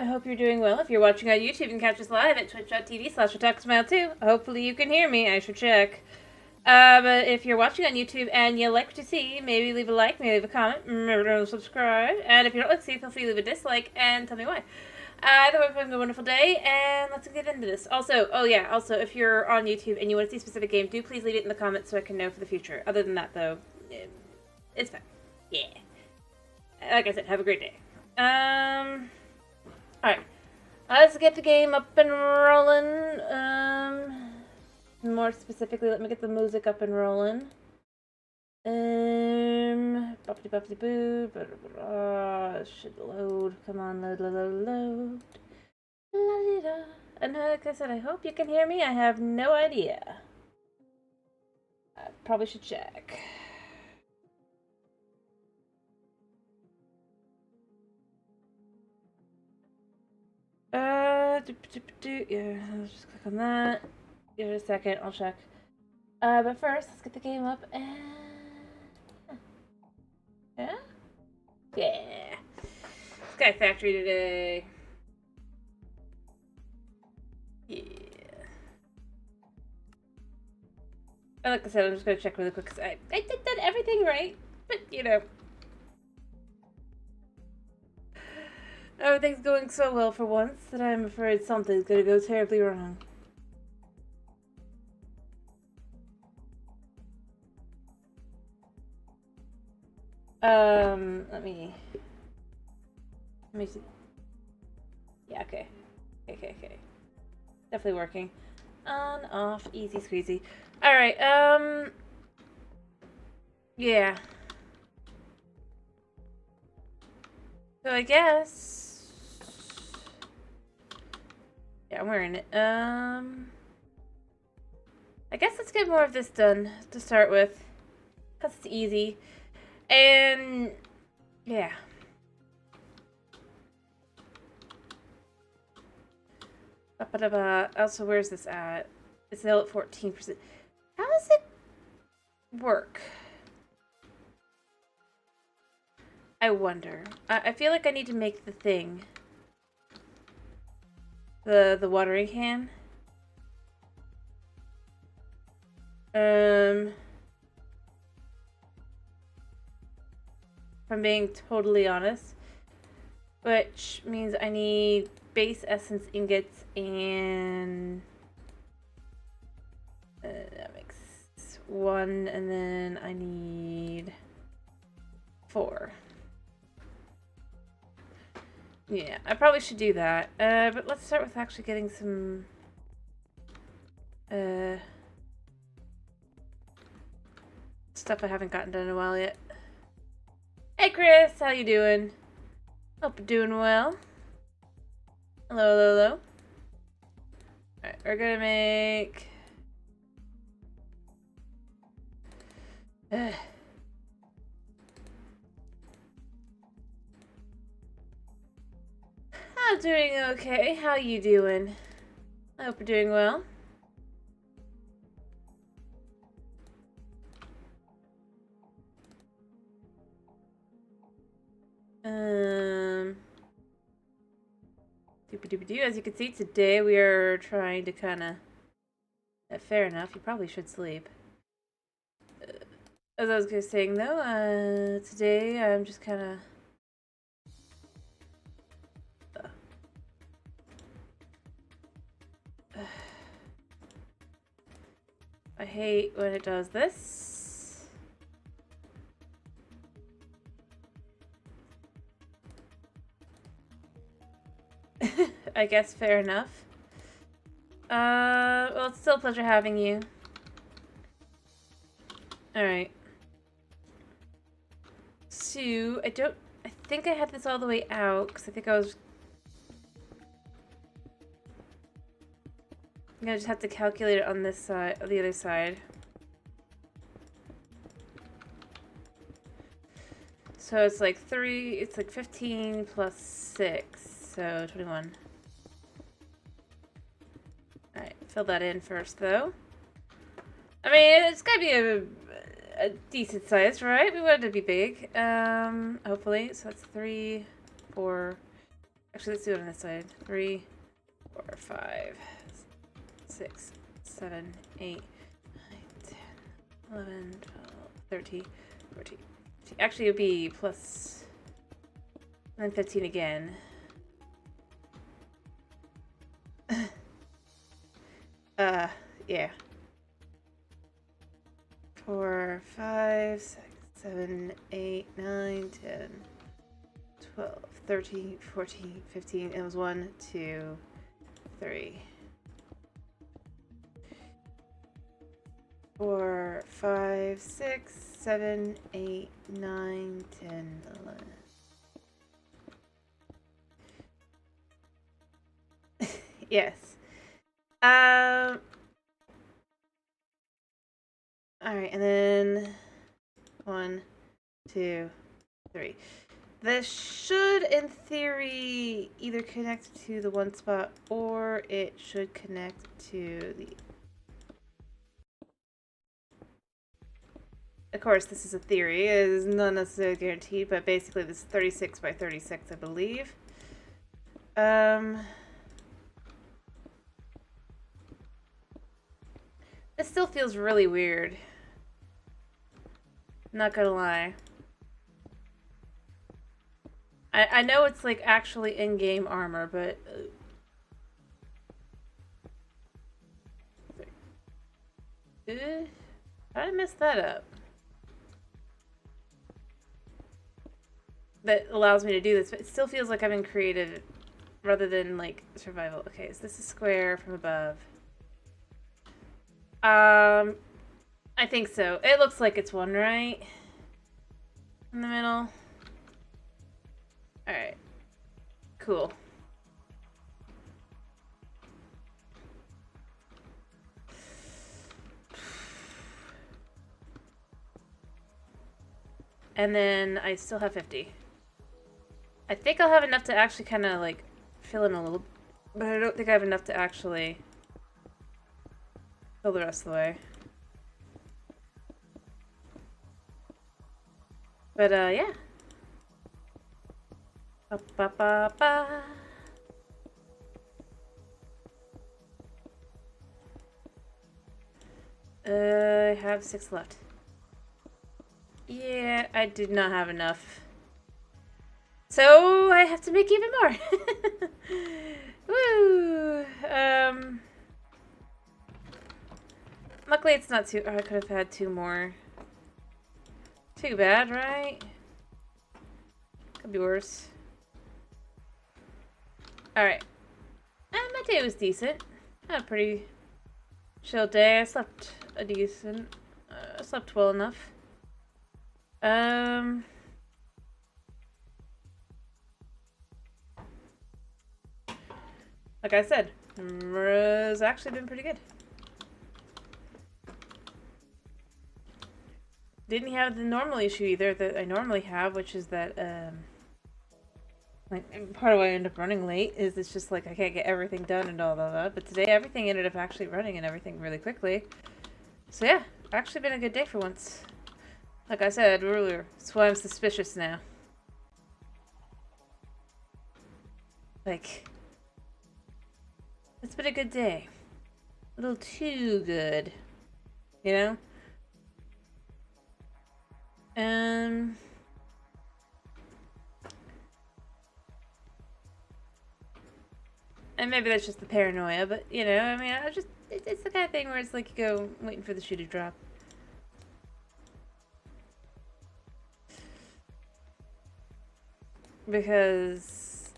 I hope you're doing well. If you're watching on YouTube, you can catch us live at twitch.tv/TalkSmile2. Hopefully you can hear me. I should check. But if you're watching on YouTube and you like what you see, maybe leave a like, maybe leave a comment, remember to subscribe. And if you don't like to see, feel free to leave a dislike and tell me why. Either way, have a wonderful day, and let's get into this. Also, if you're on YouTube and you want to see a specific game, do please leave it in the comments so I can know for the future. Other than that, though, it's fine. Yeah. Like I said, have a great day. Alright. Let's get the game up and rolling. More specifically, let me get the music up and rolling. Boppity boppity boo. Should load. Come on, load. La-di-da. And like I said, I hope you can hear me. I have no idea. I probably should check. Yeah, let's just click on that. Give it a second, I'll check. But first, let's get the game up and... Yeah? Yeah. Sky Factory today. Yeah. And like I said, I'm just gonna check really quick because I did everything right, but you know. Everything's going so well for once that I'm afraid something's gonna go terribly wrong. Let me see. Yeah, okay. Okay. Definitely working. On, off, easy squeezy. Alright, yeah. So I guess... Yeah, I'm wearing it. I guess let's get more of this done to start with. Because it's easy. And... Yeah. Also, where's this at? It's still at 14%. How does it work? I wonder. I feel like I need to make the thing. The watering can. If I'm being totally honest. Which means I need base essence ingots and... that makes 1, and then I need 4. Yeah, I probably should do that. But let's start with actually getting some... stuff I haven't gotten done in a while yet. Hey Chris, how you doing? Hope you're doing well. Hello. Alright, we're gonna make... I'm doing okay. How you doing? I hope you're doing well. Doopy-doopy-doo. As you can see, today we are trying to kind of... fair enough, you probably should sleep. As I was gonna saying though, today I'm just kind of... I hate when it does this. I guess fair enough. Well, it's still a pleasure having you. Alright. So, I think I had this all the way out, because I think I was... I'm gonna just have to calculate it on this side, on the other side. So it's like 15 plus 6, so 21. Alright, fill that in first though. I mean, it's gotta be a decent size, right? We want it to be big, hopefully. So that's 3, 4, Actually, let's do it on this side. 3, 4, 5, 6, 7, 8, 9, 10, 11, 12, 13, 14, 15. Actually, it would be plus... and then 15 again. Yeah. 4, 5, 6, 7, 8, 9, 10, 12, 13, 14, 15. It was 1, 2, 3. 4, 5, 6, 7, 8, 9, 10, 11. Yes. Alright, and then 1, 2, 3. This should, in theory, either connect to the one spot or it should connect to the... Of course, this is a theory. It is not necessarily guaranteed, but basically this is 36 by 36, I believe. This still feels really weird. Not gonna lie. I know it's like actually in-game armor, but... how did I mess that up? That allows me to do this, but it still feels like I'm in creative rather than like survival. Okay, so this is square from above. I think so. It looks like it's one, right? In the middle. Alright. Cool. And then I still have 50. I think I'll have enough to actually kind of like fill in a little, but I don't think I have enough to actually fill the rest of the way. But yeah. Ba ba ba ba. I have 6 left. Yeah, I did not have enough. So I have to make even more. Woo! Luckily it's not too... Oh, I could have had 2 more. Too bad, right? Could be worse. Alright. My day was decent. I had a pretty chill day. I slept a decent... I slept well enough. Like I said, it's actually been pretty good. Didn't have the normal issue either that I normally have, which is that, like, part of why I end up running late is it's just like I can't get everything done and all that. But today everything ended up actually running and everything really quickly. So yeah, actually been a good day for once. Like I said earlier, that's why I'm suspicious now. Like, it's been a good day. A little too good. You know? And maybe that's just the paranoia, but, you know, I mean, it's the kind of thing where it's like you go waiting for the shoe to drop. Because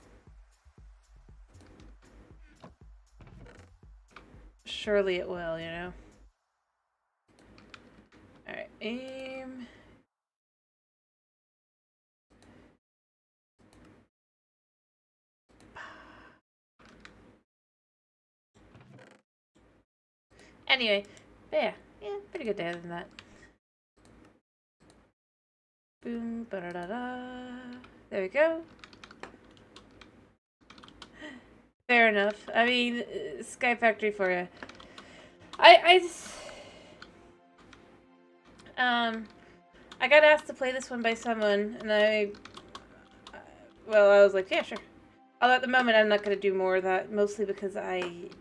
surely it will, you know? Alright, aim. Anyway, but yeah, pretty good day other than that. Boom, ba-da-da-da. There we go. Fair enough. I mean, Sky Factory for you. I got asked to play this one by someone, and I was like, yeah, sure. Although at the moment I'm not going to do more of that, mostly because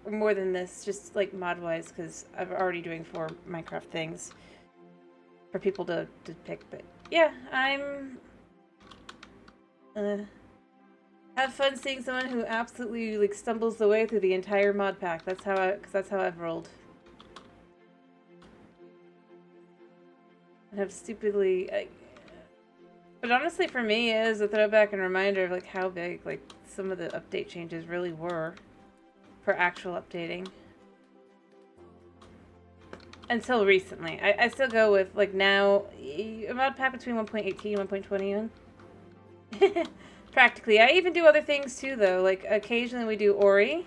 more than this, just like mod-wise, because I'm already doing 4 Minecraft things for people to pick. But yeah, I'm have fun seeing someone who absolutely like stumbles the way through the entire mod pack. That's how I've rolled. And have stupidly, but honestly, for me, it is a throwback and reminder of like how big like some of the update changes really were for actual updating. Until recently, I still go with like now a mod pack between 1.18 and 1.20. Practically, I even do other things too, though. Like occasionally we do Ori,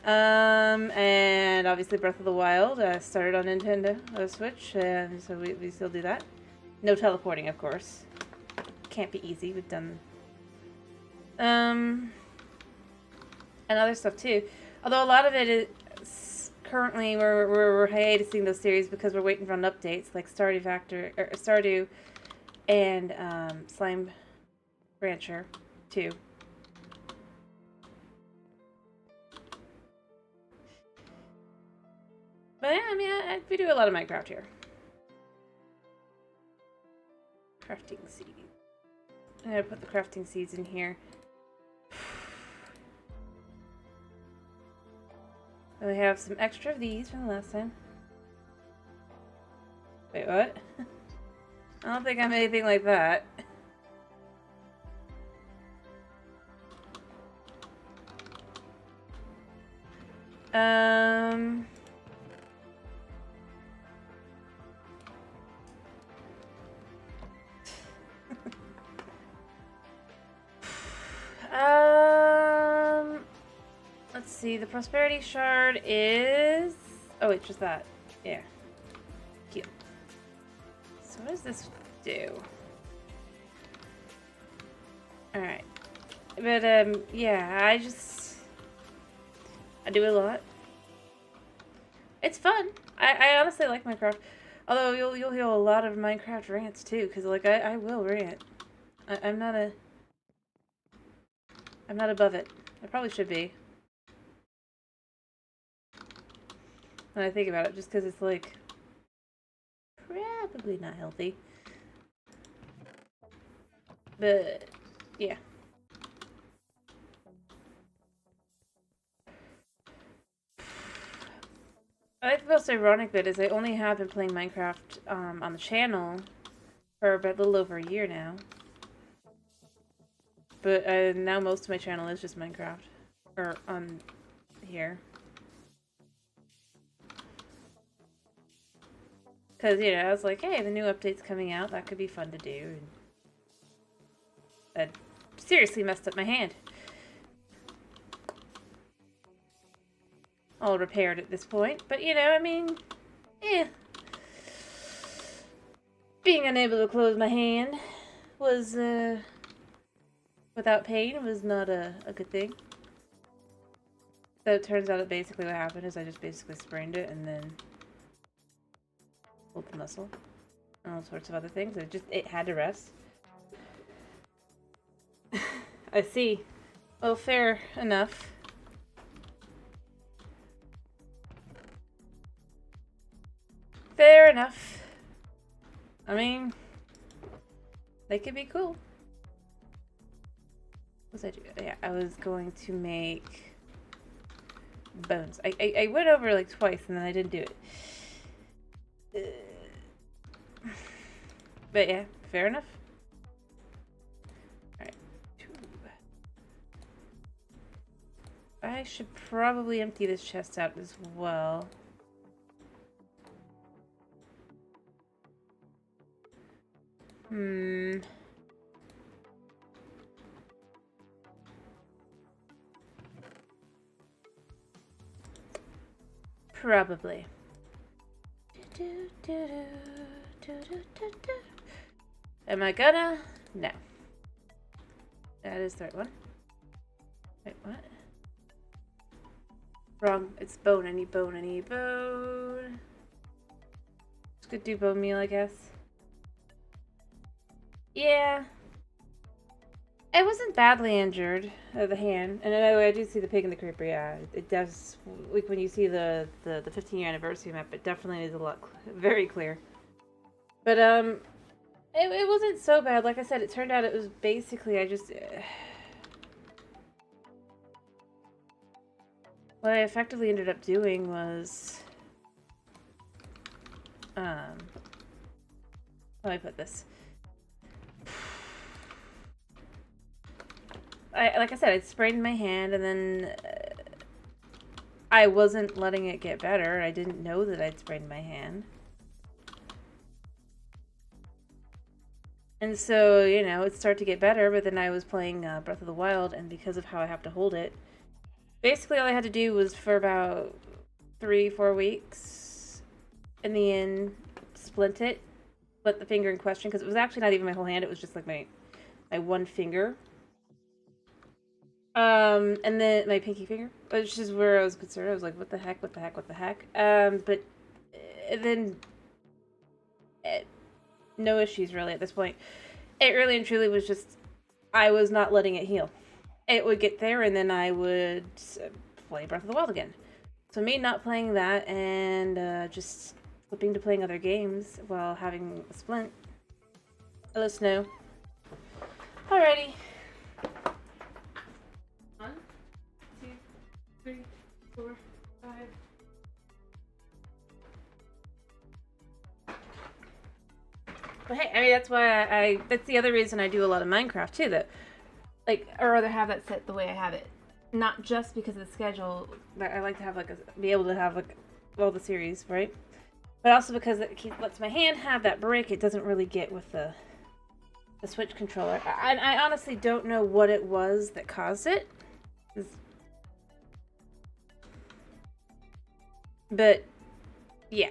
and obviously Breath of the Wild. Started on Nintendo Switch, and so we still do that. No teleporting, of course. Can't be easy. We've done and other stuff too. Although a lot of it is currently we're hiatusing those series because we're waiting on updates like Stardew and Slime Rancher 2. But yeah, I mean, we do a lot of Minecraft here. Crafting seeds. I'm gonna put the crafting seeds in here. And we have some extra of these from the last time. Wait, what? I don't think I'm anything like that. Um... Let's see, the prosperity shard is... Oh wait, just that. Yeah. Cute. So what does this do? Alright. But, yeah, I do a lot. It's fun. I honestly like Minecraft. Although you'll hear a lot of Minecraft rants too, because like I will rant. I'm not above it. I probably should be. When I think about it, just because it's like probably not healthy. But yeah. I think the most ironic bit is I only have been playing Minecraft on the channel for about a little over a year now. But now most of my channel is just Minecraft. Or on here. Because, you know, I was like, hey, the new update's coming out. That could be fun to do. And that seriously messed up my hand. All repaired at this point. But, you know, I mean, eh. Being unable to close my hand was, without pain was not a good thing. So it turns out that basically what happened is I just basically sprained it and then pulled the muscle. And all sorts of other things. It had to rest. I see. Well, fair enough. Fair enough. I mean, they could be cool. What was I doing? Yeah, I was going to make bones. I went over like twice and then I didn't do it. But yeah, fair enough. Alright. I should probably empty this chest out as well. Probably. Am I gonna? No. That is the right one. Wait, what? Wrong. It's bone. I need bone. I need bone. Just gonna do bone meal, I guess. Yeah. It wasn't badly injured, the hand. And I do see the pig and the creeper, yeah. It does, like when you see the 15-year anniversary map, it definitely is a lot, very clear. But, it wasn't so bad. Like I said, it turned out it was basically, what I effectively ended up doing was, how do I put this? Like I said, I sprained my hand, and then I wasn't letting it get better. I didn't know that I'd sprained my hand. And so, you know, it started to get better, but then I was playing Breath of the Wild, and because of how I have to hold it, basically all I had to do was for about 3-4 weeks, in the end, splint the finger in question, because it was actually not even my whole hand, it was just like my one finger. And then my pinky finger, which is where I was concerned. I was like, what the heck, what the heck, what the heck? But then no issues really at this point. It really and truly was just, I was not letting it heal. It would get there, and then I would play Breath of the Wild again. So me not playing that and just flipping to playing other games while having a splint. Hello, Snow. Alrighty. 1, 2, 3, 4, 5. But hey, I mean, that's why that's the other reason I do a lot of Minecraft too, that, like, or rather have that set the way I have it. Not just because of the schedule, but I like to have, like, be able to have, like, all the series, right? But also because it lets my hand have that break it doesn't really get with the Switch controller. I honestly don't know what it was that caused it. But, yeah.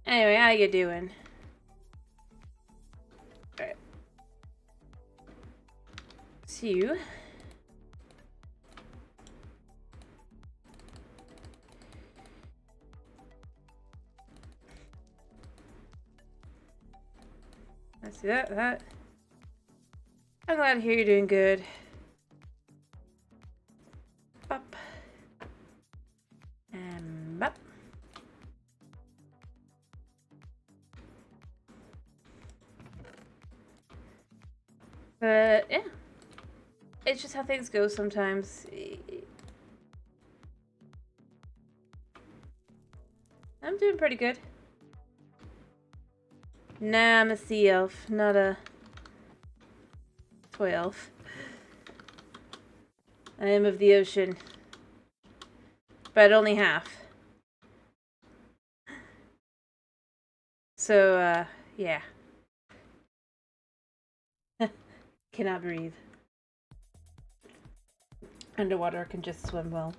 Anyway, how you doing? Alright. So... I see that. I'm glad to hear you're doing good. Up. And up. But, yeah. It's just how things go sometimes. I'm doing pretty good. Nah, I'm a sea elf, not a toy elf. I am of the ocean. But only half. So, yeah. Cannot breathe. Underwater can just swim well.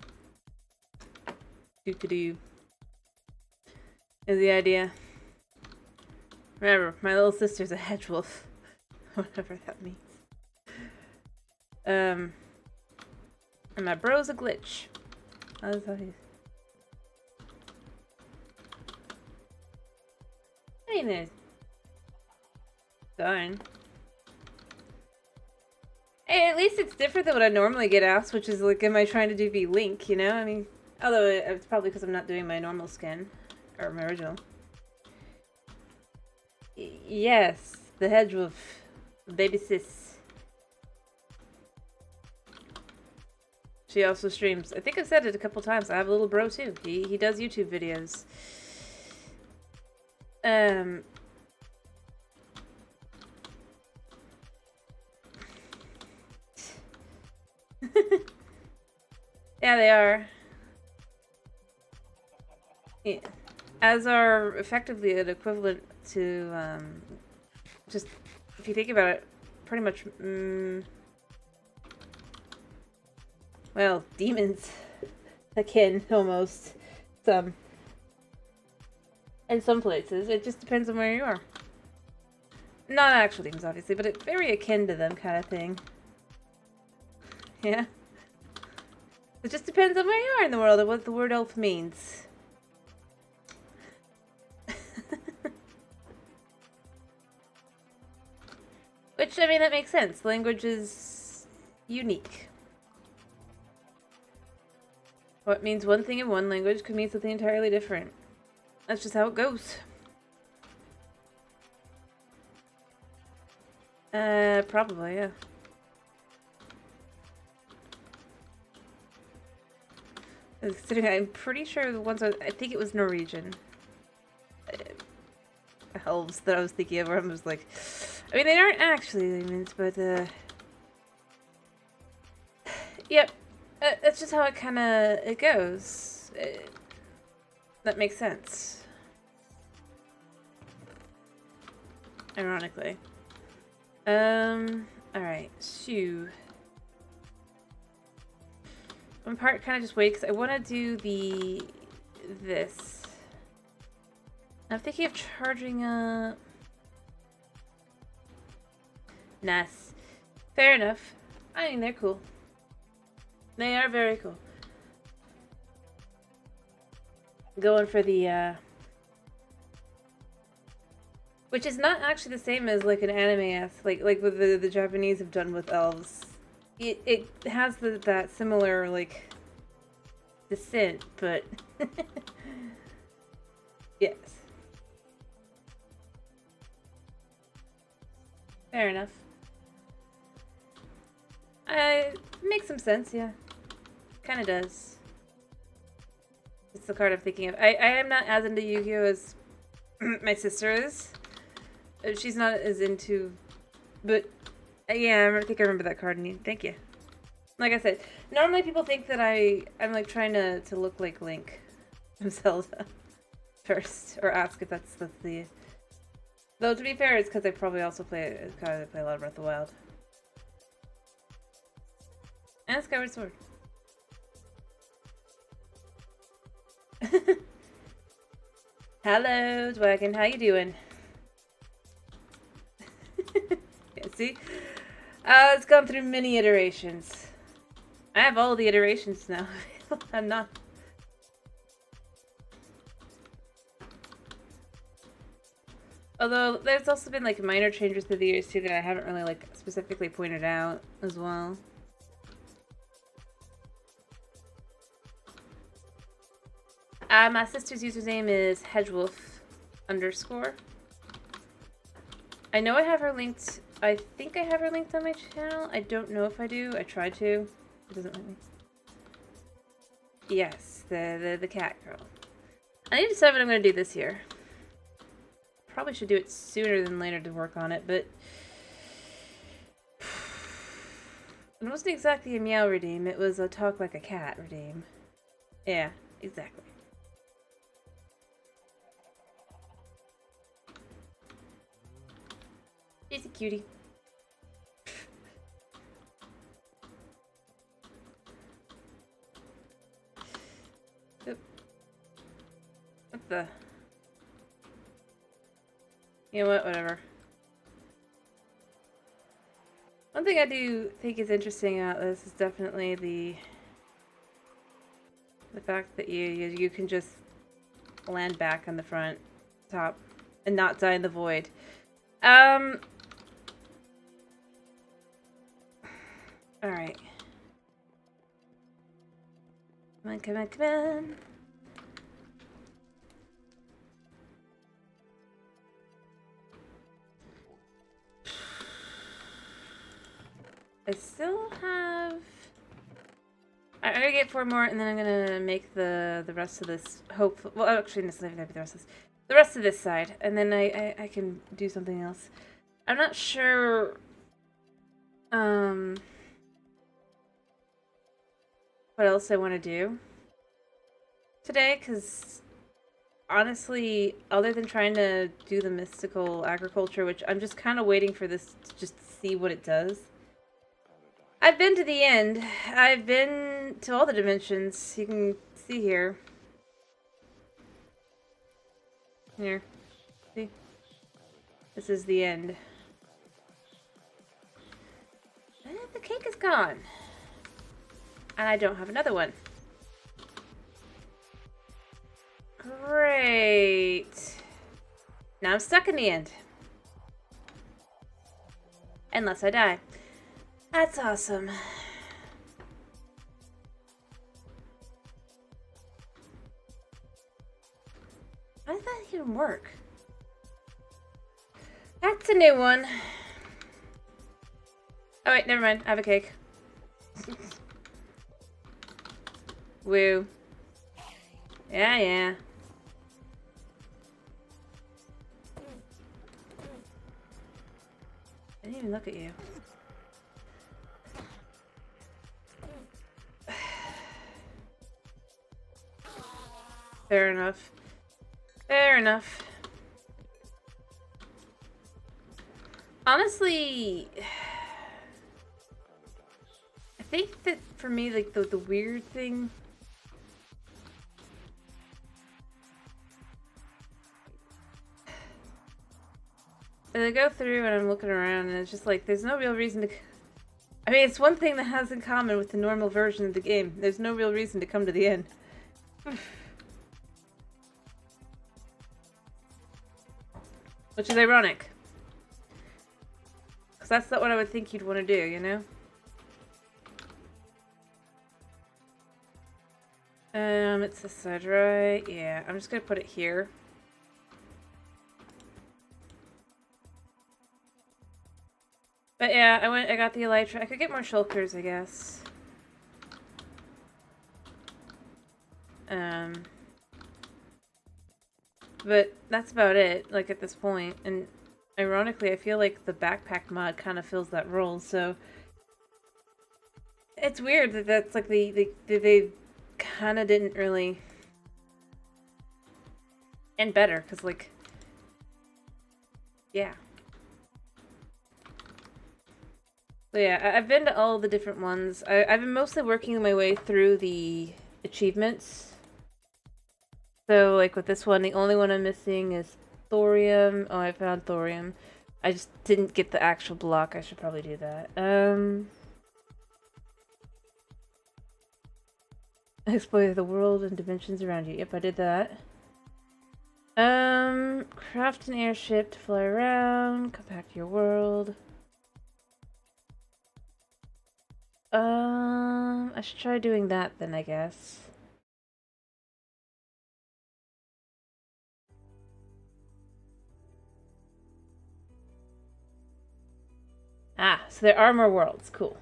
Doo-doo-doo. Is the idea. Remember, my little sister's a hedge wolf. Whatever that means. And my bro's a glitch. That's how he's... I mean, it's done. Hey, at least it's different than what I normally get asked, which is like, am I trying to do be Link, you know? I mean, although it's probably because I'm not doing my normal skin. Or my original. Yes, the hedge wolf. Baby sis. She also streams. I think I've said it a couple times. I have a little bro too. He does YouTube videos. Yeah, they are. Yeah. As are effectively an equivalent to, just, if you think about it, pretty much, well, demons. Akin, almost. In some places. It just depends on where you are. Not actual demons, obviously, but it's very akin to them kind of thing. Yeah. It just depends on where you are in the world and what the word elf means. Which, I mean, that makes sense. Language is unique. What means one thing in one language could mean something entirely different. That's just how it goes. Probably, yeah. Considering I'm pretty sure the ones I think it was Norwegian. Elves that I was thinking of, where I was like, I mean, they aren't actually humans, but yep, that's just how it goes. That makes sense. Ironically. Alright, so one part kind of just wait, because I want to do this. I'm thinking of charging up. Nice. Fair enough. I mean, they're cool. They are very cool. Going for the, which is not actually the same as, like, an anime-esque, like what the Japanese have done with elves. It has that similar, like, descent, but... yes. Fair enough. Makes some sense, yeah. Kinda does. It's the card I'm thinking of. I am not as into Yu-Gi-Oh! As my sister is. She's not as into... But, yeah, I think I remember that card. Thank you. Like I said, normally people think that I'm like trying to look like Link from Zelda first. Or ask if that's the... Though, to be fair, it's because I probably also play a lot of Breath of the Wild. And Skyward Sword. Hello, Dwagon. How you doing? Yeah, see? It's gone through many iterations. I have all the iterations now. I'm not... Although, there's also been, like, minor changes through the years, too, that I haven't really, like, specifically pointed out as well. My sister's username is hedgewolf_. I know I have her linked. I think I have her linked on my channel. I don't know if I do. I tried to. It doesn't let me. Yes, the cat girl. I need to decide what I'm going to do this year. Probably should do it sooner than later to work on it, but... It wasn't exactly a meow redeem. It was a talk like a cat redeem. Yeah, exactly. She's a cutie. Oop. What the? You know what? Whatever. One thing I do think is interesting about this is definitely the fact that you can just land back on the front top and not die in the void. Alright. Come on, come on, come on. I still have... I'm gonna get 4 more, and then I'm gonna make the rest of this. Hopefully, well, actually, this is not gonna be the rest of this. The rest of this side, and then I can do something else. I'm not sure. What else I want to do today, because honestly, other than trying to do the mystical agriculture, which I'm just kind of waiting for this to just see what it does. I've been to the end. I've been to all the dimensions. You can see here. Here. See? This is the end. And the cake is gone. And I don't have another one. Great. Now I'm stuck in the end. Unless I die. That's awesome. How does that even work? That's a new one. Oh wait, never mind. I have a cake. Woo. Yeah, yeah. I didn't even look at you. Fair enough. Fair enough. Honestly, I think that for me, like, the weird thing... And I go through and I'm looking around and it's just like, there's no real reason to... I mean, it's one thing that has in common with the normal version of the game. There's no real reason to come to the end. Which is ironic. Because that's not what I would think you'd want to do, you know? It's this side, right? Yeah, I'm just gonna put it here. But yeah, I got the elytra. I could get more shulkers, I guess. But that's about it, like, at this point. And ironically, I feel like the backpack mod kind of fills that role, so... It's weird that that's, like, they kind of didn't really... end better, because, like... Yeah. So yeah, I've been to all the different ones. I've been mostly working my way through the achievements. So, like, with this one, the only one I'm missing is thorium. Oh, I found thorium. I just didn't get the actual block. I should probably do that. Explore the world and dimensions around you. Yep, I did that. Craft an airship to fly around. Come back to your world. I should try doing that then, I guess. Ah, so there are more worlds. Cool.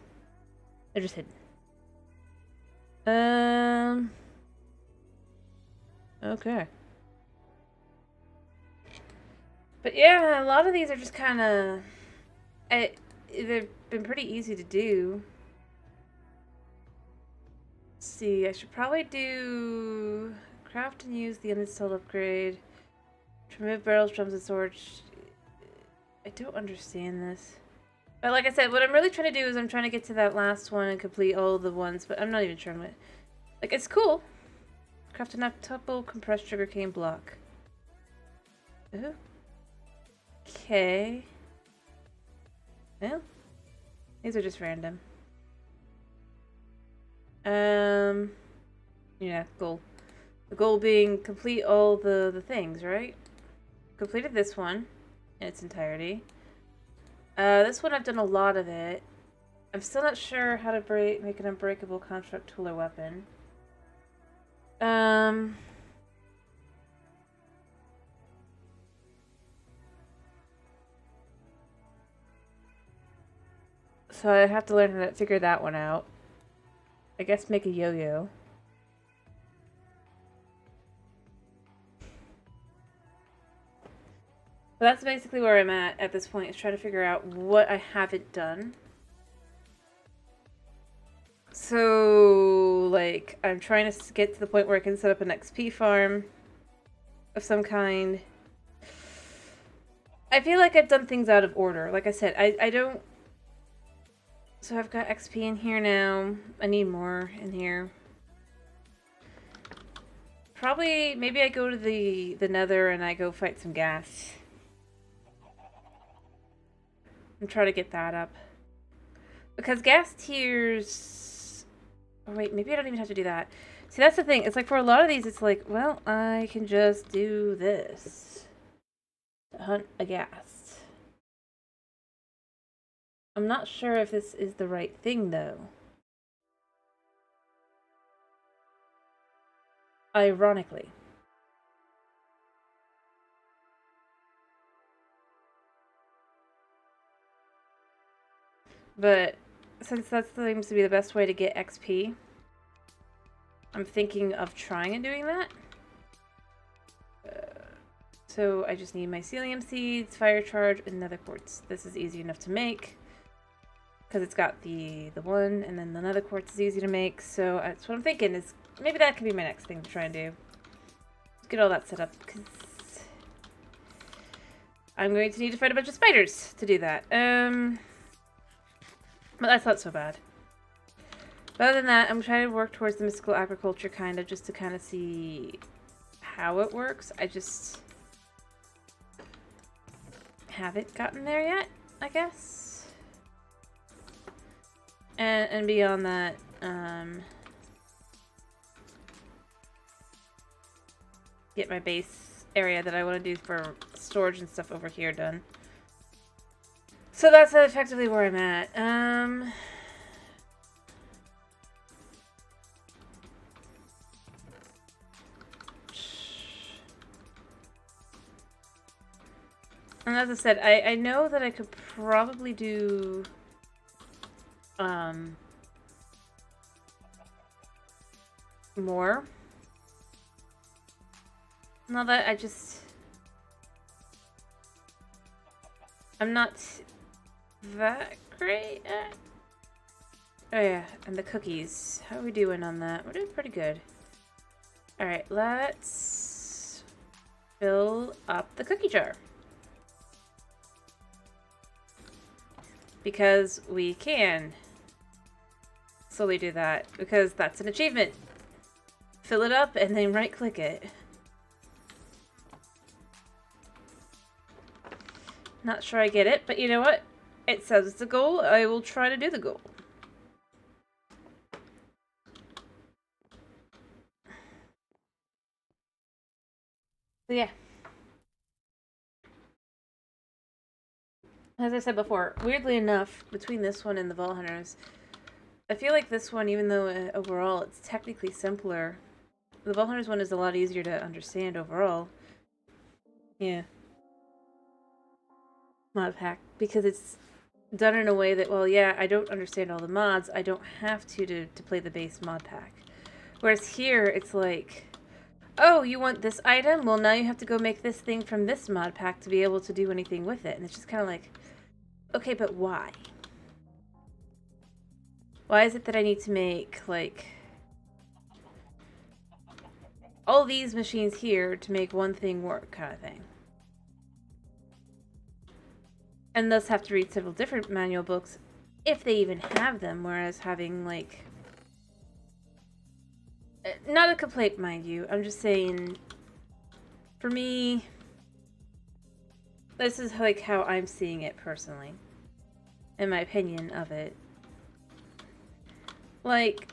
They're just hidden. Okay. But yeah, a lot of these are just kind of... They've been pretty easy to do. Let's see, I should probably do... Craft and use the uninstalled upgrade. Remove barrels, drums, and swords. I don't understand this. But like I said, what I'm really trying to do is I'm trying to get to that last one and complete all the ones, but I'm not even sure what... Like, it's cool. Craft an octuple compressed sugarcane block. Ooh. Okay. Well, these are just random. Yeah, goal. The goal being complete all the things, right? Completed this one in its entirety. This one I've done a lot of it. I'm still not sure how to make an unbreakable construct tool or weapon. So I have to learn how to figure that one out. I guess make a yo-yo. But that's basically where I'm at this point, is trying to figure out what I haven't done. So, like, I'm trying to get to the point where I can set up an XP farm of some kind. I feel like I've done things out of order. Like I said, I don't... So I've got XP in here now. I need more in here. Probably, maybe I go to the nether and I go fight some gas. And try to get that up. Because gas tiers... Oh wait, maybe I don't even have to do that. See, that's the thing. It's like for a lot of these, it's like, well, I can just do this. To hunt a gas. I'm not sure if this is the right thing, though. Ironically. But since that seems to be the best way to get XP, I'm thinking of trying and doing that. So I just need my Mycelium seeds, fire charge, and nether quartz. This is easy enough to make because it's got the one, and then the nether quartz is easy to make. So that's what I'm thinking is maybe that could be my next thing to try and do. Let's get all that set up because I'm going to need to fight a bunch of spiders to do that. But that's not so bad. But other than that, I'm trying to work towards the mystical agriculture kind of just to kind of see how it works. I just haven't gotten there yet, I guess. And beyond that, get my base area that I want to do for storage and stuff over here done. So that's effectively where I'm at. And as I said, I know that I could probably do more. Now that I'm not that great at... Oh yeah, and the cookies. How are we doing on that? We're doing pretty good. Alright, let's fill up the cookie jar. Because we can slowly do that. Because that's an achievement. Fill it up and then right-click it. Not sure I get it, but you know what? It says it's a goal. I will try to do the goal. So yeah. As I said before, weirdly enough, between this one and the Vault Hunters, I feel like this one, even though overall it's technically simpler, the Vault Hunters one is a lot easier to understand overall. Yeah. Mod pack, because it's done in a way that, well, yeah, I don't understand all the mods. I don't have to play the base mod pack. Whereas here, it's like, oh, you want this item? Well, now you have to go make this thing from this mod pack to be able to do anything with it. And it's just kind of like, okay, but why? Why is it that I need to make, like, all these machines here to make one thing work, kind of thing? And thus have to read several different manual books, if they even have them, whereas having, like... Not a complaint, mind you. I'm just saying, for me, this is, like, how I'm seeing it personally. In my opinion of it. Like,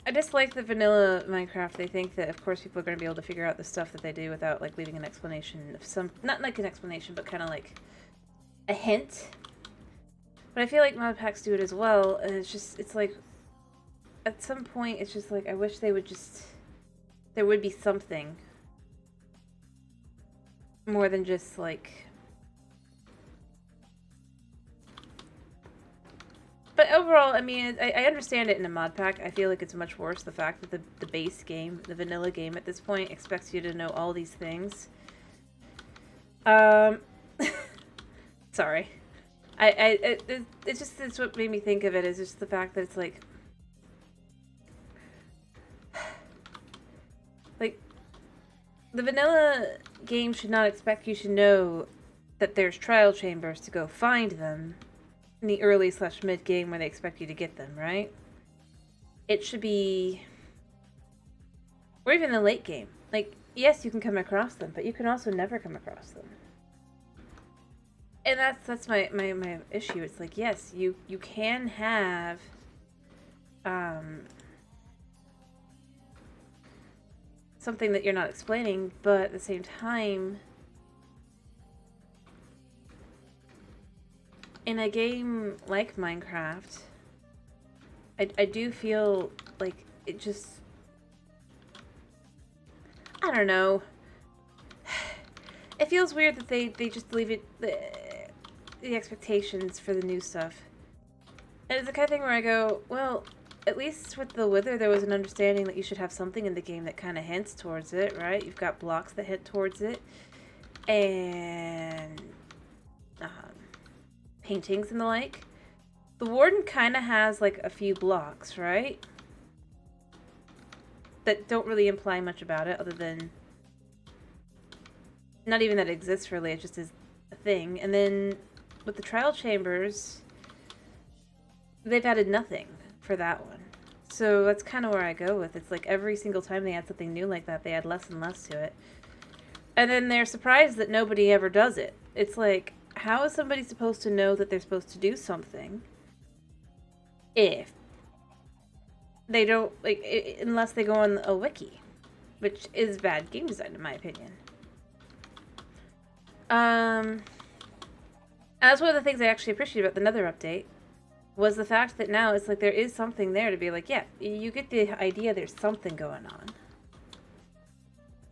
I dislike the vanilla Minecraft. They think that, of course, people are going to be able to figure out the stuff that they do without, like, leaving an explanation of some... Not like an explanation, but kind of like a hint. But I feel like mod packs do it as well, and it's just, it's like, at some point, it's just like, I wish they would just... There would be something. More than just, like... But overall, I mean, I understand it in a mod pack. I feel like it's much worse the fact that the base game, the vanilla game at this point, expects you to know all these things. Sorry. It's just, it's what made me think of it, is just the fact that it's like... Like, the vanilla game should not expect you to know that there's trial chambers to go find them. In the early/mid game where they expect you to get them, right? It should be... Or even the late game. Like, yes, you can come across them, but you can also never come across them. And that's my issue. It's like, yes, you can have... something that you're not explaining, but at the same time... in a game like Minecraft, I do feel like it just... I don't know. It feels weird that they just leave it... the expectations for the new stuff. And it's the kind of thing where I go, well, at least with the Wither, there was an understanding that you should have something in the game that kind of hints towards it, right? You've got blocks that hint towards it. And... paintings and the like. The Warden kind of has, like, a few blocks, right? That don't really imply much about it, other than... not even that it exists, really. It just is a thing. And then, with the Trial Chambers... they've added nothing for that one. So that's kind of where I go with it. It's like every single time they add something new like that, they add less and less to it. And then they're surprised that nobody ever does it. It's like, how is somebody supposed to know that they're supposed to do something if they don't, like, unless they go on a wiki, which is bad game design in my opinion. And that's one of the things I actually appreciate about the Nether update, was the fact that now it's like there is something there to be like, yeah, you get the idea there's something going on.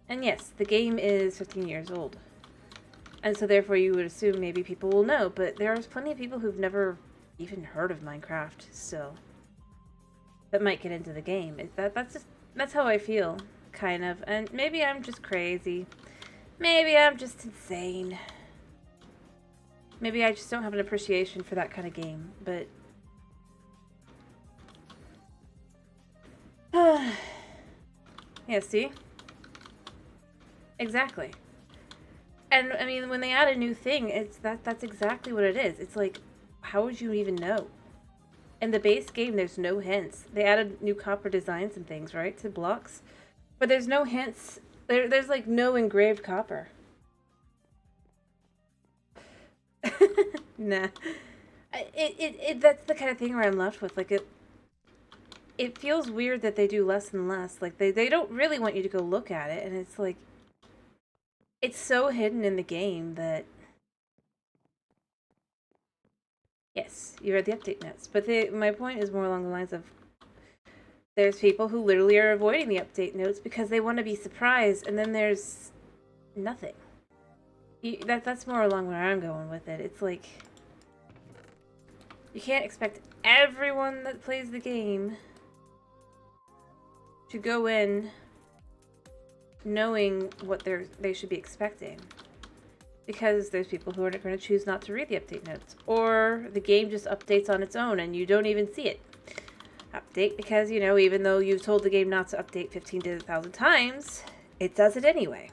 And yes, the game is 15 years old. And so therefore you would assume maybe people will know, but there's plenty of people who've never even heard of Minecraft still that might get into the game. That's how I feel, kind of. And maybe I'm just crazy. Maybe I'm just insane. Maybe I just don't have an appreciation for that kind of game, but... yeah, see? Exactly. And, I mean, when they add a new thing, that's exactly what it is. It's like, how would you even know? In the base game, there's no hints. They added new copper designs and things, right, to blocks? But there's no hints. There's, like, no engraved copper. Nah. That's the kind of thing where I'm left with, like, it feels weird that they do less and less. Like, they don't really want you to go look at it, and it's like, it's so hidden in the game that... yes, you read the update notes. But my point is more along the lines of, there's people who literally are avoiding the update notes because they want to be surprised, and then there's nothing. That's more along where I'm going with it. It's like, you can't expect everyone that plays the game to go in knowing what they should be expecting, because there's people who are going to choose not to read the update notes, or the game just updates on its own and you don't even see it update because, you know, even though you've told the game not to update 15 to 1,000 times, it does it anyway,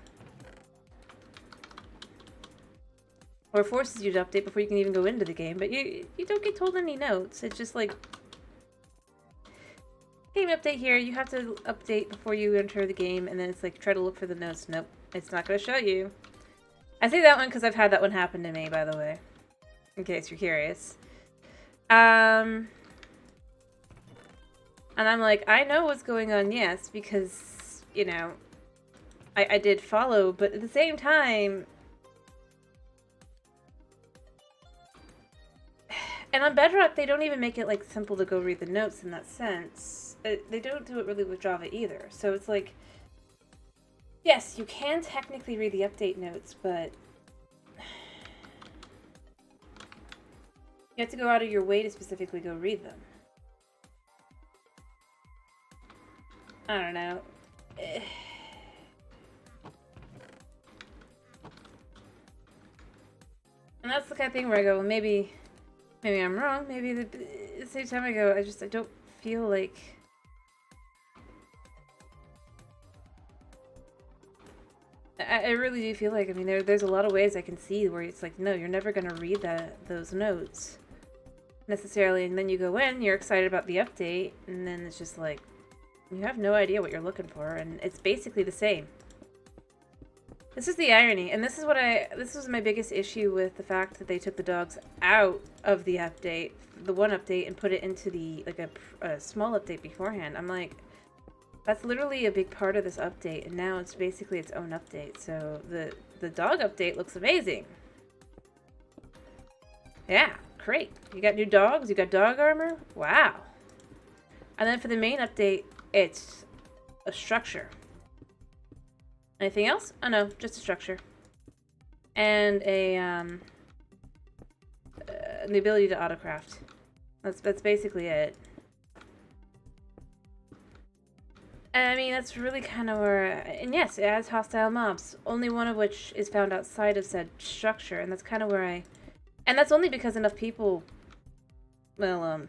or forces you to update before you can even go into the game. But you don't get told any notes. It's just like, game update here, you have to update before you enter the game, and then it's like, try to look for the notes. Nope, it's not going to show you. I say that one because I've had that one happen to me, by the way, in case you're curious. And I'm like, I know what's going on, yes, because, you know, I did follow, but at the same time, and on Bedrock, they don't even make it, like, simple to go read the notes in that sense. They don't do it really with Java either. So it's like, yes, you can technically read the update notes, but you have to go out of your way to specifically go read them. I don't know. And that's the kind of thing where I go, well, maybe I'm wrong. Maybe at the same time I go, I don't feel like... I really do feel like, I mean, there's a lot of ways I can see where it's like, no, you're never going to read those notes necessarily, and then you go in, you're excited about the update, and then it's just like, you have no idea what you're looking for, and it's basically the same. This is the irony, and this was my biggest issue with the fact that they took the dogs out of the update, the one update, and put it into the, like, a small update beforehand. I'm like, that's literally a big part of this update, and now it's basically its own update. So the dog update looks amazing. Yeah, crate. You got new dogs? You got dog armor? Wow. And then for the main update, it's a structure. Anything else? Oh no, just a structure. And the ability to autocraft. That's basically it. And I mean, that's really kind of where... And yes, it adds hostile mobs, only one of which is found outside of said structure, and that's kind of where I... And that's only because enough people... Well,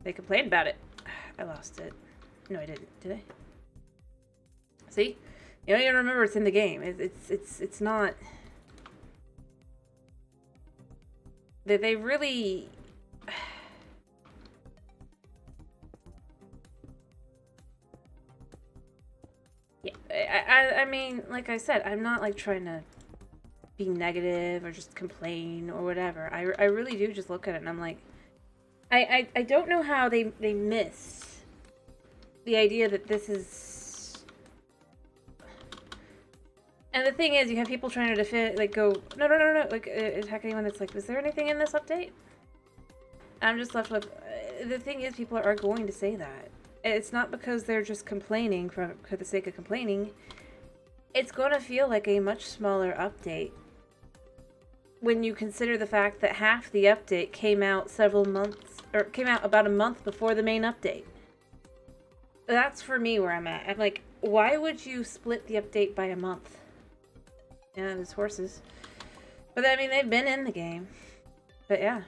they complained about it. I lost it. No, I didn't. Did I? See? You don't even remember it's in the game. It's not... They really... Yeah, I mean, like I said, I'm not like trying to be negative or just complain or whatever. I really do just look at it and I'm like, I don't know how they miss the idea that this is... And the thing is, you have people trying to defend, like, go, no, like, attack anyone that's like, is there anything in this update? I'm just left with, the thing is, people are going to say that. It's not because they're just complaining for the sake of complaining. It's going to feel like a much smaller update when you consider the fact that half the update came out several months, or came out about a month before the main update. That's for me where I'm at. I'm like, why would you split the update by a month? Yeah, there's horses. But I mean, they've been in the game. But yeah.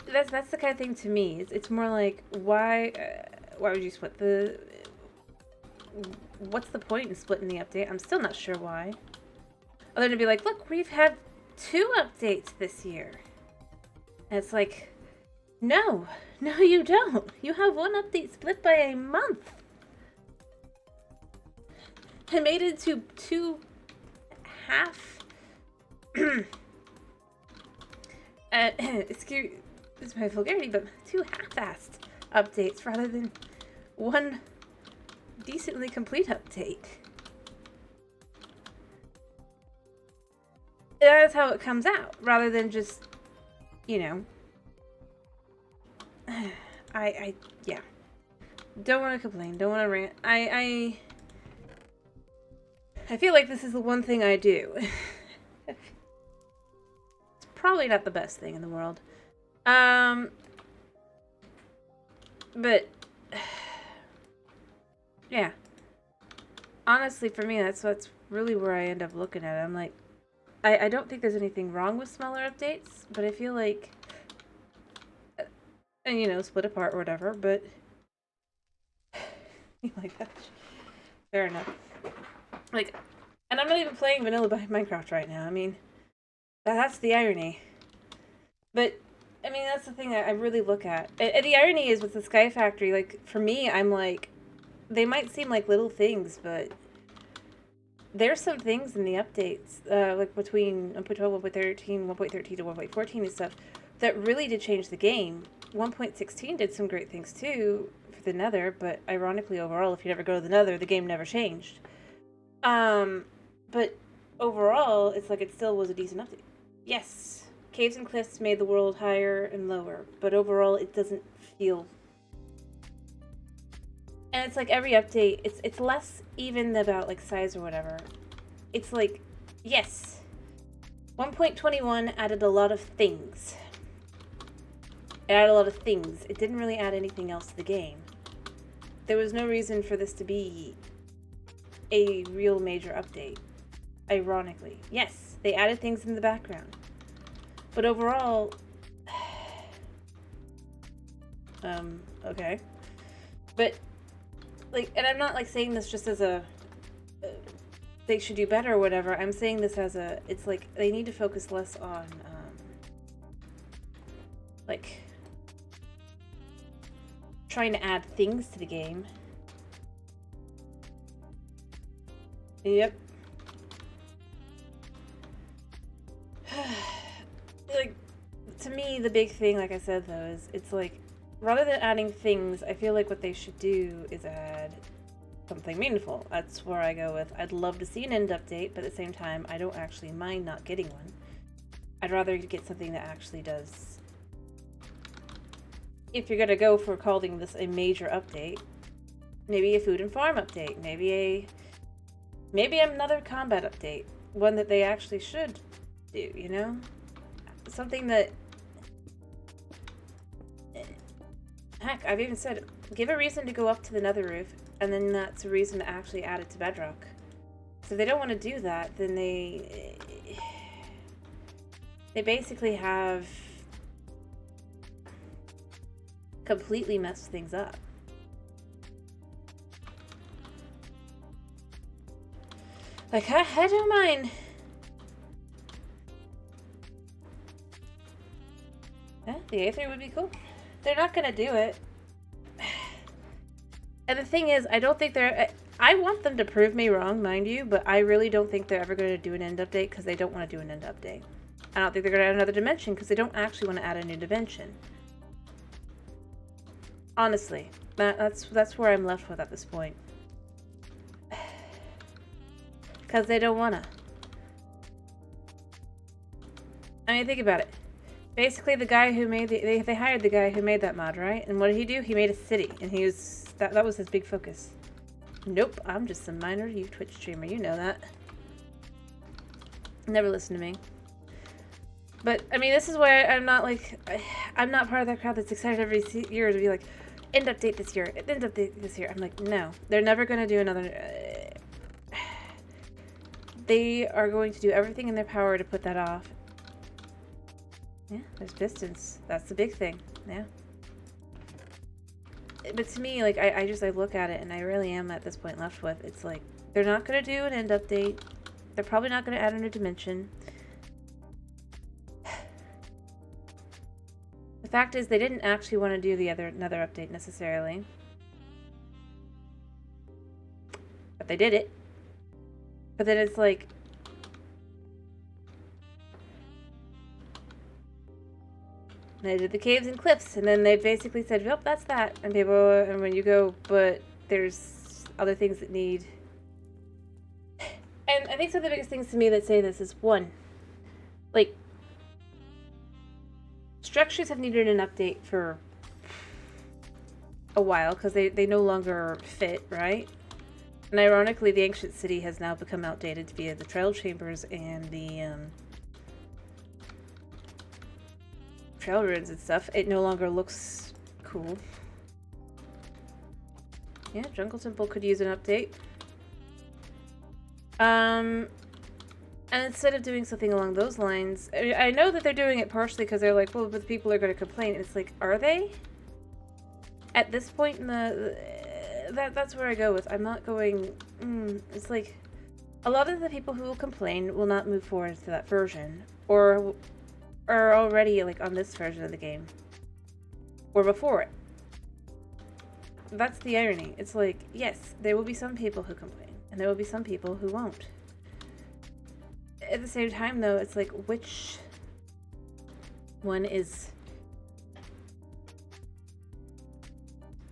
That's the kind of thing to me. It's more like, why would you split the... What's the point in splitting the update? I'm still not sure why. Other than to be like, look, we've had 2 updates this year. And it's like, no, you don't. You have 1 update split by a month. I made it to 2 half... excuse my vulgarity, but 2 half-assed updates rather than 1 decently complete update. That's how it comes out, rather than just, you know... yeah. Don't want to complain, don't want to rant. I feel like this is the one thing I do. It's probably not the best thing in the world. But... yeah. Honestly, for me, that's really where I end up looking at it. I'm like, I don't think there's anything wrong with smaller updates, but I feel like... And, you know, split apart or whatever, but... you like that? Fair enough. Like, and I'm not even playing vanilla Minecraft right now. I mean, that's the irony. But, I mean, that's the thing that I really look at. And the irony is with the Sky Factory, like, for me, I'm like, they might seem like little things, but there's some things in the updates, like between 1.12, 1.13, 1.13 to 1.14 and stuff, that really did change the game. 1.16 did some great things too for the Nether, but ironically overall, if you never go to the Nether, the game never changed. But overall, it's like it still was a decent update. Yes, caves and cliffs made the world higher and lower, but overall it doesn't feel... And it's like every update, it's less even about like size or whatever. It's like, yes, 1.21 added a lot of things. It added a lot of things. It didn't really add anything else to the game. There was no reason for this to be a real major update. Ironically. Yes, they added things in the background. But overall... okay. But, like, and I'm not, like, saying this just as a... they should do better or whatever. I'm saying this as a... It's like, they need to focus less on, like... trying to add things to the game. Yep. Like, to me, the big thing, like I said, though, is it's like, rather than adding things, I feel like what they should do is add something meaningful. That's where I go with, I'd love to see an end update, but at the same time, I don't actually mind not getting one. I'd rather get something that actually does. If you're gonna go for calling this a major update, maybe a food and farm update, maybe another combat update, one that they actually should do, you know? Something that, heck, I've even said, give a reason to go up to the nether roof, and then that's a reason to actually add it to bedrock. So if they don't want to do that, then they basically have completely messed things up. Like, I don't mind. Yeah, the Aether would be cool. They're not gonna do it. And the thing is, I don't think they're... I want them to prove me wrong, mind you, but I really don't think they're ever going to do an end update because they don't want to do an end update. I don't think they're going to add another dimension because they don't actually want to add a new dimension. Honestly, that's where I'm left with at this point. Because they don't want to. I mean, think about it. Basically, the guy who made they hired the guy who made that mod, right? And what did he do? He made a city, and he was that was his big focus. Nope, I'm just some minor Twitch streamer. You know that. Never listen to me. But I mean, this is why I'm not like I'm not part of that crowd that's excited every year to be like, end update this year, end update this year. I'm like, no, they're never going to do another. They are going to do everything in their power to put that off. Yeah, there's distance. That's the big thing. Yeah. But to me, like, I look at it and I really am at this point left with, it's like, they're not going to do an end update. They're probably not going to add a new dimension. The fact is, they didn't actually want to do another update necessarily. But they did it. But then it's like, they did the caves and cliffs, and then they basically said, "Yep, that's that." And people, and when you go, but there's other things that need. And I think some of the biggest things to me that say this is one, like, structures have needed an update for a while because they no longer fit, right? And ironically, the ancient city has now become outdated via the trail chambers and the trail ruins and stuff. It no longer looks cool. Yeah, Jungle Temple could use an update. And instead of doing something along those lines, I know that they're doing it partially because they're like, well, but people are going to complain. And it's like, are they? At this point in that's where I go with. I'm not going. It's like, a lot of the people who will complain will not move forward to that version, or are already like on this version of the game, or before it. That's the irony. It's like, yes, there will be some people who complain, and there will be some people who won't. At the same time, though, it's like, which one is...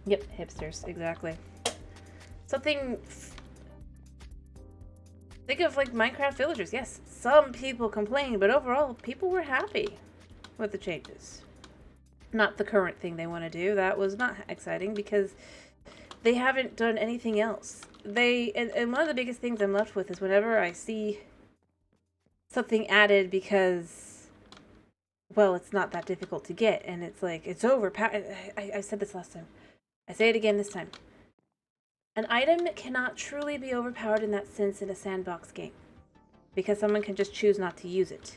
Yep, hipsters, exactly. Something... Think of, like, Minecraft villagers. Yes, some people complained, but overall, people were happy with the changes. Not the current thing they want to do. That was not exciting because they haven't done anything else. And one of the biggest things I'm left with is whenever I see something added because, well, it's not that difficult to get, and it's like, it's overpowered. I said this last time. I say it again this time. An item cannot truly be overpowered in that sense in a sandbox game, because someone can just choose not to use it.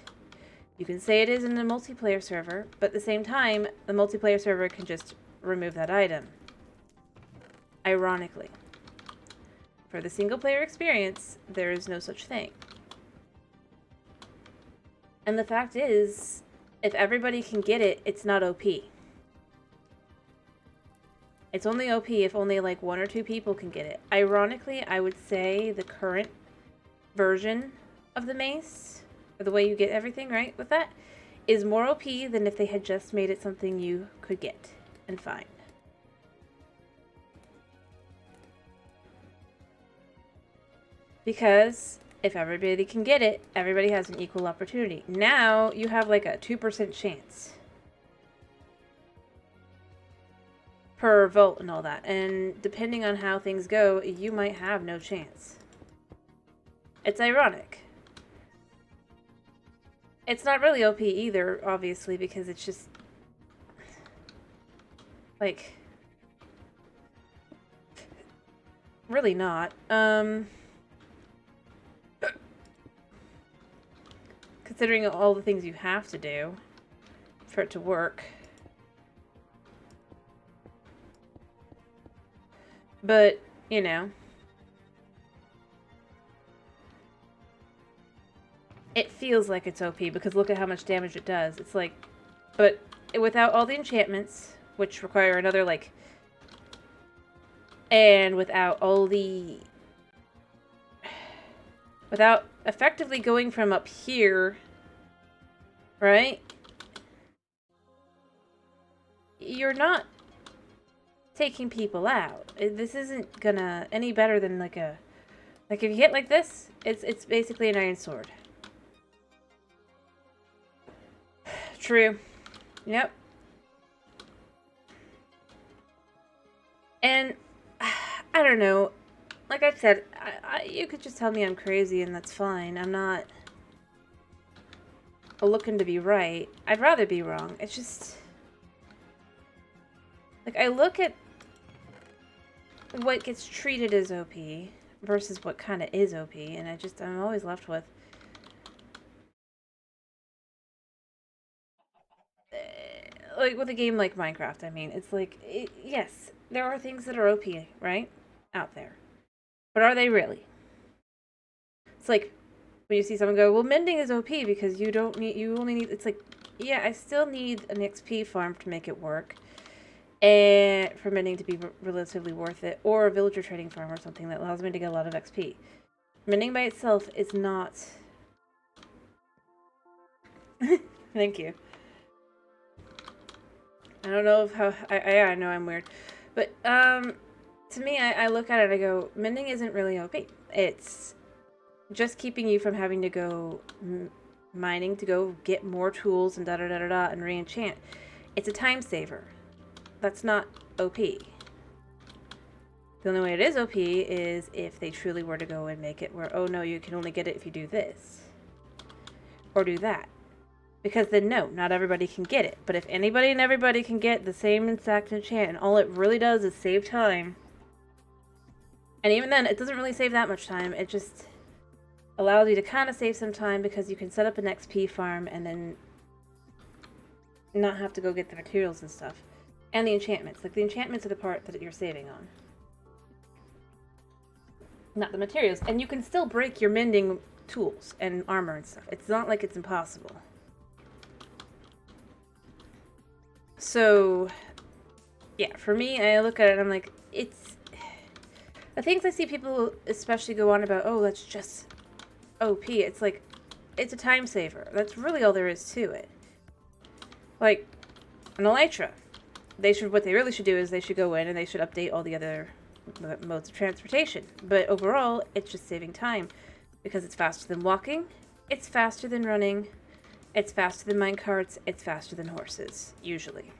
You can say it is in a multiplayer server, but at the same time, the multiplayer server can just remove that item. Ironically. For the single player experience, there is no such thing. And the fact is, if everybody can get it, it's not OP. It's only OP if only like 1 or 2 people can get it. Ironically, I would say the current version of the mace, or the way you get everything, right, with that, is more OP than if they had just made it something you could get and find. Because if everybody can get it, everybody has an equal opportunity. Now you have like a 2% chance per vote and all that. And depending on how things go, you might have no chance. It's ironic. It's not really OP either, obviously, because it's just like really not. Considering all the things you have to do for it to work. But, you know, it feels like it's OP because look at how much damage it does. It's like, but without all the enchantments, which require another, like, and without all the, without effectively going from up here, right? You're not taking people out. This isn't gonna any better than like a, like if you hit like this, it's basically an iron sword. True. Yep. And I don't know. Like I said, you could just tell me I'm crazy and that's fine. I'm not looking to be right. I'd rather be wrong. It's just like I look at what gets treated as OP versus what kind of is OP, and I'm always left with like with a game like Minecraft. I mean, it's like yes, there are things that are OP, right, out there, but are they really? It's like when you see someone go, "Well, mending is OP because you only need." It's like, yeah, I still need an XP farm to make it work, and for mending to be relatively worth it, or a villager trading farm or something that allows me to get a lot of XP. Mending by itself is not. Thank you. I don't know if how I know I'm weird, but to me I look at it and I go, mending isn't really OP. It's just keeping you from having to go mining to go get more tools and da da da da da and re-enchant. It's a time saver. That's not OP. The only way it is OP is if they truly were to go and make it where, oh no, you can only get it if you do this or do that. Because then, no, not everybody can get it. But if anybody and everybody can get the same exact enchant, and all it really does is save time. And even then, it doesn't really save that much time. It just allows you to kind of save some time because you can set up an XP farm and then not have to go get the materials and stuff. And the enchantments. Like, the enchantments are the part that you're saving on. Not the materials. And you can still break your mending tools and armor and stuff. It's not like it's impossible. So, yeah, for me, I look at it and I'm like, it's... The things I see people especially go on about, oh, that's just OP. It's like, it's a time saver. That's really all there is to it. Like, an Elytra. What they really should do is they should go in and they should update all the other modes of transportation. But overall, it's just saving time. Because it's faster than walking, it's faster than running, it's faster than minecarts, it's faster than horses, usually.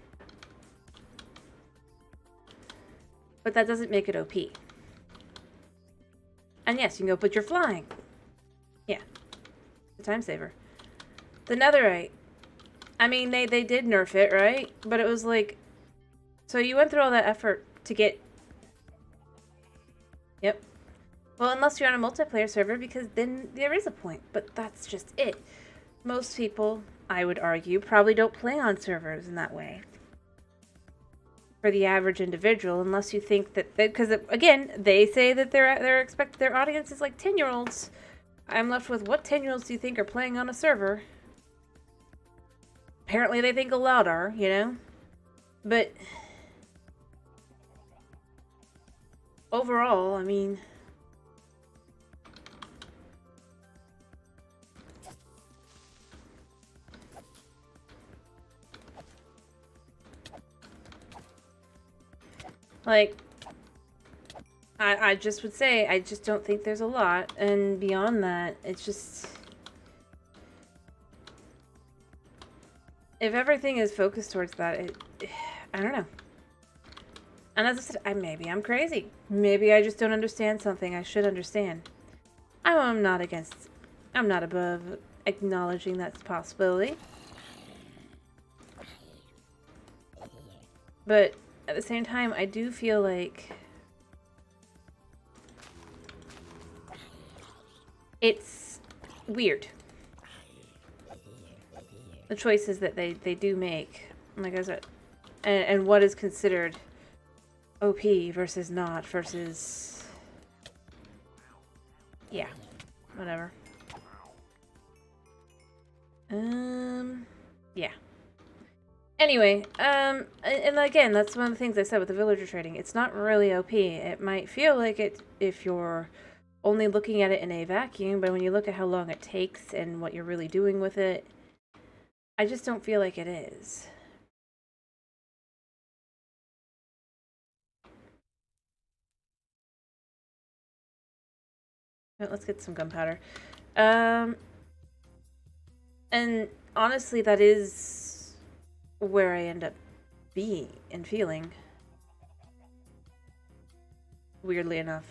But that doesn't make it OP. And yes, you can go, but you're flying. Yeah. The time saver. The netherite. I mean, they did nerf it, right? But it was like... So you went through all that effort to get... Yep. Well, unless you're on a multiplayer server, because then there is a point. But that's just it. Most people, I would argue, probably don't play on servers in that way. For the average individual, unless you think that... Because, again, they say that their audience is like 10-year-olds. I'm left with, what 10-year-olds do you think are playing on a server? Apparently they think a lot are, you know? But... Overall, I mean... Like, I just would say, I just don't think there's a lot. And beyond that, it's just... If everything is focused towards that, I don't know. And as I said, maybe I'm crazy. Maybe I just don't understand something I should understand. I'm not above acknowledging that's a possibility. But at the same time, I do feel like it's weird. The choices that they do make. Like I said, and what is considered OP versus not versus... Yeah. Whatever. Yeah. Anyway, and again, that's one of the things I said with the villager trading. It's not really OP. It might feel like it if you're only looking at it in a vacuum, but when you look at how long it takes and what you're really doing with it, I just don't feel like it is. Let's get some gunpowder. And honestly, that is where I end up being and feeling. Weirdly enough.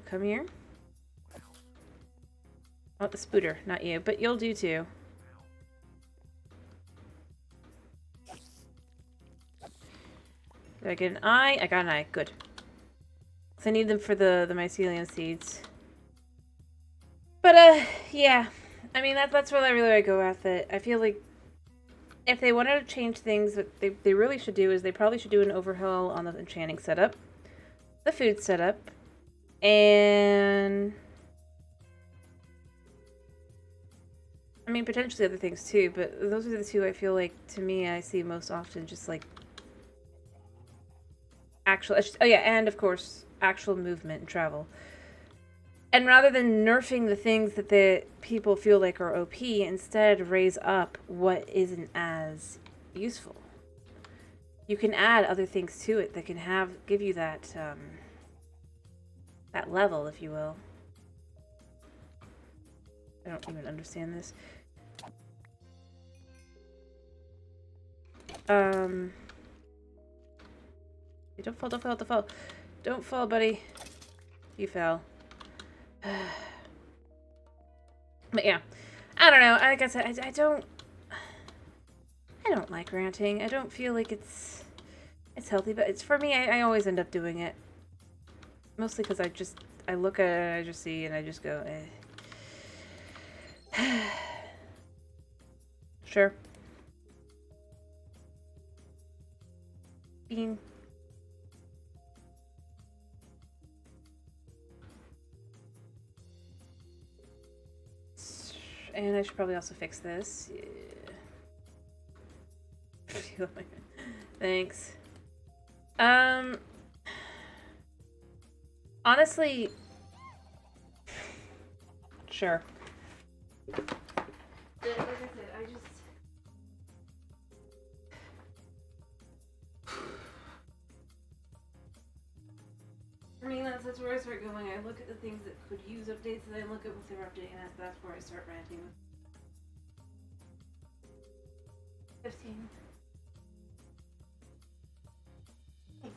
Come here. Oh, the spooter, not you, but you'll do too. Did I get an eye? I got an eye. Good. So I need them for the mycelium seeds. But, yeah. I mean, that's where I really go with it. I feel like if they wanted to change things, what they really should do is they probably should do an overhaul on the enchanting setup, the food setup, and... I mean, potentially other things too, but those are the two I feel like, to me, I see most often just, like, actual... Oh, yeah, and, of course, actual movement and travel. And rather than nerfing the things that the people feel like are OP, instead raise up what isn't as useful. You can add other things to it that can give you that, that level, if you will. I don't even understand this. Don't fall, don't fall, don't fall. Don't fall, buddy. You fell. But yeah, I don't know. Like I said, I don't like ranting. I don't feel like it's healthy, but it's for me. I always end up doing it, mostly because I look at it, and I just see, and I just go, eh. Sure. Bean. And I should probably also fix this. Yeah. Thanks. Honestly, sure. Like I said, I mean, that's where I start going. I look at the things that could use updates, and I look at what they're updating, and that's where I start ranting. 15. 18.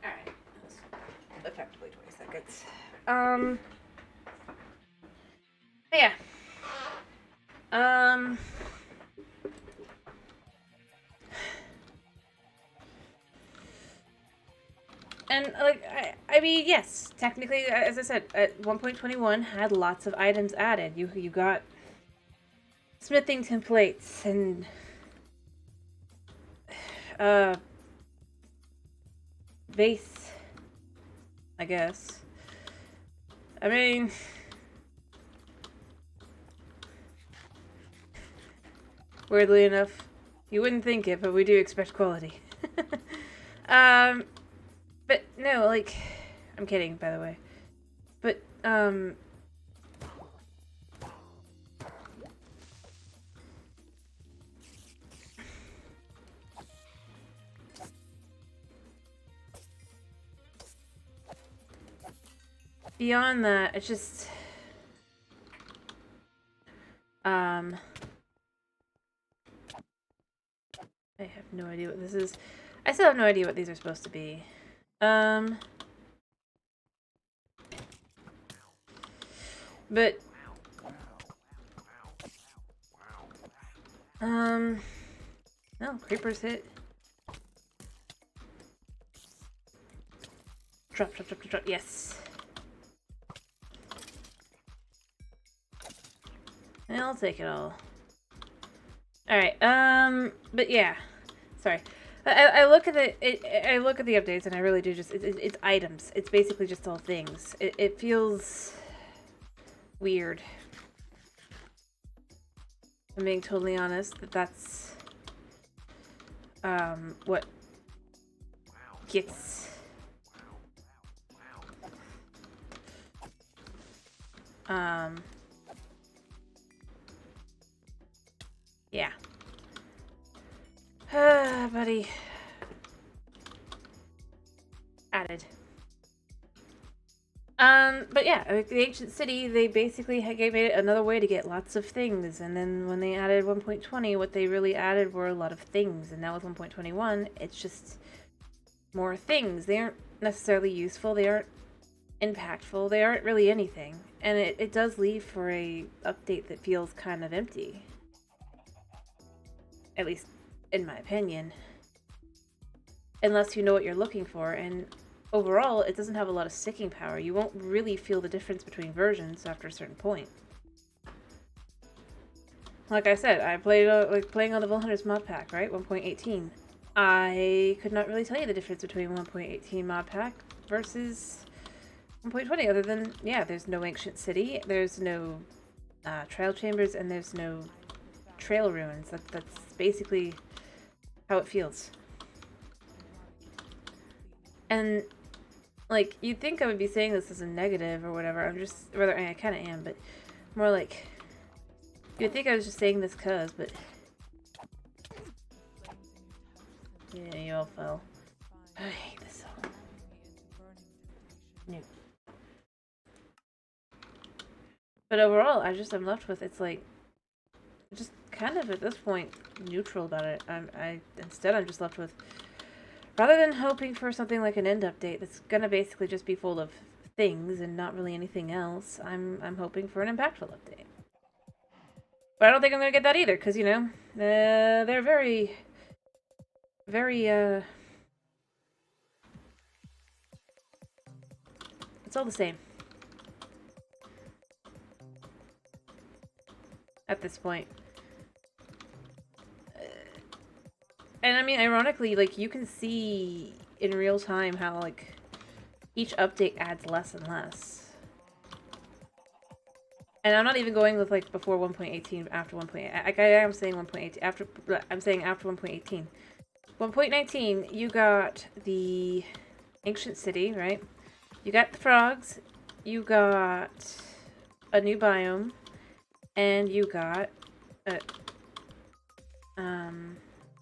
Alright. Effectively 20 seconds. But yeah. And, like, I mean, yes, technically, as I said, at 1.21 had lots of items added. You got smithing templates and, base, I guess. I mean... Weirdly enough, you wouldn't think it, but we do expect quality. But no, like, I'm kidding, by the way. But, beyond that, it's just... I have no idea what this is. I still have no idea what these are supposed to be. But... No, creepers hit. Drop, drop, drop, drop, drop. Yes. I'll take it all. Alright, but yeah. Sorry. I look at I look at the updates and I really do just, it's items. It's basically just all things. It feels weird. I'm being totally honest that's what gets yeah. Buddy. Added. But yeah, like the ancient city, they basically made it another way to get lots of things, and then when they added 1.20, what they really added were a lot of things, and now with 1.21, it's just more things. They aren't necessarily useful, they aren't impactful, they aren't really anything, and it does leave for a update that feels kind of empty. At least, in my opinion. Unless you know what you're looking for, and overall, it doesn't have a lot of sticking power. You won't really feel the difference between versions after a certain point. Like I said, I played like playing on the Hunters mod pack, right? 1.18. I could not really tell you the difference between 1.18 mod pack versus 1.20, other than, yeah, there's no ancient city, there's no trail chambers, and there's no trail ruins. That's basically how it feels. And like, you'd think I would be saying this as a negative or whatever. I'm just, rather, I kind of am, but more like, you'd think I was just saying this but yeah, you all fell. I hate this song. No. But overall, I'm left with, it's like, just kind of at this point neutral about it. Instead I'm just left with, rather than hoping for something like an end update that's gonna basically just be full of things and not really anything else, I'm hoping for an impactful update. But I don't think I'm gonna get that either, because, you know, they're very, very, it's all the same. At this point. And I mean, ironically, like, you can see in real time how, like, each update adds less and less. And I'm not even going with, like, before 1.18, after 1.8. I am saying 1.18, after, I'm saying after 1.18. 1.19, you got the ancient city, right? You got the frogs, you got a new biome, and you got,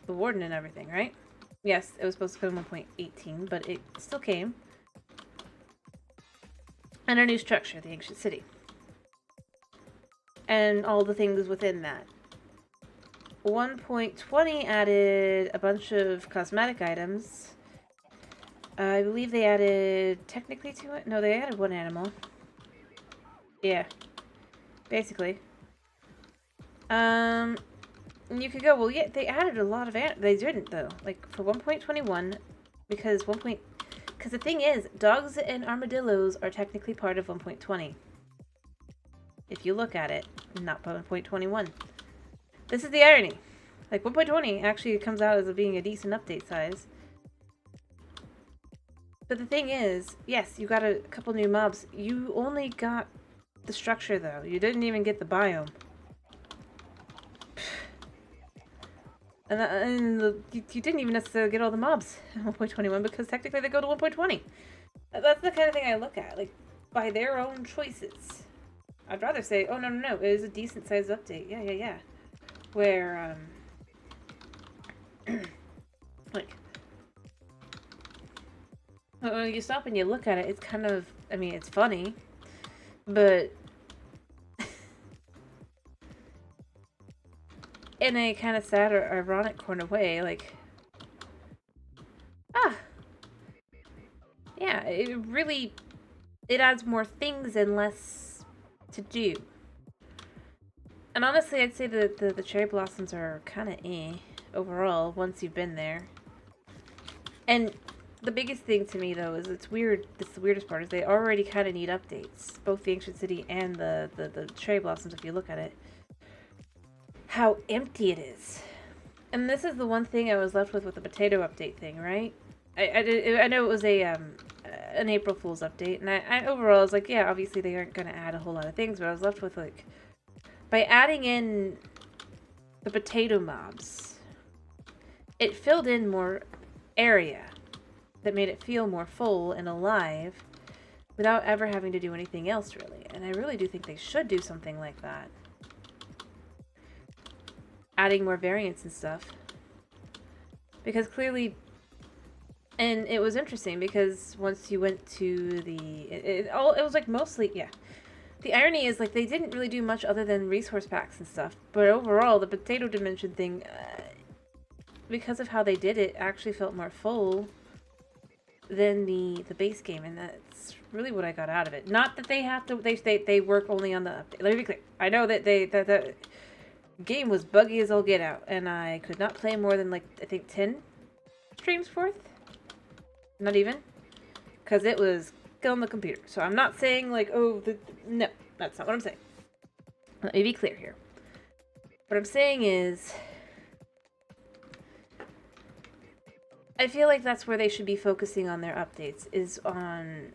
the warden and everything, right? Yes, it was supposed to come in 1.18, but it still came. And our new structure, the ancient city. And all the things within that. 1.20 added a bunch of cosmetic items. I believe they added technically to it? No, they added one animal. Yeah. Basically. You could go, well, yeah, they added a lot of they didn't, though. Like, for 1.21, because because the thing is, dogs and armadillos are technically part of 1.20. If you look at it, not 1.21. This is the irony. Like, 1.20 actually comes out as being a decent update size. But the thing is, yes, you got a couple new mobs. You only got the structure, though. You didn't even get the biome. And you didn't even necessarily get all the mobs in 1.21 because technically they go to 1.20. That's the kind of thing I look at, like, by their own choices. I'd rather say, oh, no, it is a decent sized update. Yeah. Where, like, when you stop and you look at it, it's kind of, I mean, it's funny. But in a kind of sad or ironic kind of way, like, yeah, it adds more things and less to do. And honestly, I'd say the cherry blossoms are kind of overall once you've been there. And the biggest thing to me, though, is it's weird. It's the weirdest part is they already kind of need updates, both the ancient city and the cherry blossoms. If you look at it, how empty it is. And this is the one thing I was left with the potato update thing, right? I know it was an April Fool's update, and I overall was like, yeah, obviously they aren't going to add a whole lot of things, but I was left with, like, by adding in the potato mobs, it filled in more area that made it feel more full and alive without ever having to do anything else, really. And I really do think they should do something like that. Adding more variants and stuff. Because clearly... And it was interesting because once you went to it was like mostly, yeah. The irony is, like, they didn't really do much other than resource packs and stuff. But overall, the potato dimension thing, because of how they did it, actually felt more full than the base game. And that's really what I got out of it. Not that they have to, they work only on the update. Let me be clear. I know that the game was buggy as all get out. And I could not play more than, like, I think 10 streams worth. Not even. Because it was on the computer. So I'm not saying, like, oh, no. That's not what I'm saying. Let me be clear here. What I'm saying is... I feel like that's where they should be focusing on their updates. Is on...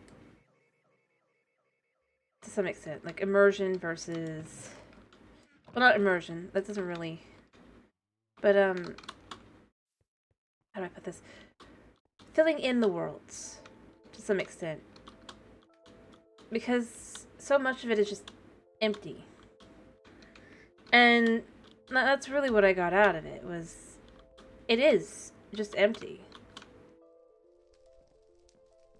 to some extent. Like, immersion versus... Well, not immersion. That doesn't really... But, how do I put this? Filling in the worlds. To some extent. Because so much of it is just empty. And that's really what I got out of it, was... It is just empty.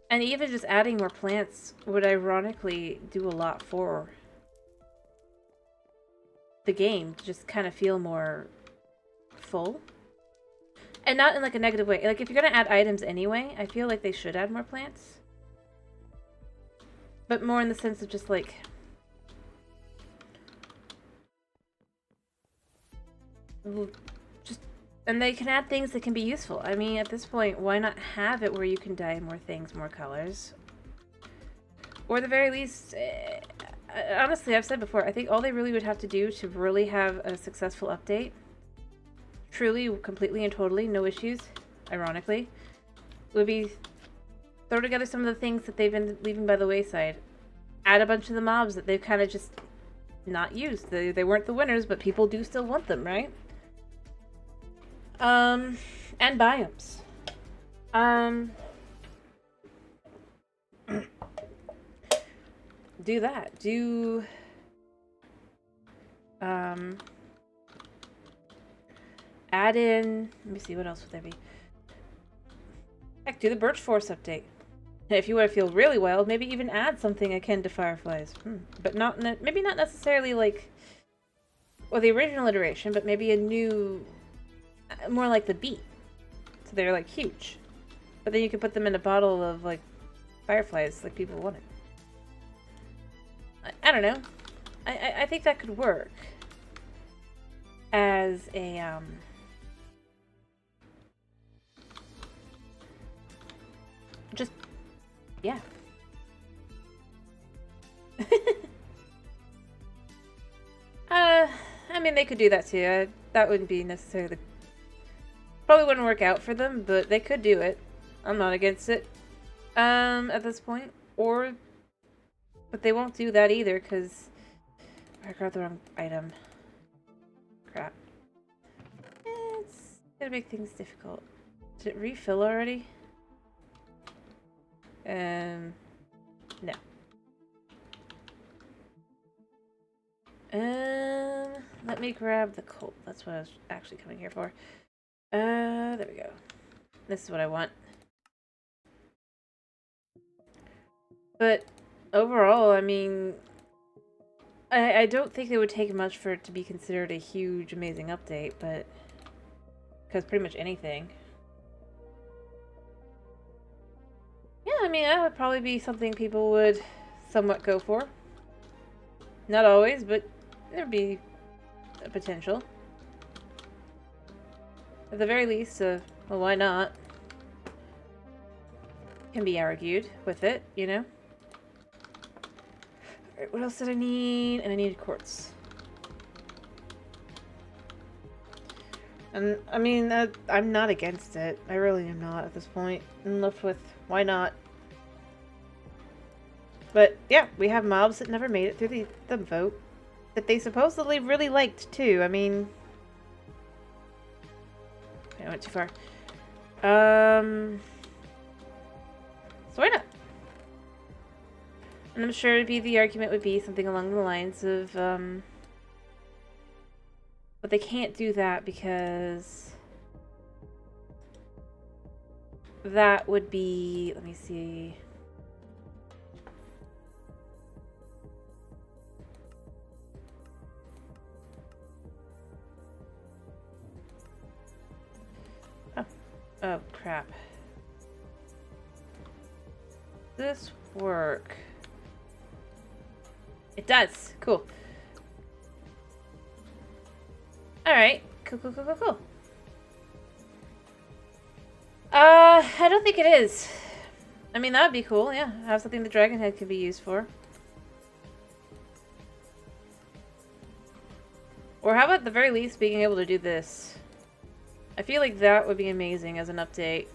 And even just adding more plants would ironically do a lot for the game to just kind of feel more full. And not in, like, a negative way. Like, if you're gonna add items anyway, I feel like they should add more plants. But more in the sense of just, like... And they can add things that can be useful. I mean, at this point, why not have it where you can dye more things, more colors? Or at the very least... honestly, I've said before, I think all they really would have to do to really have a successful update... Truly, completely and totally, no issues, ironically, would be throw together some of the things that they've been leaving by the wayside. Add a bunch of the mobs that they've kind of just not used. They weren't the winners, but people do still want them, right? And biomes. Do that. Do... add in... Let me see, what else would there be? Heck, do the Birch Force update. If you want to feel really wild, maybe even add something akin to Fireflies. But not... maybe not necessarily, like... Well, the original iteration, but maybe a new... More like the Beat. So they're, like, huge. But then you could put them in a bottle of, like, Fireflies, like people wanted. I don't know. I think that could work. As a, just, yeah. I mean, they could do that too. That wouldn't be necessarily... Probably wouldn't work out for them, but they could do it. I'm not against it. At this point. Or... But they won't do that either, because... I grabbed the wrong item. Crap. It's gonna make things difficult. Did it refill already? No. Let me grab the coal. That's what I was actually coming here for. There we go. This is what I want. But overall, I mean, I don't think it would take much for it to be considered a huge, amazing update, but... Because pretty much anything. Yeah, I mean, that would probably be something people would somewhat go for. Not always, but there'd be a potential. At the very least, well, why not? Can be argued with it, you know? Alright, what else did I need? And I needed quartz. And, I mean, I'm not against it. I really am not at this point. I'm left with, why not? But, yeah, we have mobs that never made it through the vote. That they supposedly really liked, too. I mean... I went too far. So why not? And I'm sure the argument would be something along the lines of, but they can't do that because that would be, let me see. Oh, crap. Does this work? It does. Cool. Alright. Cool, cool, cool, cool, cool. I don't think it is. I mean, that'd be cool, yeah. Have something the dragon head could be used for. Or how about at the very least being able to do this? I feel like that would be amazing as an update.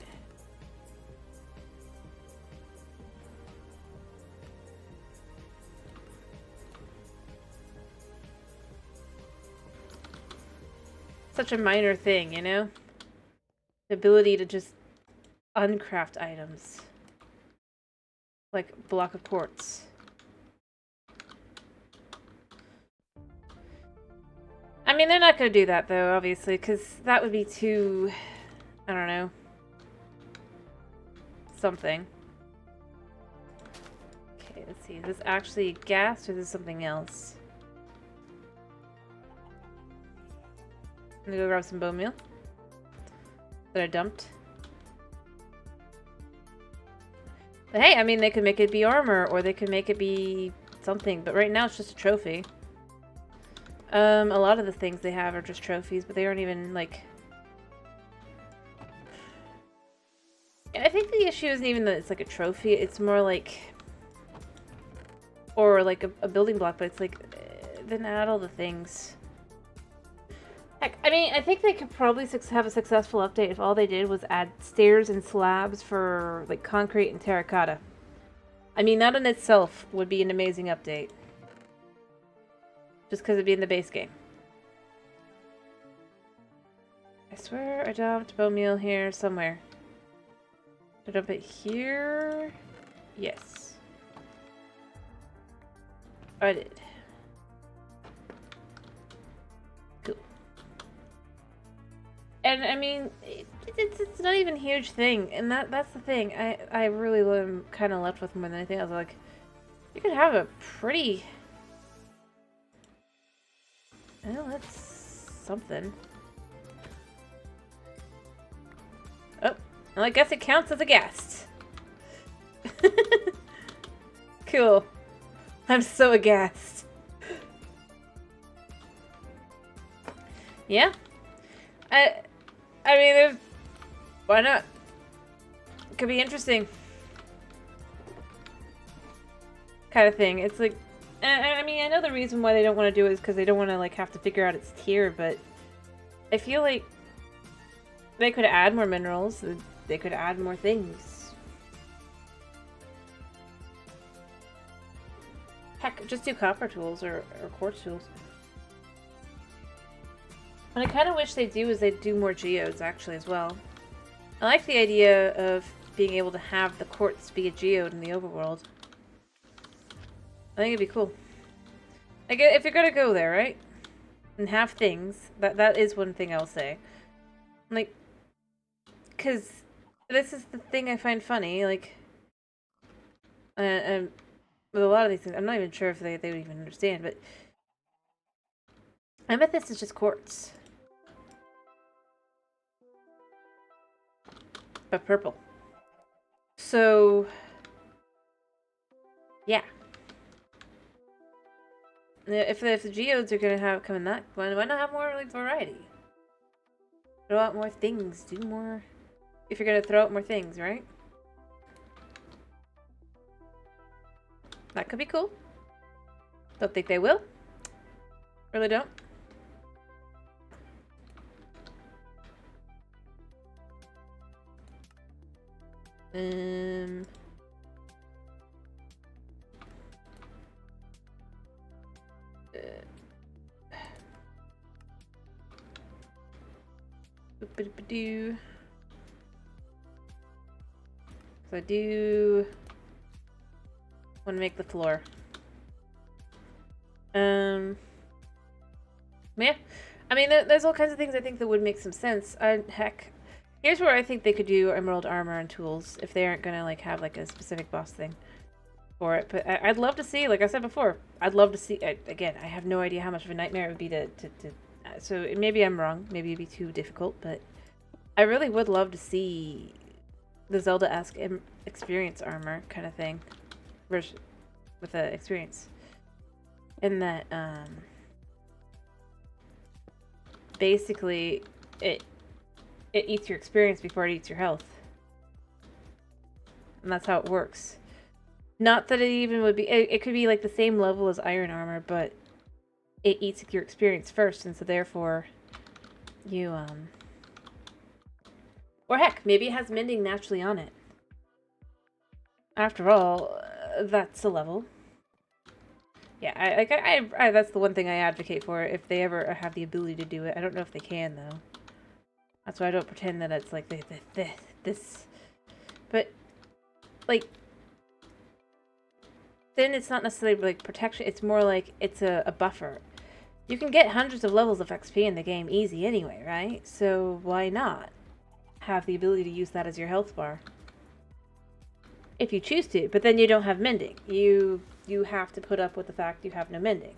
Such a minor thing, you know? The ability to just uncraft items. Like a block of quartz. I mean, they're not going to do that, though, obviously, because that would be too... I don't know. Something. Okay, let's see. Is this actually gas, or is this something else? I'm gonna go grab some bone meal that I dumped. But hey, I mean, they could make it be armor, or they could make it be something, but right now it's just a trophy. A lot of the things they have are just trophies, but they aren't even, like... I think the issue isn't even that it's like a trophy, it's more like... Or like a building block, but it's like... Then add all the things. Heck, I mean, I think they could probably have a successful update if all they did was add stairs and slabs for, like, concrete and terracotta. I mean, that in itself would be an amazing update. Just because it'd be in the base game. I swear I dumped bone meal here somewhere. Did I dump it here? Yes. I did. Cool. And I mean, it's not even a huge thing, and that's the thing. I really am kind of left with more than anything else. Like, you could have a pretty... Well, that's something. Oh, well, I guess it counts as a guest. Cool. I'm so aghast. Yeah. I mean, why not? Could be interesting. Kind of thing. It's like, I mean, I know the reason why they don't want to do it is because they don't want to, like, have to figure out its tier, but I feel like they could add more minerals. They could add more things. Heck, just do copper tools or quartz tools. What I kind of wish they'd do is they'd do more geodes, actually, as well. I like the idea of being able to have the quartz be a geode in the overworld. I think it'd be cool. Like, if you're gonna go there, right? And have things, that is one thing I'll say. Like, because this is the thing I find funny, like... With a lot of these things, I'm not even sure if they would even understand, but amethyst is just quartz. But purple. So, yeah. If the geodes are gonna come in that, why not have more like variety? Throw out more things, do more. If you're gonna throw out more things, right? That could be cool. Don't think they will. Really don't. Do. So I do want to make the floor. Yeah. I mean, there's all kinds of things I think that would make some sense. Heck, here's where I think they could do emerald armor and tools if they aren't gonna like have like a specific boss thing for it. But I'd love to see, like I said before, I'd love to see. Again, I have no idea how much of a nightmare it would be to so maybe I'm wrong. Maybe it'd be too difficult, but I really would love to see the Zelda-esque experience armor kind of thing, version with the experience. In that, basically, it eats your experience before it eats your health, and that's how it works. Not that it even would be. It could be like the same level as iron armor, but it eats your experience first, and so therefore, you or heck, maybe it has mending naturally on it. After all, that's a level. Yeah, I that's the one thing I advocate for if they ever have the ability to do it. I don't know if they can, though. That's why I don't pretend that it's like this. But, like, then it's not necessarily like protection. It's more like it's a buffer. You can get hundreds of levels of XP in the game easy anyway, right? So why not have the ability to use that as your health bar? If you choose to, but then you don't have mending. You have to put up with the fact you have no mending.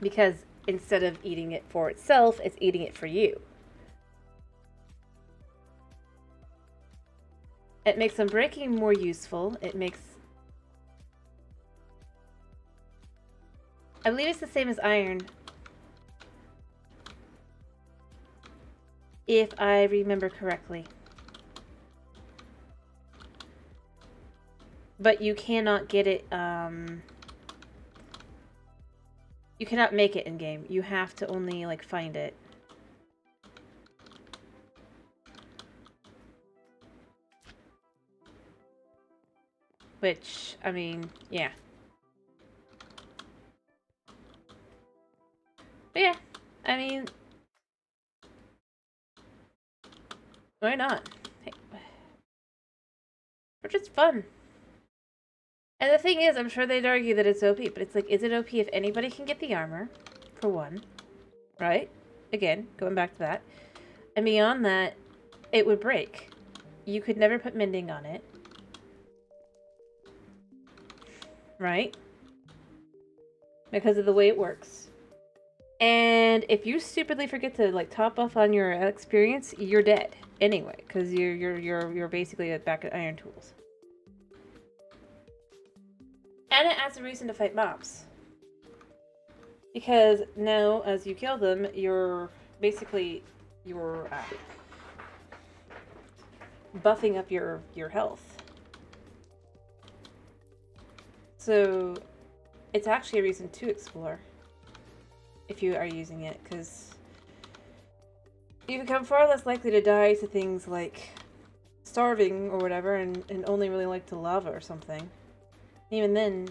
Because instead of eating it for itself, it's eating it for you. It makes unbreaking more useful. It makes... I believe it's the same as iron. If I remember correctly. But you cannot get it, you cannot make it in-game. You have to only, like, find it. Which, I mean, yeah. But yeah, I mean... Why not? Hey. It's just fun. And the thing is, I'm sure they'd argue that it's OP, but it's like, is it OP if anybody can get the armor? For one. Right? Again, going back to that. And beyond that, it would break. You could never put mending on it. Right? Because of the way it works. And if you stupidly forget to, like, top buff on your experience, you're dead. Anyway, because you're basically back at iron tools. And it adds a reason to fight mobs. Because now, as you kill them, you're basically buffing up your health. So it's actually a reason to explore if you are using it, because you become far less likely to die to things like starving or whatever, and only really like to lava or something. Even then,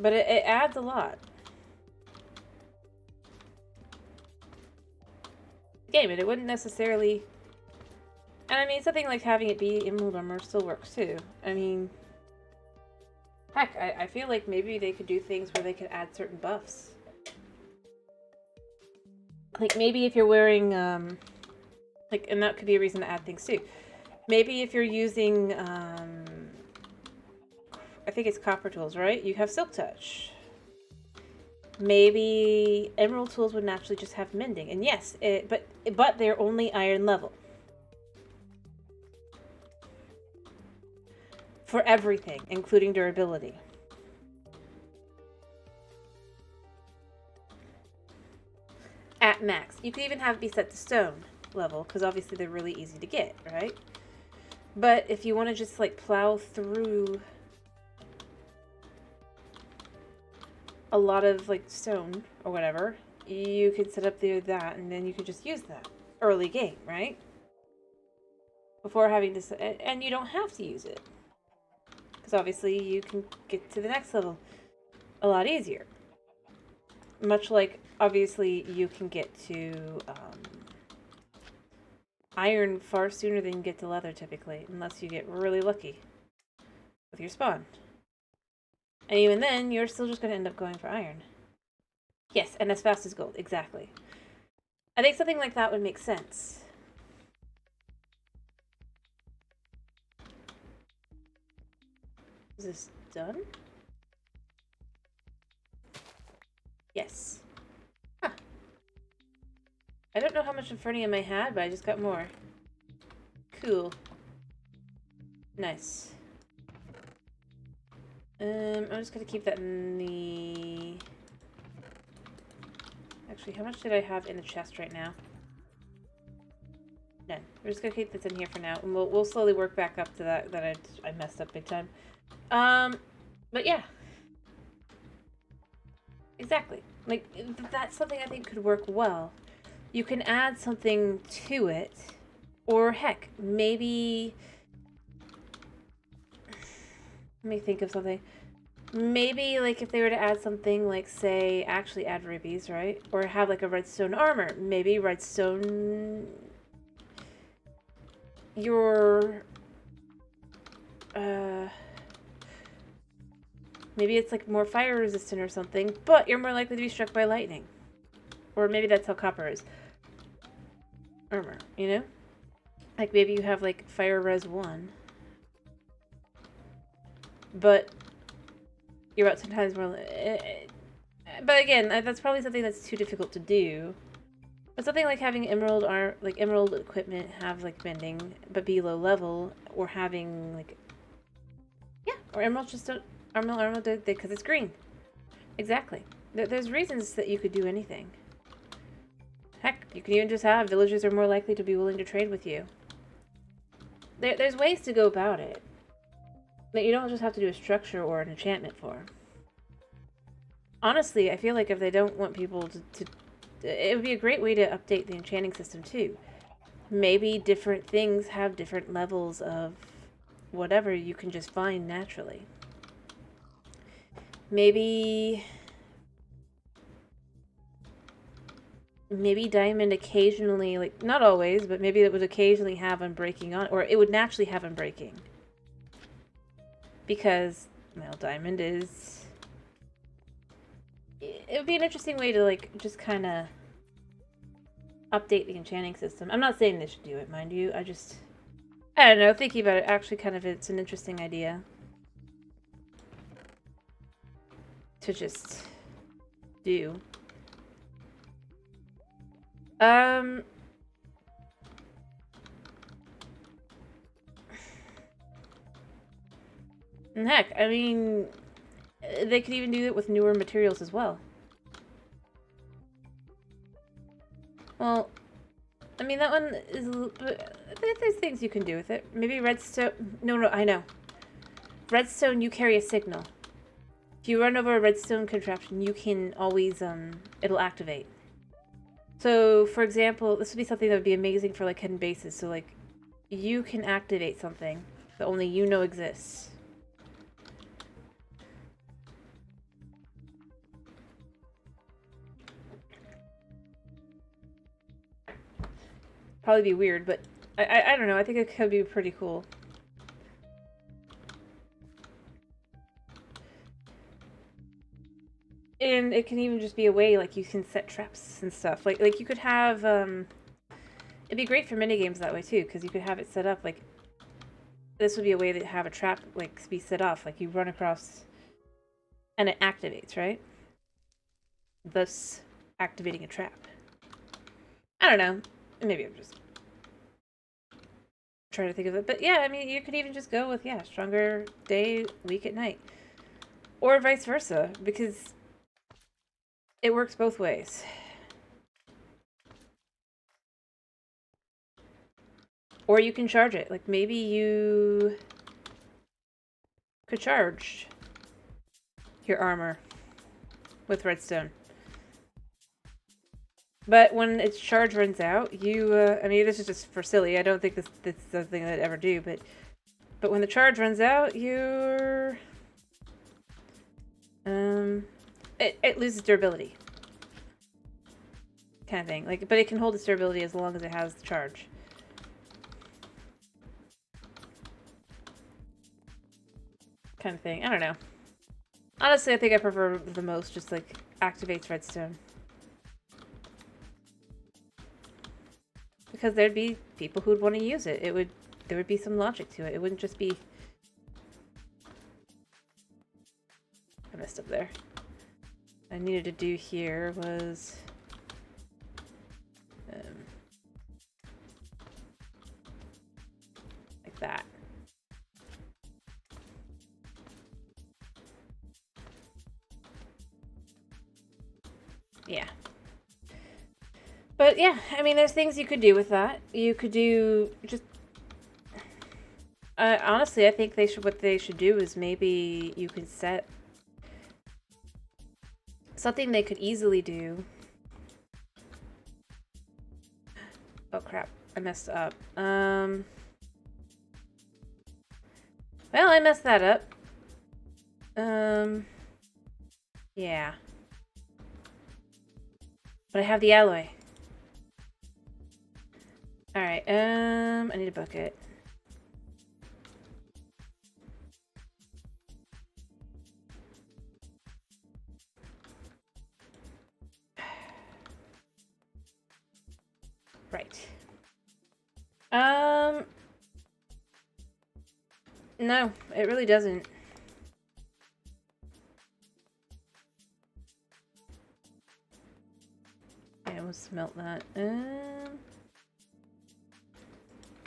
but it adds a lot. Game it wouldn't necessarily, and I mean something like having it be emerald armor still works too. I mean, heck, I feel like maybe they could do things where they could add certain buffs. Like maybe if you're wearing Like, and that could be a reason to add things too. Maybe if you're using, I think it's copper tools, right? You have silk touch. Maybe emerald tools would naturally just have mending, and yes, but they're only iron level for everything, including durability. At max, you could even have it be set to stone level because obviously they're really easy to get, right? But if you want to just like plow through a lot of like stone or whatever, you could set up there that, and then you could just use that early game, right? Before having to, and you don't have to use it because obviously you can get to the next level a lot easier. Much like obviously you can get to iron far sooner than you get to leather typically, unless you get really lucky with your spawn. And even then, you're still just going to end up going for iron. Yes, and as fast as gold, exactly. I think something like that would make sense. Is this done? Yes. Huh. I don't know how much Infernium I had, but I just got more. Cool. Nice. I'm just gonna keep that in the... Actually, how much did I have in the chest right now? None. We're just gonna keep this in here for now, and we'll slowly work back up to that I messed up big time. But yeah. Exactly. Like, that's something I think could work well. You can add something to it, or heck, maybe... Let me think of something. Maybe, like, if they were to add something, like, say, actually add rubies, right? Or have, like, a redstone armor. Maybe redstone... Your... Maybe it's, like, more fire resistant or something, but you're more likely to be struck by lightning. Or maybe that's how copper is. Armor, you know? Like, maybe you have, like, fire res 1. But you're about 10 times more... But again, that's probably something that's too difficult to do. But something like having emerald equipment have, like, bending, but be low level, or having, like... Yeah, or emeralds just don't... Emerald, because it's green. Exactly. There's reasons that you could do anything. Heck, you can even just have villagers are more likely to be willing to trade with you. There's ways to go about it that you don't just have to do a structure or an enchantment for. Honestly, I feel like if they don't want people to it would be a great way to update the enchanting system too. Maybe different things have different levels of whatever you can just find naturally. Maybe diamond occasionally, like, not always, but maybe it would occasionally have unbreaking on, or it would naturally have unbreaking. Because, well, diamond is... It would be an interesting way to, like, just kind of update the enchanting system. I'm not saying they should do it, mind you. I don't know, thinking about it, actually kind of, it's an interesting idea. To just do. Heck, I mean, they could even do it with newer materials as well. Well, I mean, that one is... There's things you can do with it. Maybe redstone... No, I know. Redstone, you carry a signal. If you run over a redstone contraption, you can always, it'll activate. So, for example, this would be something that would be amazing for, like, hidden bases. So, like, you can activate something that only you know exists. Probably be weird, but I don't know. I think it could be pretty cool. And it can even just be a way, like, you can set traps and stuff. Like you could have, It'd be great for minigames that way too, because you could have it set up like this would be a way to have a trap like be set off, like you run across and it activates, right? Thus activating a trap. I don't know. Maybe I'm just trying to think of it. But yeah, I mean, you could even just go with, yeah, stronger day, weak at night. Or vice versa, because it works both ways. Or you can charge it. Like, maybe you could charge your armor with redstone. But when its charge runs out, you, I mean, this is just for silly. I don't think this is something I'd ever do, but when the charge runs out, you're... It loses durability. Kind of thing. Like, but it can hold its durability as long as it has the charge. Kind of thing. I don't know. Honestly, I think I prefer the most just, like, activates redstone. Because there'd be people who'd want to use it. There would be some logic to it. It wouldn't just be... I messed up there. What I needed to do here was... like that. Yeah. But yeah, I mean, there's things you could do with that. You could do just... honestly, I think what they should do is maybe you could set... something they could easily do. Oh crap, I messed up. Well, I messed that up. Yeah. But I have the alloy. Alright, I need a bucket. Right. No, it really doesn't. Yeah, we'll smelt that.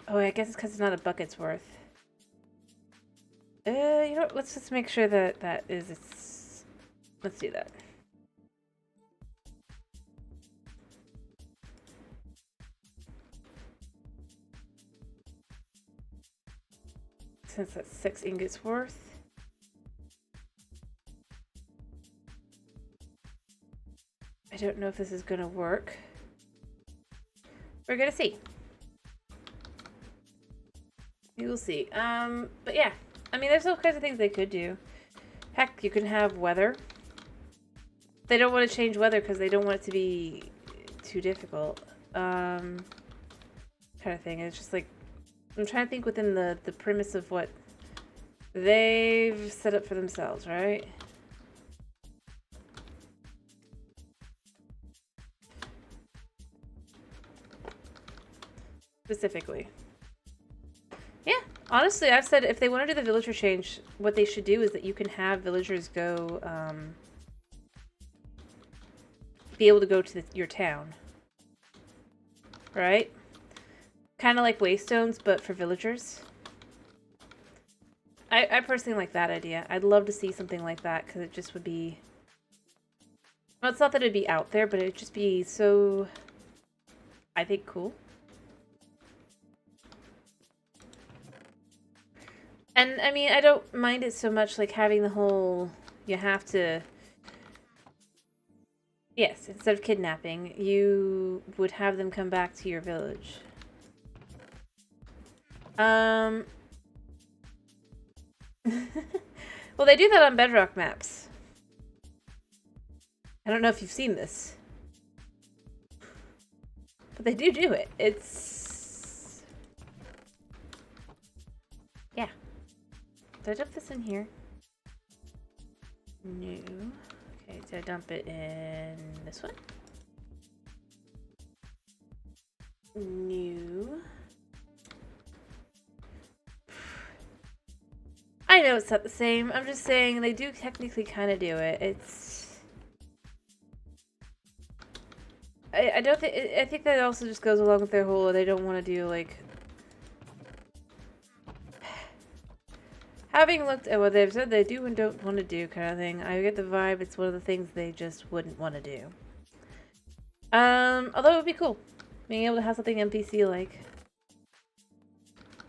Oh, I guess it's because it's not a bucket's worth. You know what? Let's just make sure that that is its... Let's do that. Since that's 6 ingots worth. I don't know if this is gonna work. We're gonna see. We will see. But yeah. I mean, there's all kinds of things they could do. Heck, you can have weather. They don't want to change weather because they don't want it to be too difficult. Kind of thing. It's just like, I'm trying to think within the premise of what they've set up for themselves, right? Specifically. Yeah, honestly, I've said if they want to do the villager change, what they should do is that you can have villagers go, be able to go to your town. Right? Kind of like waystones, but for villagers. I personally like that idea. I'd love to see something like that, because it just would be... Well, it's not that it'd be out there, but it'd just be so... I think cool. And, I mean, I don't mind it so much, like, having the whole... You have to... Yes, instead of kidnapping, you would have them come back to your village. Well, they do that on Bedrock maps. I don't know if you've seen this. But they do it. It's... Yeah. Did I dump this in here? No. Okay, did I dump it in this one? new. I know it's not the same. I'm just saying they do technically kind of do it. It's... I don't think... I think that also just goes along with their whole... They don't want to do, like... Having looked at what they've said they do and don't want to do kind of thing, I get the vibe it's one of the things they just wouldn't want to do. Although it would be cool. Being able to have something NPC-like.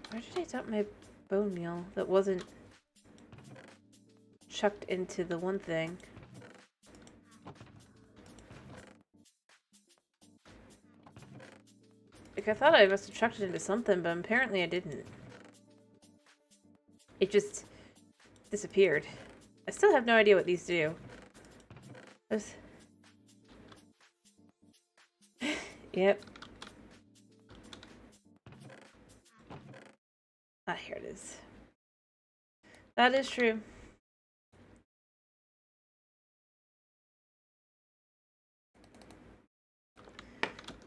Where did I dump my bone meal that wasn't chucked into the one thing? Like, I thought I must have chucked it into something, but apparently I didn't. It just disappeared. I still have no idea what these do. Yep. Ah, here it is. That is true.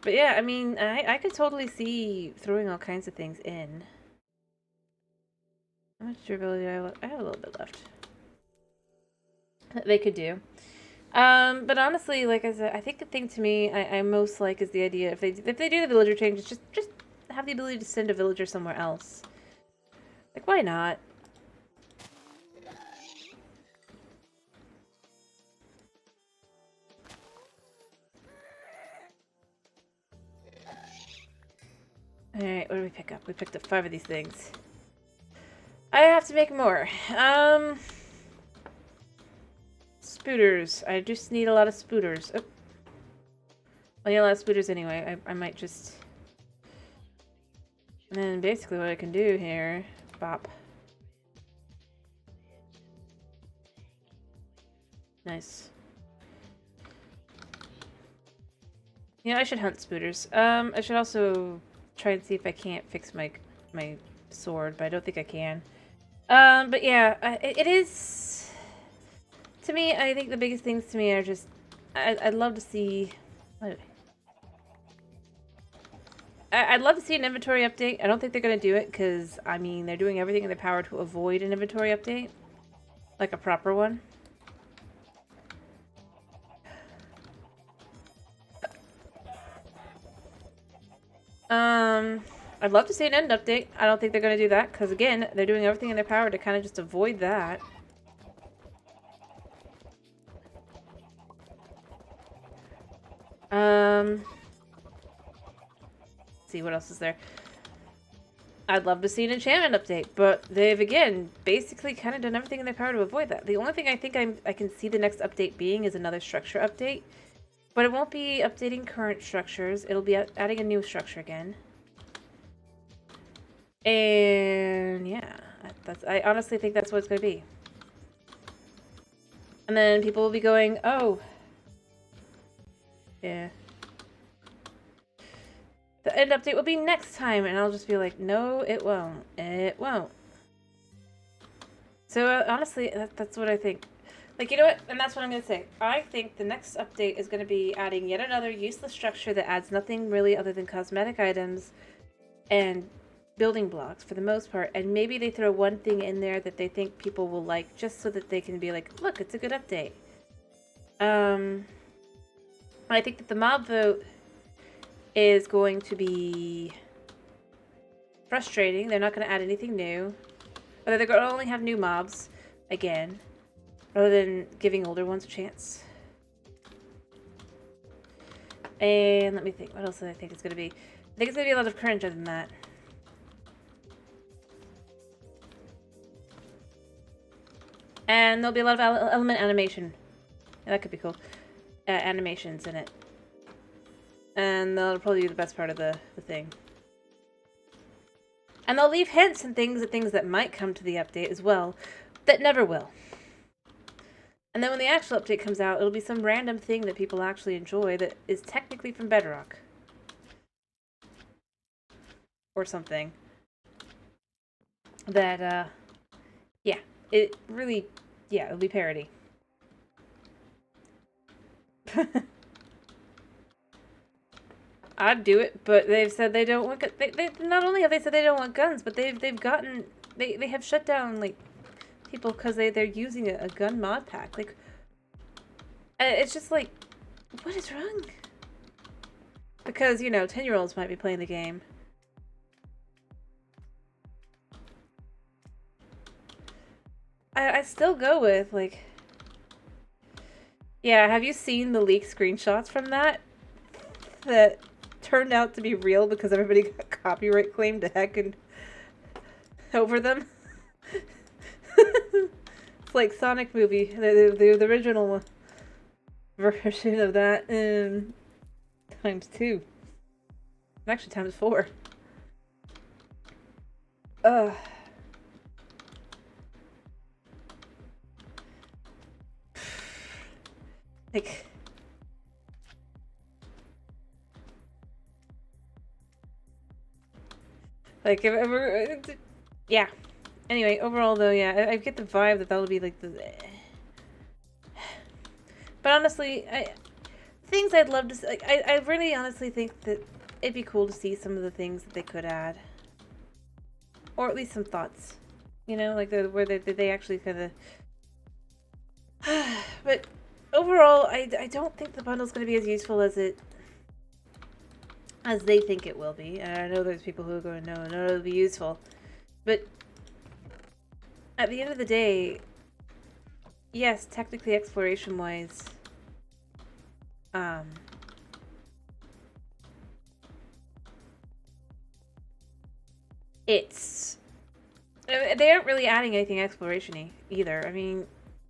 But yeah, I mean, I could totally see throwing all kinds of things in. How much durability do I have? I have a little bit left. They could do. But honestly, like I said, I think the thing to me I most like is the idea if they do the villager changes, just have the ability to send a villager somewhere else. Like, why not? Alright, what do we pick up? We picked up 5 of these things. I have to make more. Spooters. I just need a lot of spooters. Oh. I need a lot of spooters anyway. I might just... And then basically what I can do here... Bop. Nice. Yeah, I should hunt spooters. I should also try and see if I can't fix my sword, but I don't think I can. But yeah, it is... To me, I think the biggest things to me are just... I'd love to see... I'd love to see an inventory update. I don't think they're going to do it, because, I mean, they're doing everything in their power to avoid an inventory update. Like a proper one. I'd love to see an end update. I don't think they're going to do that, because again, they're doing everything in their power to kind of just avoid that. Let's see, what else is there? I'd love to see an enchantment update, but they've, again, basically kind of done everything in their power to avoid that. The only thing I think I can see the next update being is another structure update, but it won't be updating current structures. It'll be adding a new structure again. And yeah, I honestly think that's what it's going to be. And then people will be going, oh, yeah. The end update will be next time, and I'll just be like, no, it won't. It won't. So honestly, that's what I think. Like, you know what? And that's what I'm going to say. I think the next update is going to be adding yet another useless structure that adds nothing really other than cosmetic items and building blocks for the most part, and maybe they throw one thing in there that they think people will like, just so that they can be like, look, it's a good update. I think that the mob vote is going to be frustrating. They're not going to add anything new, but they're going to only have new mobs again, rather than giving older ones a chance. And let me think, what else do I think it's going to be? I think it's going to be a lot of cringe other than that. And there'll be a lot of element animation. Yeah, that could be cool. Animations in it. And that'll probably be the best part of the thing. And they'll leave hints and things that might come to the update as well, that never will. And then when the actual update comes out, it'll be some random thing that people actually enjoy that is technically from Bedrock. Or something. That, yeah. It really, yeah, it'll be parody. I'd do it, but they've said they don't want. They not only have they said they don't want guns, but they have shut down like people because they're using a gun mod pack. Like, it's just like, what is wrong? Because, you know, 10-year-olds might be playing the game. I still go with, like... Yeah, have you seen the leaked screenshots from that? That turned out to be real because everybody got copyright claimed to heck and over them? It's like Sonic movie, the original version of that, times 2. Actually, times 4. Ugh. Like... Like, if ever... Yeah. Anyway, overall, though, yeah, I get the vibe that that'll be, like, the... But honestly, things I'd love to see... Like, I really honestly think that it'd be cool to see some of the things that they could add. Or at least some thoughts. You know, like, where they actually kind of... But overall, I don't think the bundle's going to be as useful as they think it will be. And I know there's people who are going, no, it'll be useful. But at the end of the day, yes, technically exploration-wise, it's... They aren't really adding anything exploration-y either. I mean,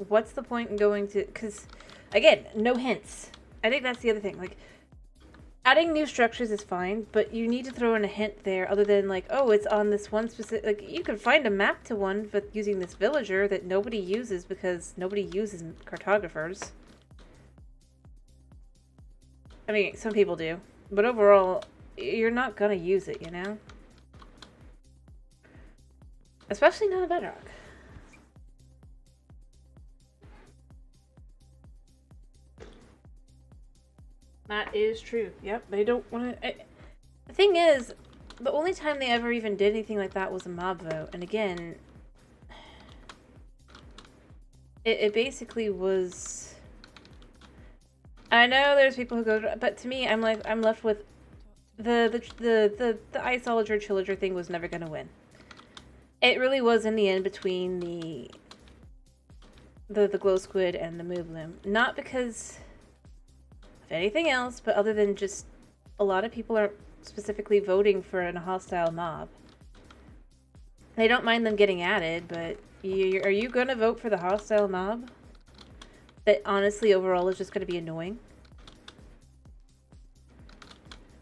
what's the point in going to... Because, again, no hints. I think that's the other thing. Like, adding new structures is fine, but you need to throw in a hint there other than, like, oh, it's on this one specific... Like, you could find a map to one, but using this villager that nobody uses because nobody uses cartographers. I mean, some people do. But overall, you're not gonna use it, you know? Especially not a Bedrock. That is true. Yep, they don't want to... The thing is, the only time they ever even did anything like that was a mob vote. And again, it basically was... I know there's people who go... But to me, I'm left with... The Iceologer Chillager thing was never going to win. It really was in the end between the Glow Squid and the Moo Bloom. Not because of anything else, but other than just a lot of people are specifically voting for a hostile mob. They don't mind them getting added, but are you going to vote for the hostile mob? That honestly overall is just going to be annoying.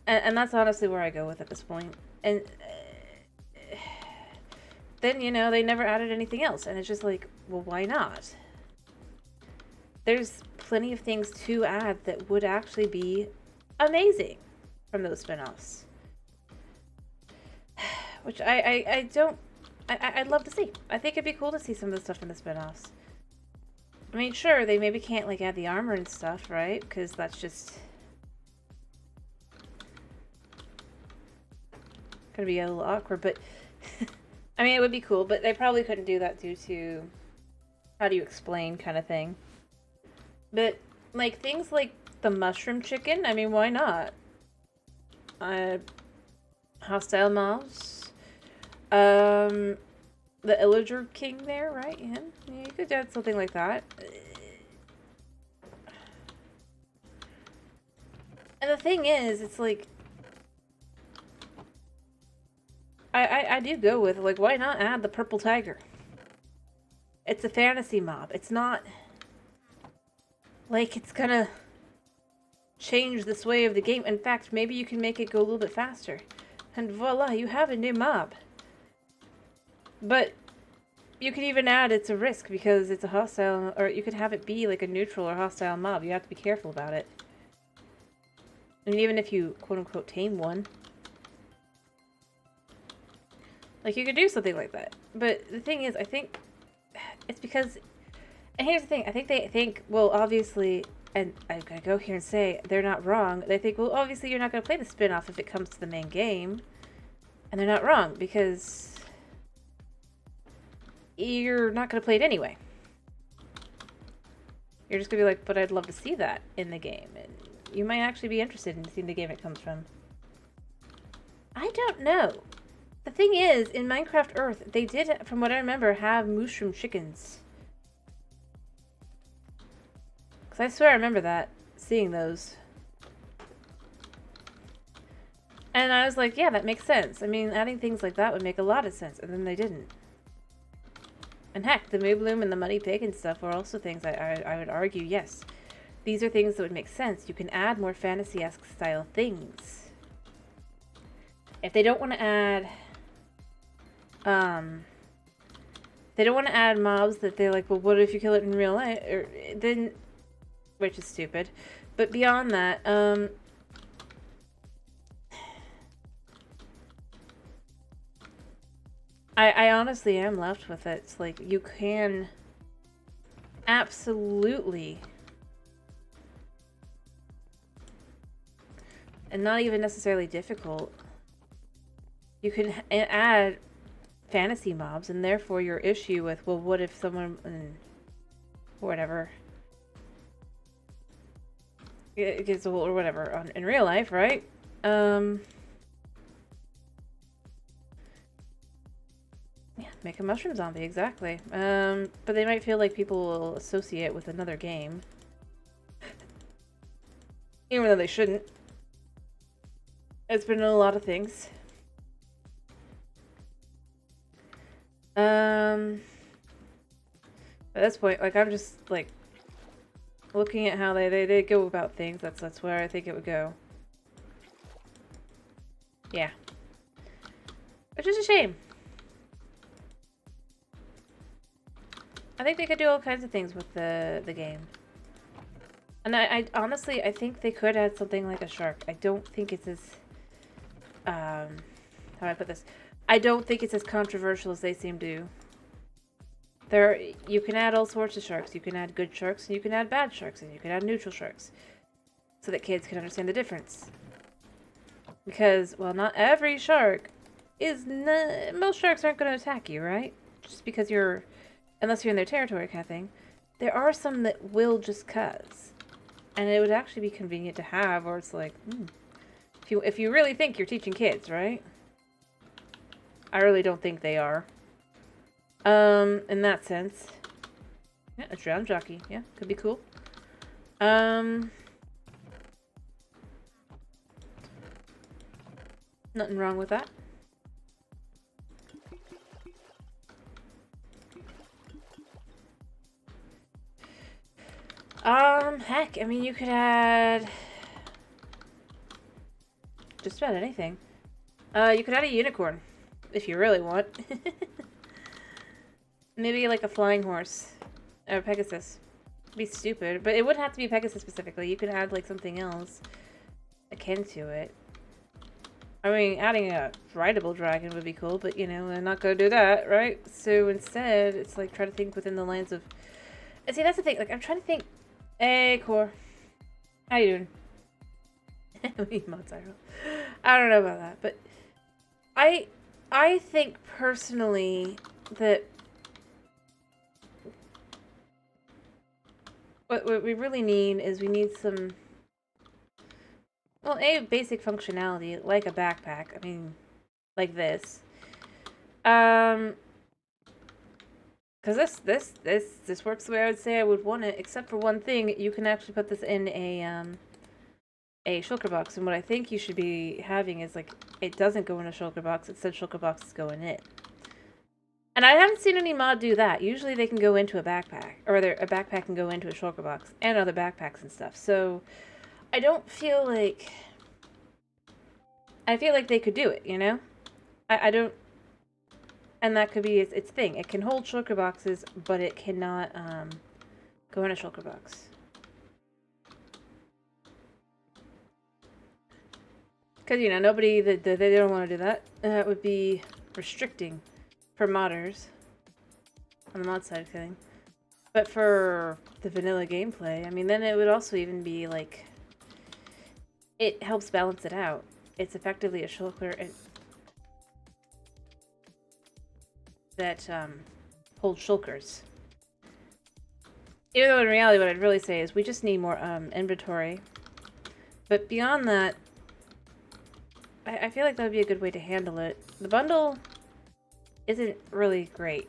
And that's honestly where I go with at this point. And then, you know, they never added anything else. And it's just like, well, why not? There's plenty of things to add that would actually be amazing from those spin-offs. Which I'd love to see. I think it'd be cool to see some of the stuff from the spin-offs. I mean, sure, they maybe can't, like, add the armor and stuff, right? Because that's just... gonna be a little awkward, but... I mean, it would be cool, but they probably couldn't do that due to... how do you explain kind of thing. But, like, things like the mushroom chicken, I mean, why not? Hostile mobs. The Illager King there, right? Yeah, you could add something like that. And the thing is, it's like... I do go with, like, why not add the purple tiger? It's a fantasy mob. It's not... like, it's gonna change the sway of the game. In fact, maybe you can make it go a little bit faster. And voila, you have a new mob. But you could even add it's a risk because it's a hostile, or you could have it be like a neutral or hostile mob. You have to be careful about it. And even if you quote-unquote tame one. Like, you could do something like that. But the thing is, I think it's because... And here's the thing. I think they think, well, obviously, and I'm gonna go here and say they're not wrong. They think, well, obviously you're not gonna play the spin-off if it comes to the main game. And they're not wrong, because you're not gonna play it anyway. You're just gonna be like, but I'd love to see that in the game. And you might actually be interested in seeing the game it comes from. I don't know. The thing is, in Minecraft Earth, they did, from what I remember, have mushroom chickens. Because I swear I remember that, seeing those. And I was like, yeah, that makes sense. I mean, adding things like that would make a lot of sense, and then they didn't. And heck, the Moobloom and the Muddy Pig and stuff were also things I would argue, yes. These are things that would make sense. You can add more fantasy-esque style things. If they don't want to add... they don't want to add mobs that they're like, well, what if you kill it in real life? Or, then, which is stupid. But beyond that, I honestly am left with it. It's like, you can absolutely, and not even necessarily difficult, you can add fantasy mobs, and therefore your issue with, well, what if someone, whatever, it gets, or whatever, in real life, right? Yeah, make a mushroom zombie, exactly. But they might feel like people will associate with another game. Even though they shouldn't. It's been in a lot of things. At this point, like, I'm just, like, looking at how they go about things. That's where I think it would go. Yeah. Which is a shame. I think they could do all kinds of things with the game. And I honestly, I think they could add something like a shark. I don't think it's as... how do I put this? I don't think it's as controversial as they seem to. You can add all sorts of sharks. You can add good sharks, and you can add bad sharks, and you can add neutral sharks. So that kids can understand the difference. Because, well, not every shark is... most sharks aren't going to attack you, right? Just because you're... unless you're in their territory kind of thing. There are some that will just cuz. And it would actually be convenient to have, or it's like, if you really think you're teaching kids, right? I really don't think they are. In that sense. Yeah, a drown jockey. Yeah, could be cool. Nothing wrong with that. Heck, I mean, you could add just about anything. You could add a unicorn, if you really want. Maybe like a flying horse, or Pegasus. It'd be stupid, but it wouldn't have to be Pegasus specifically. You could add like something else akin to it. I mean, adding a rideable dragon would be cool, but you know, I'm not gonna do that, right? So instead, it's like try to think within the lines of... And see, that's the thing, like, I'm trying to think... Hey, Core. How you doing? I don't know about that, but... I think, personally, that... What we really need is we need some... Well, basic functionality, like a backpack. I mean, like this. Because this works the way I would say I would want it, except for one thing. You can actually put this in a shulker box, and what I think you should be having is, like, it doesn't go in a shulker box, instead shulker boxes go in it. And I haven't seen any mod do that. Usually they can go into a backpack, or a backpack can go into a shulker box, and other backpacks and stuff, so... I don't feel like... I feel like they could do it, you know? I don't... And that could be its thing. It can hold shulker boxes, but it cannot go in a shulker box. Because, you know, nobody... they don't want to do that. That would be restricting for modders. On the mod side of things. But for the vanilla gameplay, I mean, then it would also even be like, it helps balance it out. It's effectively a shulker that holds shulkers. Even though in reality what I'd really say is we just need more inventory. But beyond that, I feel like that would be a good way to handle it. The bundle isn't really great.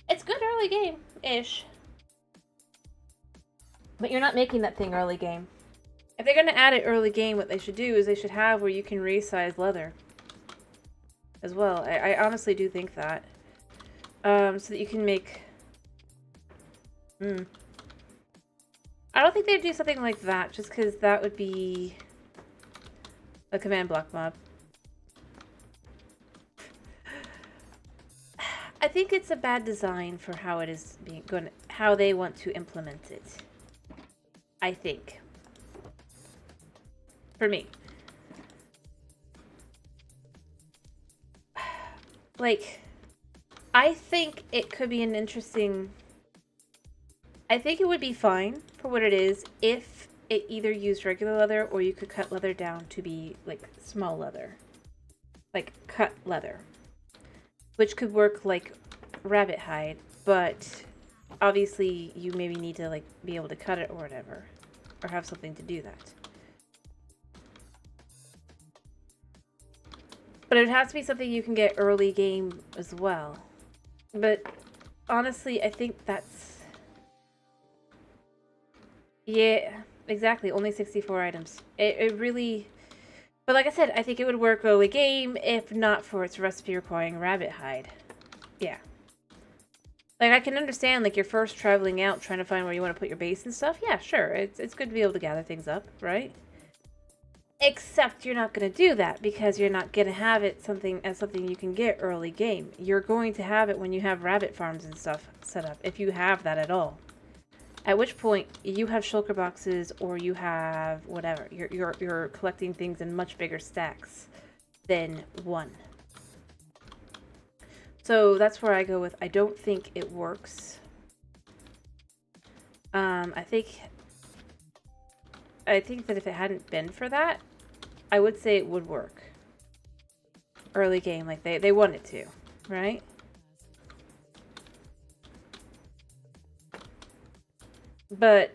It's good early game-ish. But you're not making that thing early game. If they're going to add it early game, what they should do is they should have where you can resize leather. As well. I honestly do think that. So that you can make... I don't think they'd do something like that, just because that would be a command block mob. I think it's a bad design for how it is how they want to implement it. I think. For me. Like, I think it could be an interesting... I think it would be fine for what it is if it either used regular leather or you could cut leather down to be, like, small leather. Like, cut leather. Which could work like rabbit hide, but obviously you maybe need to, like, be able to cut it or whatever. Or have something to do that. But it would have to be something you can get early game as well. But honestly, I think that's... Yeah, exactly. Only 64 items. It really... But like I said, I think it would work early game if not for its recipe requiring rabbit hide. Yeah. Like, I can understand, like, you're first traveling out trying to find where you want to put your base and stuff. Yeah, sure. It's good to be able to gather things up, right? Except you're not going to do that because you're not going to have it something you can get early game. You're going to have it when you have rabbit farms and stuff set up, if you have that at all. At which point you have shulker boxes or you have whatever. You're collecting things in much bigger stacks than one. So that's where I go with I don't think it works. I think that if it hadn't been for that, I would say it would work. Early game, like they want it to, right? But,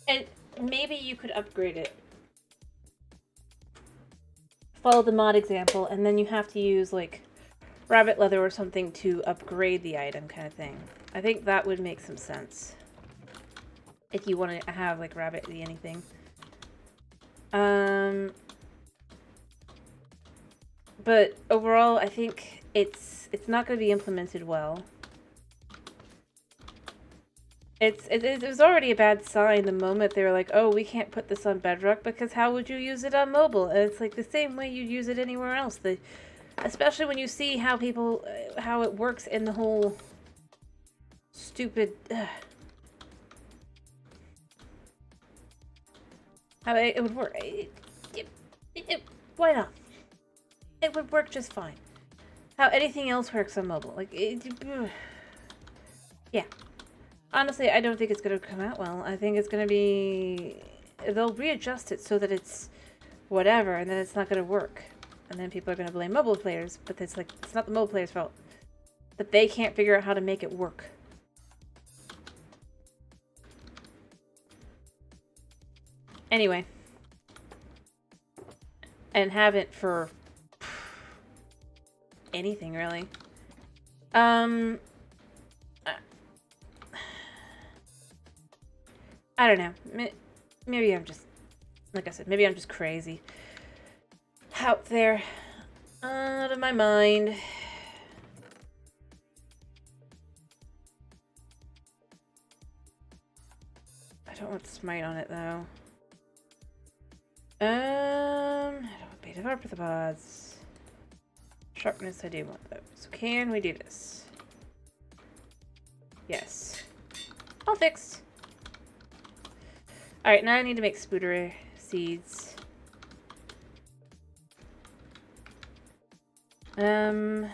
and maybe you could upgrade it. Follow the mod example, and then you have to use, like, rabbit leather or something to upgrade the item kind of thing. I think that would make some sense. If you want to have, like, rabbit anything. But overall, I think it's not going to be implemented well. It was already a bad sign the moment they were like, oh, we can't put this on Bedrock because how would you use it on mobile? And it's like the same way you'd use it anywhere else. Especially when you see how how it works in the whole stupid... how it would work. Why not? It would work just fine. How anything else works on mobile. Like, yeah. Honestly, I don't think it's going to come out well. I think it's going to be... They'll readjust it so that it's whatever, and then it's not going to work. And then people are going to blame mobile players, but it's like, it's not the mobile players' fault. But they can't figure out how to make it work. Anyway. And haven't for... anything, really. I don't know. Maybe I'm just, like I said, maybe I'm just crazy. Out there. Out of my mind. I don't want smite on it, though. I don't want beta arthropods. Sharpness, I do want those. Can we do this? Yes. All fixed. Alright, now I need to make spooder seeds. I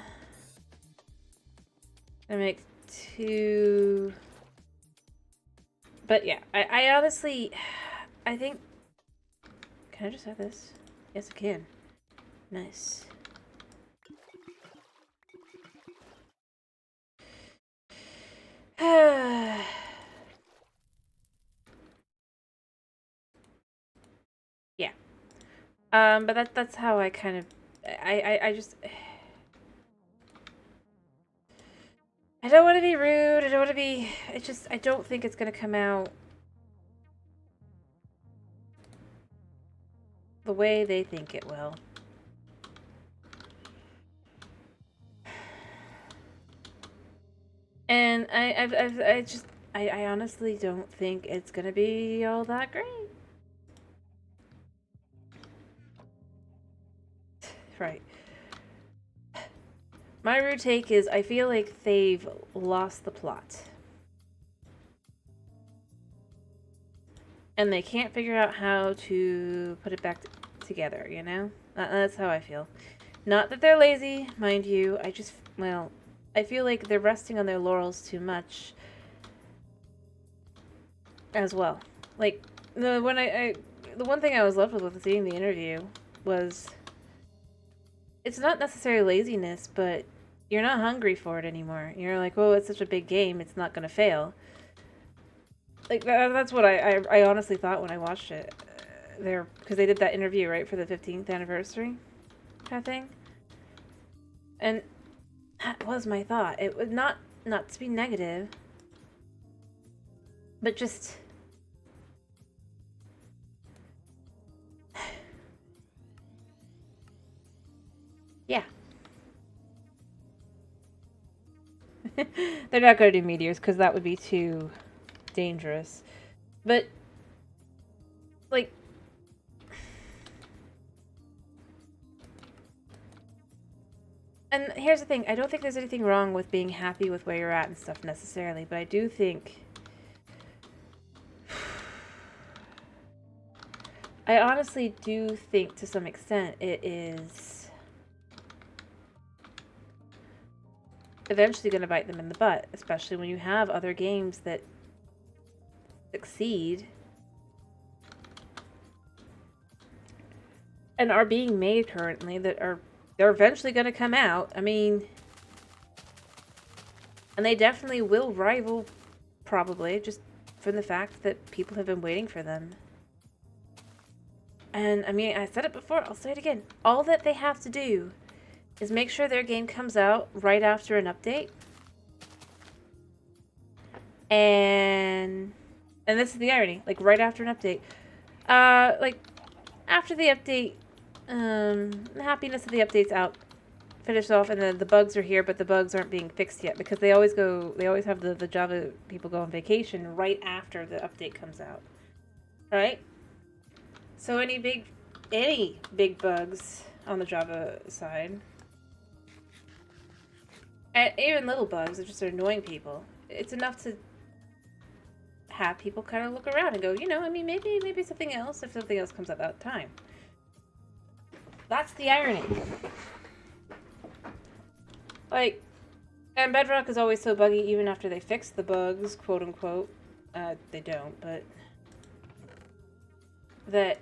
make to... But yeah, I honestly... I think... Can I just have this? Yes, I can. Nice. Yeah. But that's how I kind of... I just... I don't want to be rude. I don't want to be... It's just... I don't think it's going to come out the way they think it will. And I honestly don't think it's gonna be all that great. Right. My rude take is I feel like they've lost the plot. And they can't figure out how to put it back together, you know? That's how I feel. Not that they're lazy, mind you. I just, well, I feel like they're resting on their laurels too much as well. Like, the one thing I was left with seeing the interview was it's not necessarily laziness, but you're not hungry for it anymore. You're like, oh, it's such a big game, it's not gonna fail. Like, that's what I honestly thought when I watched it. There, because they did that interview, right, for the 15th anniversary kind of thing. And that was my thought. It was not to be negative, but just... yeah. They're not going to do meteors because that would be too dangerous. But, like, and here's the thing. I don't think there's anything wrong with being happy with where you're at and stuff necessarily, but I do think... I honestly do think to some extent it is eventually going to bite them in the butt, especially when you have other games that succeed and are being made currently that they're eventually going to come out. I mean, and they definitely will rival, probably, just from the fact that people have been waiting for them. And, I mean, I said it before, I'll say it again. All that they have to do is make sure their game comes out right after an update. And this is the irony, like, right after an update. Like, after the update, the happiness of the update's out, finished off, and then the bugs are here, but the bugs aren't being fixed yet, because they always have the Java people go on vacation right after the update comes out. Right? So any big bugs on the Java side, and even little bugs that just are annoying people, it's enough to have people kind of look around and go, you know, I mean, maybe something else, if something else comes at that time. That's the irony. Like, and Bedrock is always so buggy even after they fix the bugs, quote unquote. They don't, but that,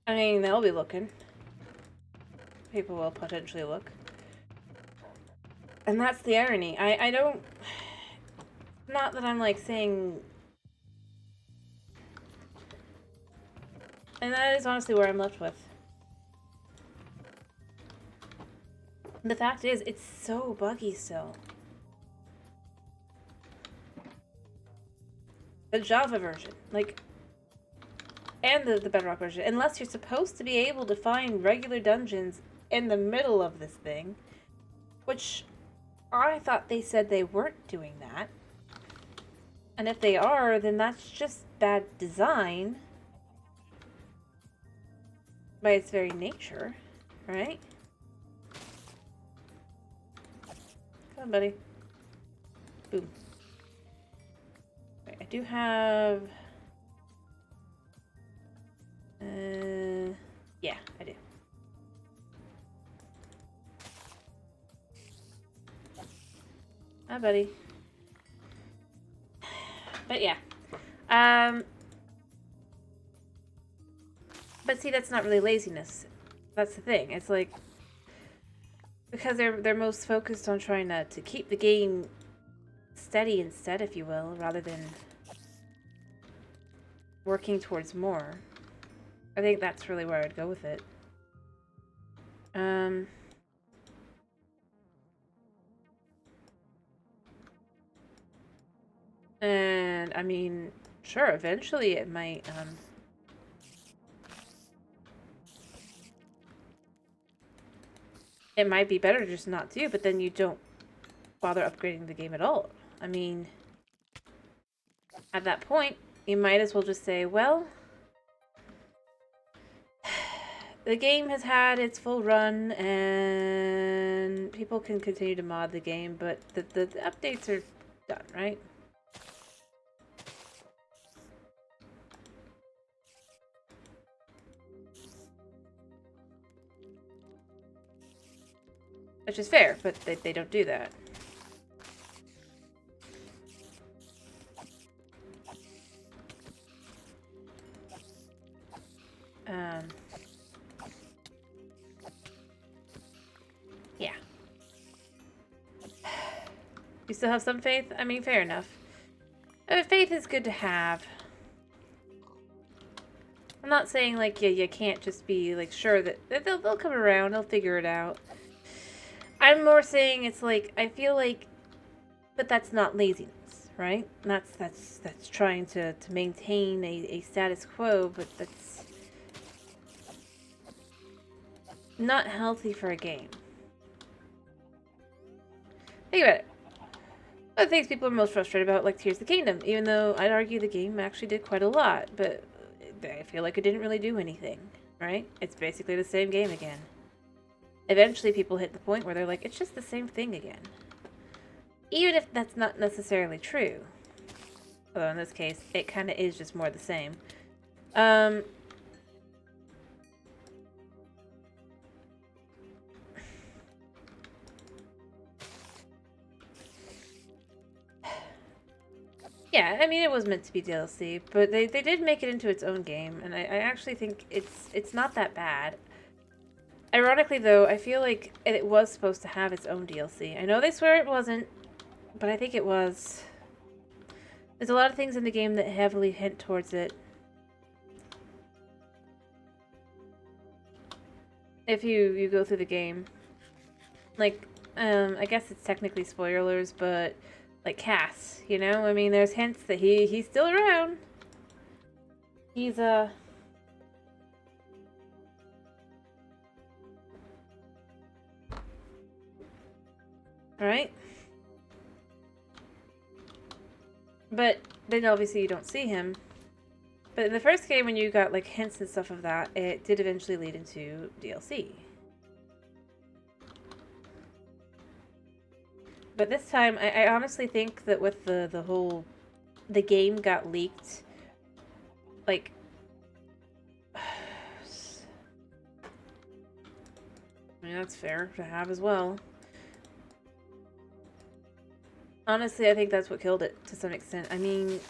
I mean, they'll be looking. People will potentially look. And that's the irony. I don't... Not that I'm, like, saying... And that is honestly where I'm left with. The fact is, it's so buggy still. The Java version. Like... And the Bedrock version. Unless you're supposed to be able to find regular dungeons in the middle of this thing, which I thought they said they weren't doing that. And if they are, then that's just bad design by its very nature, right? Come on, buddy. Boom. Wait, I do have... yeah, I do. Hi, buddy. But yeah. But see, that's not really laziness. That's the thing. It's like, because they're most focused on trying to keep the game steady instead, if you will, rather than working towards more. I think that's really where I'd go with it. And I mean, sure, eventually it might, it might be better to just not do, but then you don't bother upgrading the game at all. I mean, at that point, you might as well just say, well, the game has had its full run, and people can continue to mod the game, but the updates are done, right? Which is fair, but they don't do that. Yeah. You still have some faith? I mean, fair enough. Faith is good to have. I'm not saying, like, you can't just be, like, sure that they'll come around, they'll figure it out. I'm more saying it's like, I feel like, but that's not laziness, right? That's trying to maintain a status quo, but that's not healthy for a game. Think about it. One of the things people are most frustrated about, like Tears of the Kingdom, even though I'd argue the game actually did quite a lot, but I feel like it didn't really do anything, right? It's basically the same game again. Eventually people hit the point where they're like, it's just the same thing again. Even if that's not necessarily true. Although in this case, it kind of is just more the same. Yeah, I mean, it was meant to be DLC, but they did make it into its own game, and I actually think it's not that bad. Ironically, though, I feel like it was supposed to have its own DLC. I know they swear it wasn't, but I think it was. There's a lot of things in the game that heavily hint towards it. If you go through the game. Like, I guess it's technically spoilers, but like Cass, you know? I mean, there's hints that he's still around. He's right? But then obviously you don't see him. But in the first game, when you got like hints and stuff of that, it did eventually lead into DLC. But this time, I honestly think that with the whole... The game got leaked. Like... I mean, that's fair to have as well. Honestly, I think that's what killed it, to some extent. I mean...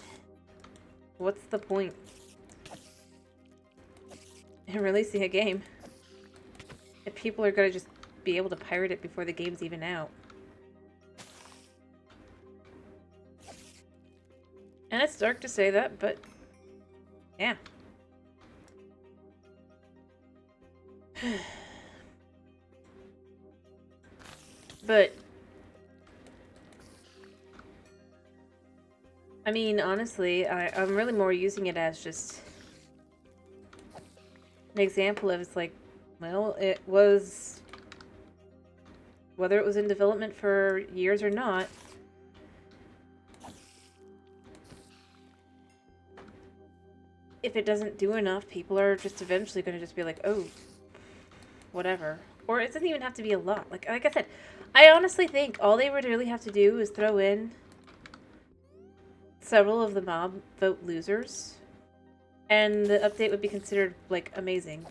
What's the point in releasing a game if people are gonna just be able to pirate it before the game's even out? And it's dark to say that, but yeah. But I mean, honestly, I'm really more using it as just an example of, it's like, well, it was, whether it was in development for years or not, if it doesn't do enough, people are just eventually going to just be like, oh, whatever. Or it doesn't even have to be a lot. Like I said, I honestly think all they would really have to do is throw in several of the mob vote losers, and the update would be considered, like, amazing.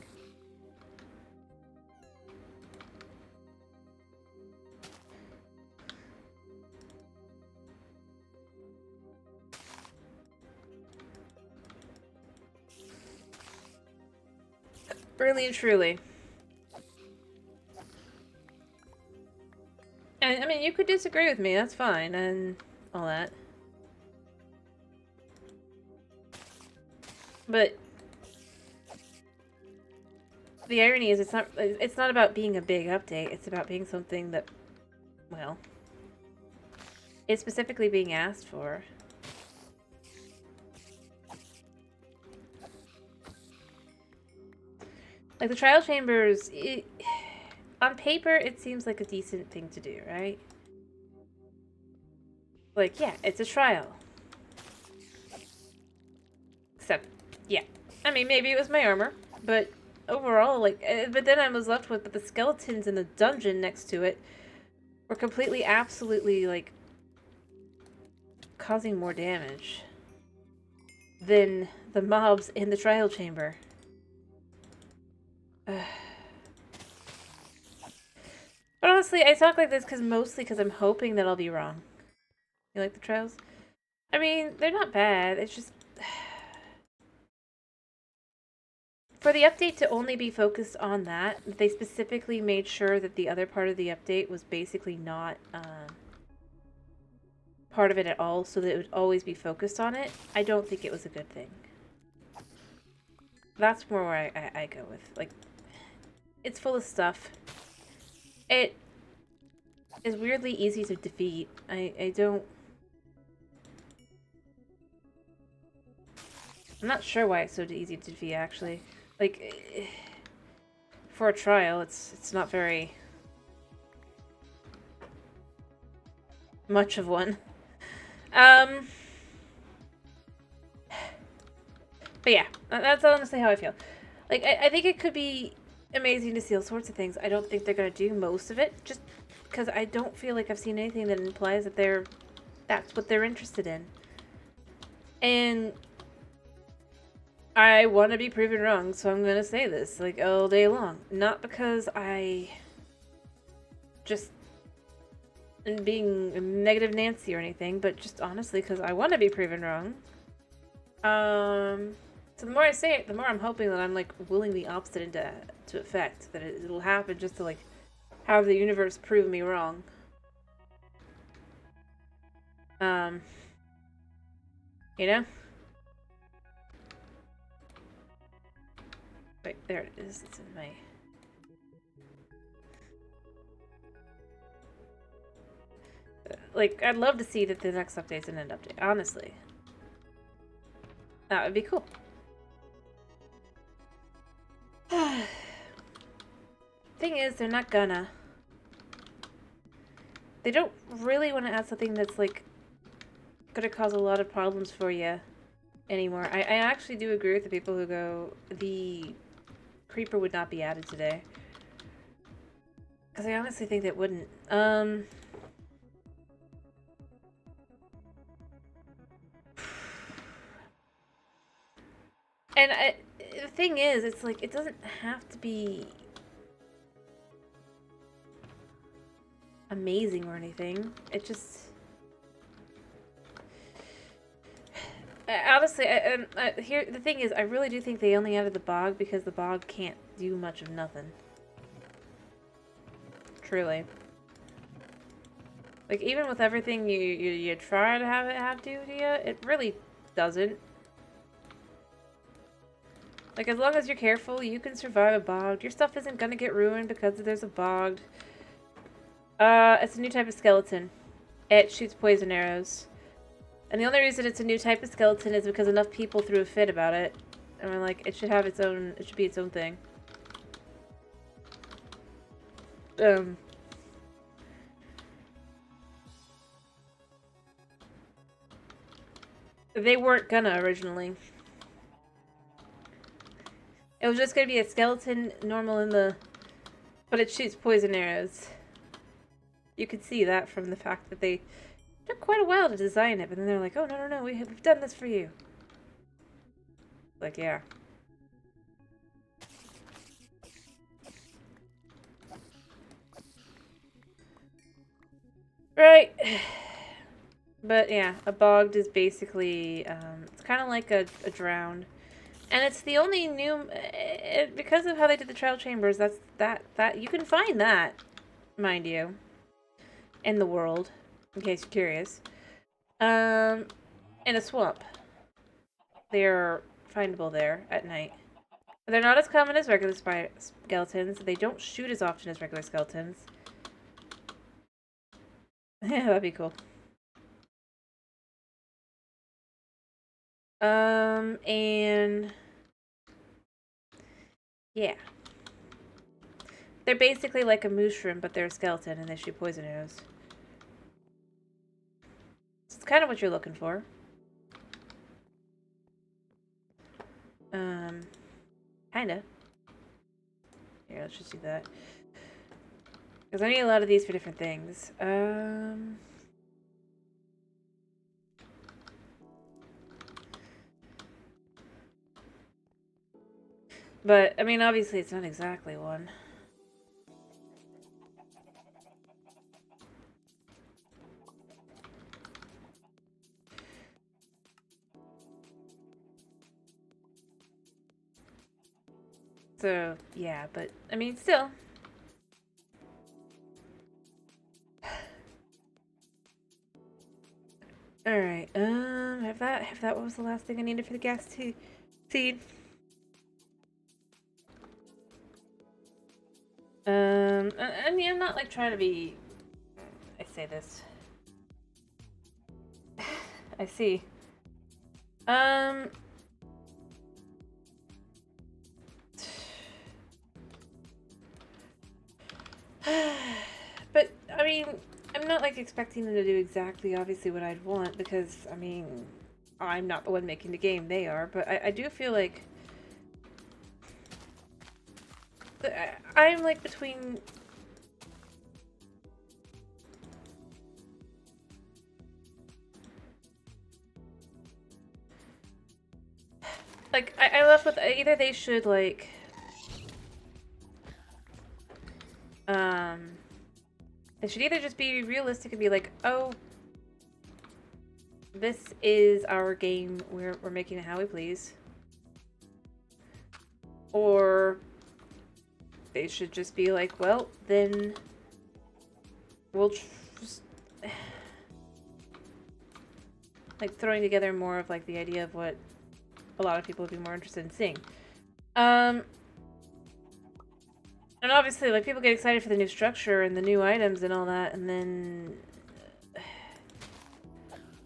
Really and truly. And, I mean, you could disagree with me, that's fine, and all that. But the irony is it's not about being a big update, it's about being something that, well, is specifically being asked for. Like, the trial chambers, on paper, it seems like a decent thing to do, right? Like, yeah, it's a trial. Except, yeah. I mean, maybe it was my armor, but overall, like, but then I was left with the skeletons in the dungeon next to it were completely, absolutely, like, causing more damage than the mobs in the trial chamber. But honestly, I talk like this mostly because I'm hoping that I'll be wrong. You like the trials? I mean, they're not bad. It's just... For the update to only be focused on that, they specifically made sure that the other part of the update was basically not part of it at all, so that it would always be focused on it. I don't think it was a good thing. That's more where I go with. Like, it's full of stuff. It is weirdly easy to defeat. I don't... I'm not sure why it's so easy to defeat, actually. Like, for a trial, it's not very much of one. But yeah, that's honestly how I feel. Like, I think it could be amazing to see all sorts of things. I don't think they're gonna do most of it, just because I don't feel like I've seen anything that implies that that's what they're interested in. And I want to be proven wrong, so I'm going to say this, like, all day long. Not because I just am being a negative Nancy or anything, but just honestly because I want to be proven wrong. So the more I say it, the more I'm hoping that I'm, like, willing the opposite into effect. That it'll happen just to, like, have the universe prove me wrong. You know? Wait, there it is. It's in my... Like, I'd love to see that the next update's an end update, honestly. That would be cool. Thing is, they're not gonna. They don't really want to add something that's, like, gonna cause a lot of problems for you anymore. I actually do agree with the people who go, the creeper would not be added today. Because I honestly think that wouldn't. And the thing is, it's like, it doesn't have to be amazing or anything. It just... honestly, here, the thing is, I really do think they only added the bog because the bog can't do much of nothing. Truly. Like, even with everything you try to have it do to you, it really doesn't. Like, as long as you're careful, you can survive a bog. Your stuff isn't gonna get ruined because there's a bog. It's a new type of skeleton. It shoots poison arrows. And the only reason it's a new type of skeleton is because enough people threw a fit about it. And we're like, it should have its own, it should be its own thing. They weren't gonna originally. It was just gonna be a skeleton normal in the... But it shoots poison arrows. You could see that from the fact that they took quite a while to design it, but then they're like, oh, no, we've done this for you. Like, yeah. Right. But yeah, a bogged is basically, it's kind of like a drowned. And it's the only new, because of how they did the trial chambers, that you can find that, mind you, in the world, in case you're curious. In a swamp. They're findable there at night. They're not as common as regular skeletons. They don't shoot as often as regular skeletons. Yeah, that'd be cool. And yeah. They're basically like a mushroom, but they're a skeleton and they shoot poison arrows. So it's kind of what you're looking for. Kinda. Here, let's just do that. Because I need a lot of these for different things. But, I mean, obviously it's not exactly one. So, yeah, but, I mean, still. Alright, have that, what was the last thing I needed for the gas seed? I mean, I'm not, like, trying to be, I say this. I see. But, I mean, I'm not, like, expecting them to do exactly, obviously, what I'd want, because, I mean, I'm not the one making the game, they are, but I do feel like I'm, like, between... Like, I left with, either they should, like... It should either just be realistic and be like, oh, this is our game, we're making it how we please. Or they should just be like, well, then we'll just... like, throwing together more of, like, the idea of what a lot of people would be more interested in seeing. And obviously, like, people get excited for the new structure and the new items and all that, and then...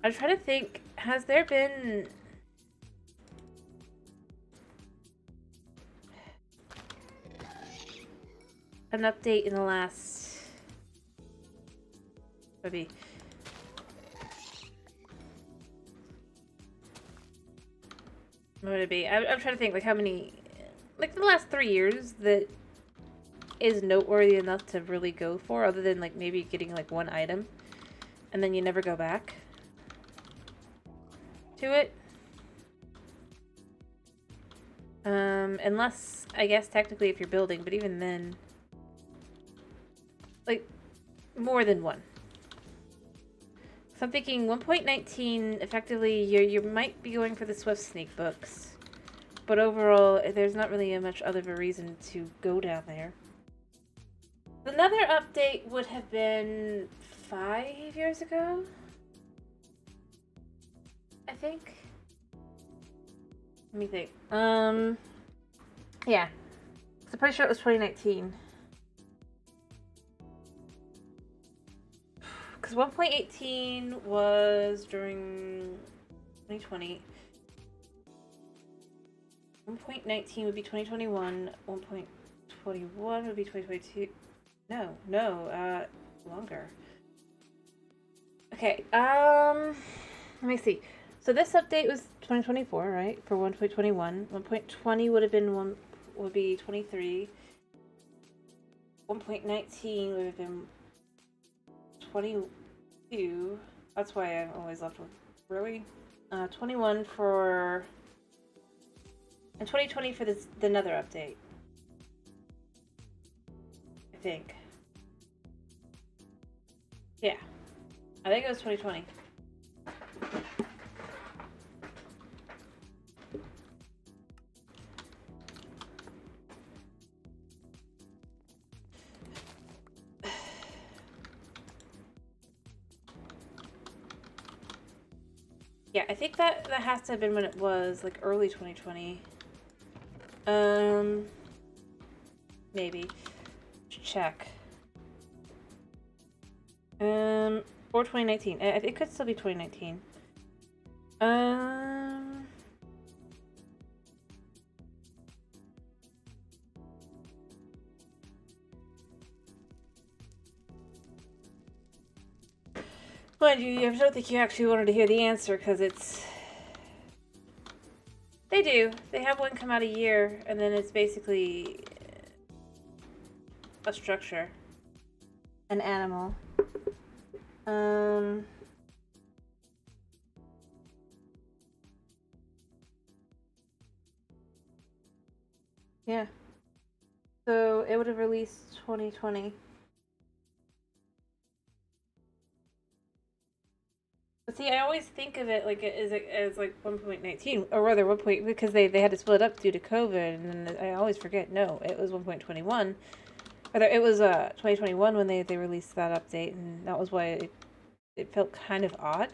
I'm trying to think, has there been... an update in the last... maybe... what would it be? I'm trying to think, like, how many... like, the last 3 years that is noteworthy enough to really go for, other than, like, maybe getting, like, one item, and then you never go back to it. Unless, I guess, technically if you're building, but even then, like, more than one. So I'm thinking 1.19, effectively, you might be going for the Swift Sneak books, but overall, there's not really much other of a reason to go down there. Another update would have been 5 years ago, I think. Let me think. Yeah. So I'm pretty sure it was 2019. Because 1.18 was during 2020. 1.19 would be 2021. 1.21 would be 2022. No, longer. Okay, let me see. So this update was 2024, right? For 1.21. 1.20 would have been would be 23. 1.19 would have been 22. That's why I'm always left with really 21 for, and 2020 for the another update. I think. Yeah, I think it was 2020. Yeah, I think that has to have been when it was, like, early 2020. Maybe. Check. Or 2019. It could still be 2019. Mind you, I don't think you actually wanted to hear the answer, because it's... They do. They have one come out a year, and then it's basically a structure. An animal. Yeah. So it would have released 2020. But see, I always think of it like as like 1.19, or rather 1. Because they had to split up due to COVID, and then I always forget. No, it was 1.21. Or it was 2021 when they released that update, and that was why it felt kind of odd.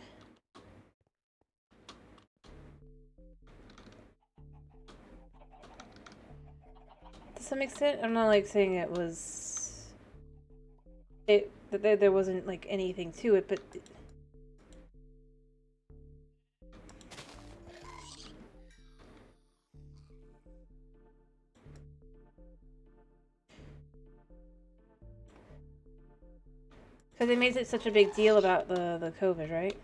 To some extent, I'm not like saying it was that there wasn't like anything to it, but because they made it such a big deal about the COVID, right?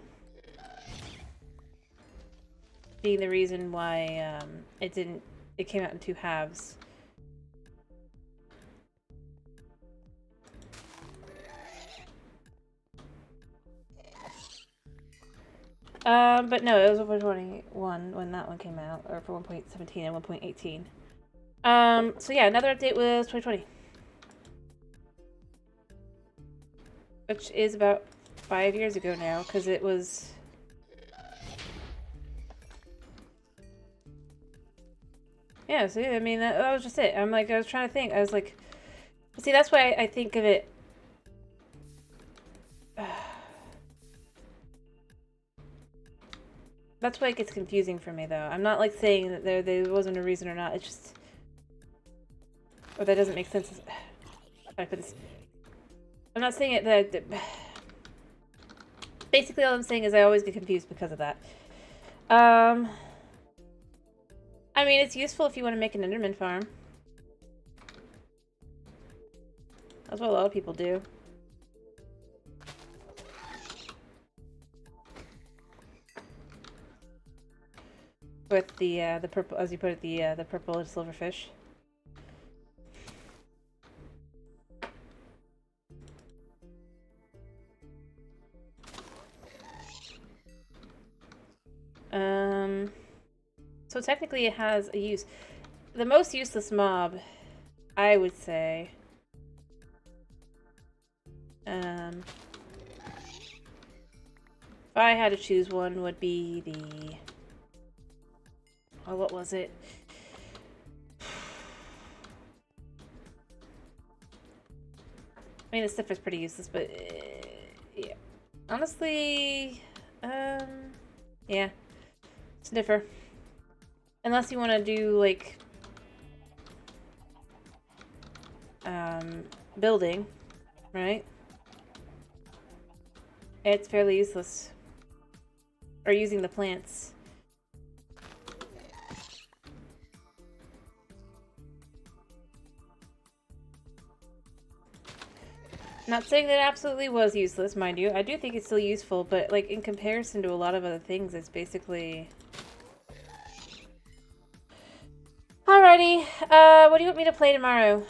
Being the reason why it came out in 2 halves. But no, it was 1.21 when that one came out, or for 1.17 and 1.18. So yeah, another update was 2020. Which is about 5 years ago now, because it was... Yeah, see, I mean, that was just it. I was trying to think. I was like... See, that's why I think of it... That's why it gets confusing for me, though. I'm not, like, saying that there wasn't a reason or not. It's just... Or that doesn't make sense. I put this... I'm not saying it that... Basically, all I'm saying is I always get confused because of that. I mean, it's useful if you want to make an Enderman farm. That's what a lot of people do. With the purple, as you put it, the purple silverfish. So technically it has a use. The most useless mob, I would say, if I had to choose one, would be the... Oh, what was it? I mean, the stuff is pretty useless, but... yeah. Honestly... yeah. Sniffer. Unless you want to do, like... building, right? It's fairly useless. Or using the plants. Not saying that it absolutely was useless, mind you. I do think it's still useful, but like in comparison to a lot of other things, it's basically... Alrighty, what do you want me to play tomorrow? What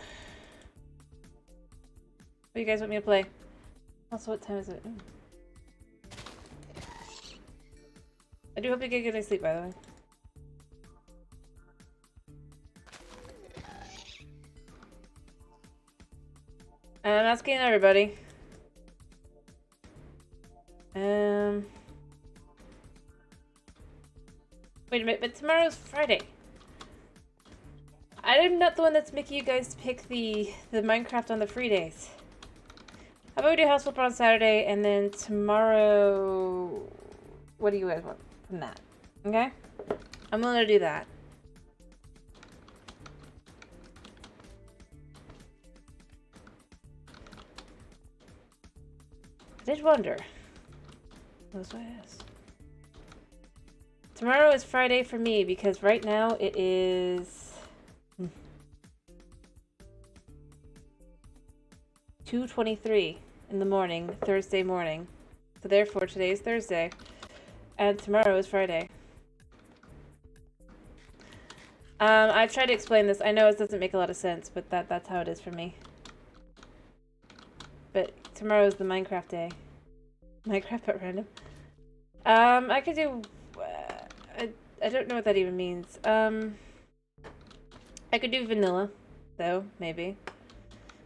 do you guys want me to play? Also, what time is it? I do hope you get good night's sleep, by the way. I'm asking everybody. Wait a minute, but tomorrow's Friday. I'm not the one that's making you guys pick the Minecraft on the free days. How about we do House Flipper on Saturday, and then tomorrow... What do you guys want than that. Okay? I'm willing to do that. I did wonder. That's what it is. Tomorrow is Friday for me because right now it is 2:23 in the morning, Thursday morning. So therefore today is Thursday and tomorrow is Friday. I've tried to explain this. I know it doesn't make a lot of sense, but that's how it is for me. But tomorrow is the Minecraft day. Minecraft at random. I could do... I don't know what that even means. I could do vanilla, though, maybe.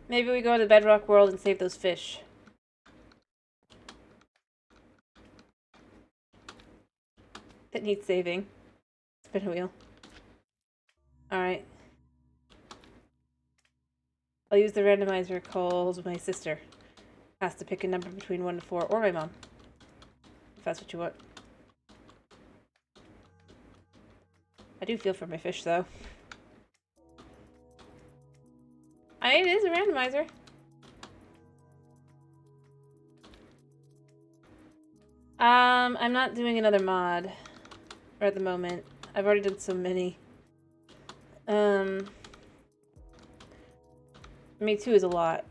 Maybe we go to the bedrock world and save those fish. That needs saving. Spin a wheel. Alright. I'll use the randomizer called my sister. Has to pick a number between 1 to 4, or my mom. If that's what you want. I do feel for my fish, though. I mean, it is a randomizer. I'm not doing another mod at the moment. I've already done so many. Me too is a lot.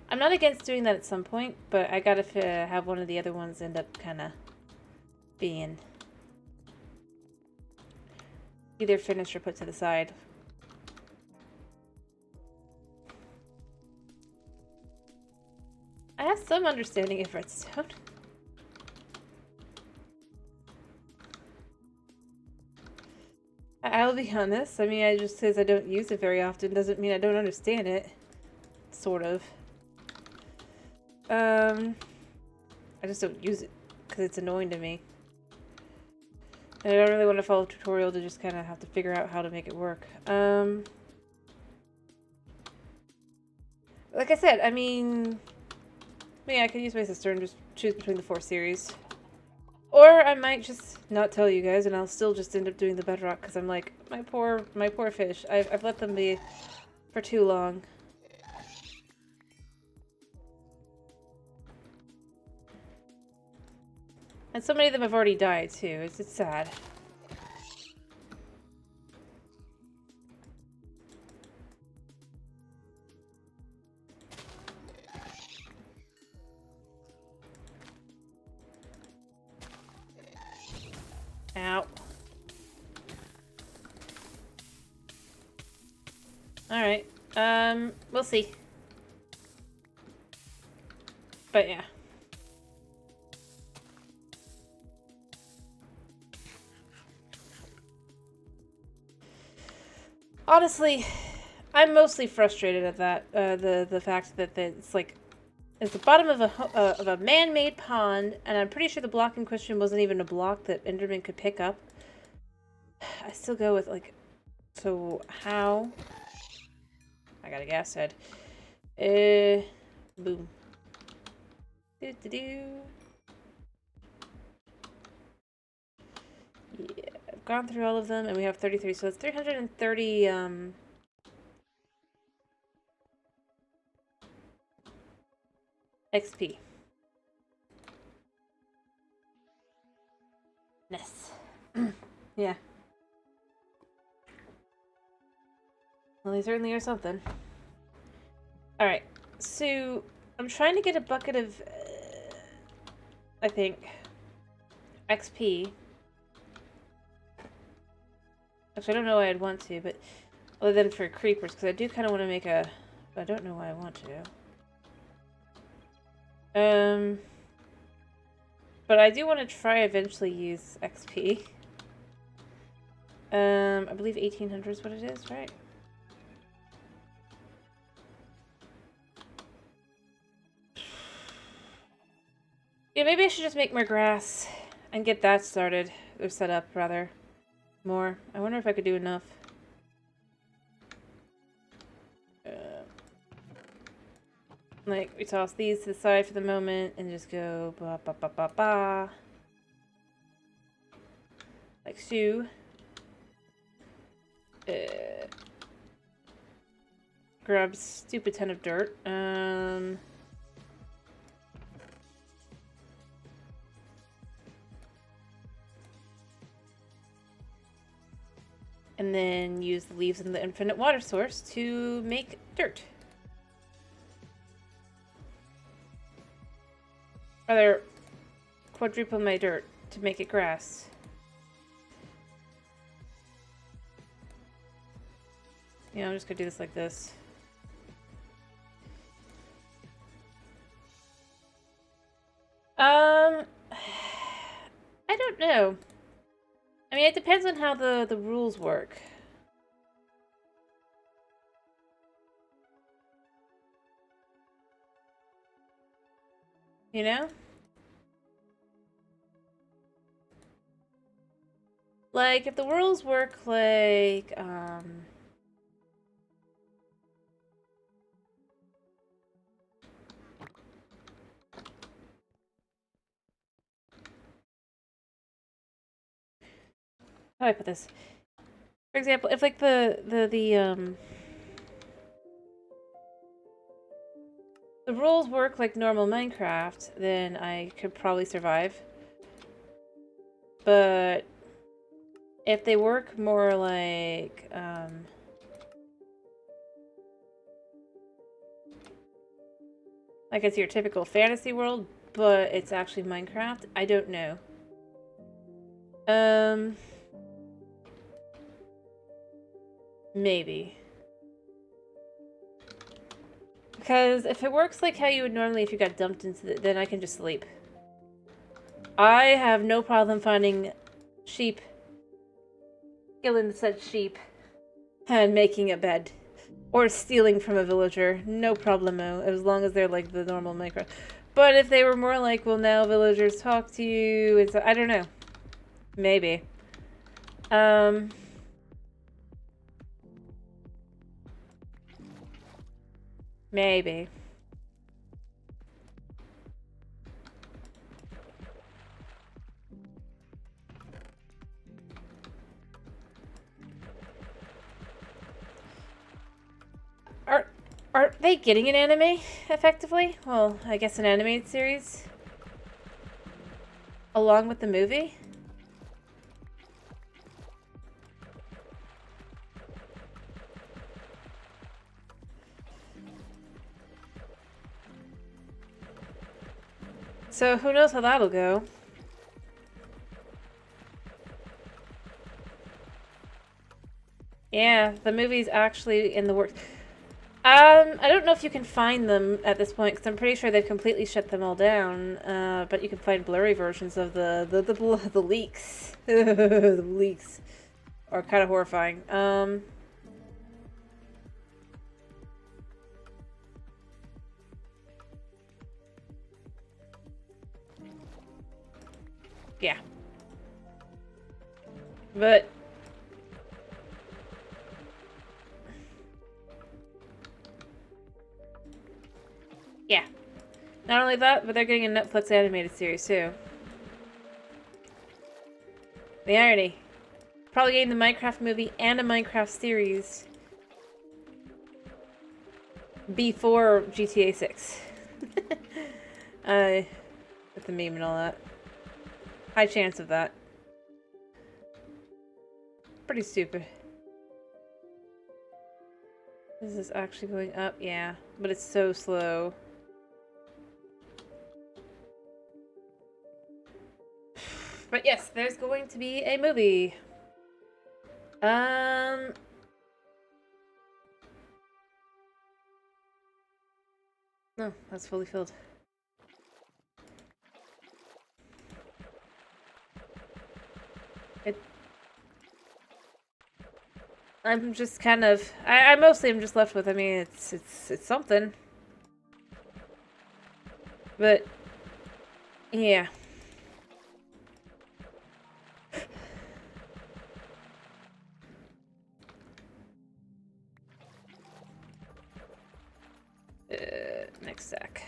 I'm not against doing that at some point, but I gotta have one of the other ones end up kinda being either finished or put to the side. I have some understanding of redstone. I'll be honest. I mean, I just says I don't use it very often doesn't mean I don't understand it. Sort of. I just don't use it because it's annoying to me. And I don't really want to follow a tutorial to just kind of have to figure out how to make it work. Like I said, I mean, yeah, I could use my sister and just choose between the 4 series. Or I might just not tell you guys and I'll still just end up doing the bedrock because I'm like, my poor fish. I've let them be for too long. And so many of them have already died too. It's sad. Ow. Alright. We'll see. But yeah. Honestly, I'm mostly frustrated at that. The fact that it's like it's the bottom of a man-made pond, and I'm pretty sure the block in question wasn't even a block that Enderman could pick up. I still go with like, so how? I got a gas head. Boom. Do. Yeah, I've gone through all of them, and we have 33, so it's 330, XP. Nice. Yeah. Well, they certainly are something. Alright, so I'm trying to get a bucket of, I think, XP. Actually, I don't know why I'd want to, but other than for creepers, because I do kind of want to make a... I don't know why I want to. But I do want to try eventually use XP. I believe 1800 is what it is, right? Yeah, maybe I should just make more grass and get that started, or set up, rather, more. I wonder if I could do enough. Like, we toss these to the side for the moment and just go ba ba ba ba ba. Like so. Grab stupid ton of dirt. And then use the leaves and the infinite water source to make dirt. Rather, quadruple my dirt to make it grass. Yeah, I'm just gonna do this like this. I don't know. I mean, it depends on how the rules work. You know? Like, if the rules work like, how do I put this? For example, if like the rules work like normal Minecraft, then I could probably survive. But if they work more like, like it's your typical fantasy world, but it's actually Minecraft, I don't know. Maybe. Because if it works like how you would normally if you got dumped into the, then I can just sleep. I have no problem finding sheep, killing said sheep, and making a bed. Or stealing from a villager. No problemo, as long as they're like the normal Minecraft. But if they were more like, well, now villagers talk to you, and so, I don't know. Maybe. Maybe. Are they getting an anime, effectively? Well, I guess an animated series? Along with the movie? So who knows how that'll go? Yeah, the movie's actually in the works. I don't know if you can find them at this point, because I'm pretty sure they've completely shut them all down. But you can find blurry versions of the leaks. The leaks are kind of horrifying. Yeah. But yeah. Not only that, but they're getting a Netflix animated series too. The irony. Probably getting the Minecraft movie and a Minecraft series before GTA 6. With the meme and all that. High chance of that. Pretty stupid. Is this actually going up? Yeah, but it's so slow. But yes, there's going to be a movie. No, that's fully filled. I'm just kind of, I mostly am just left with, I mean, it's something. But, yeah. Next sec.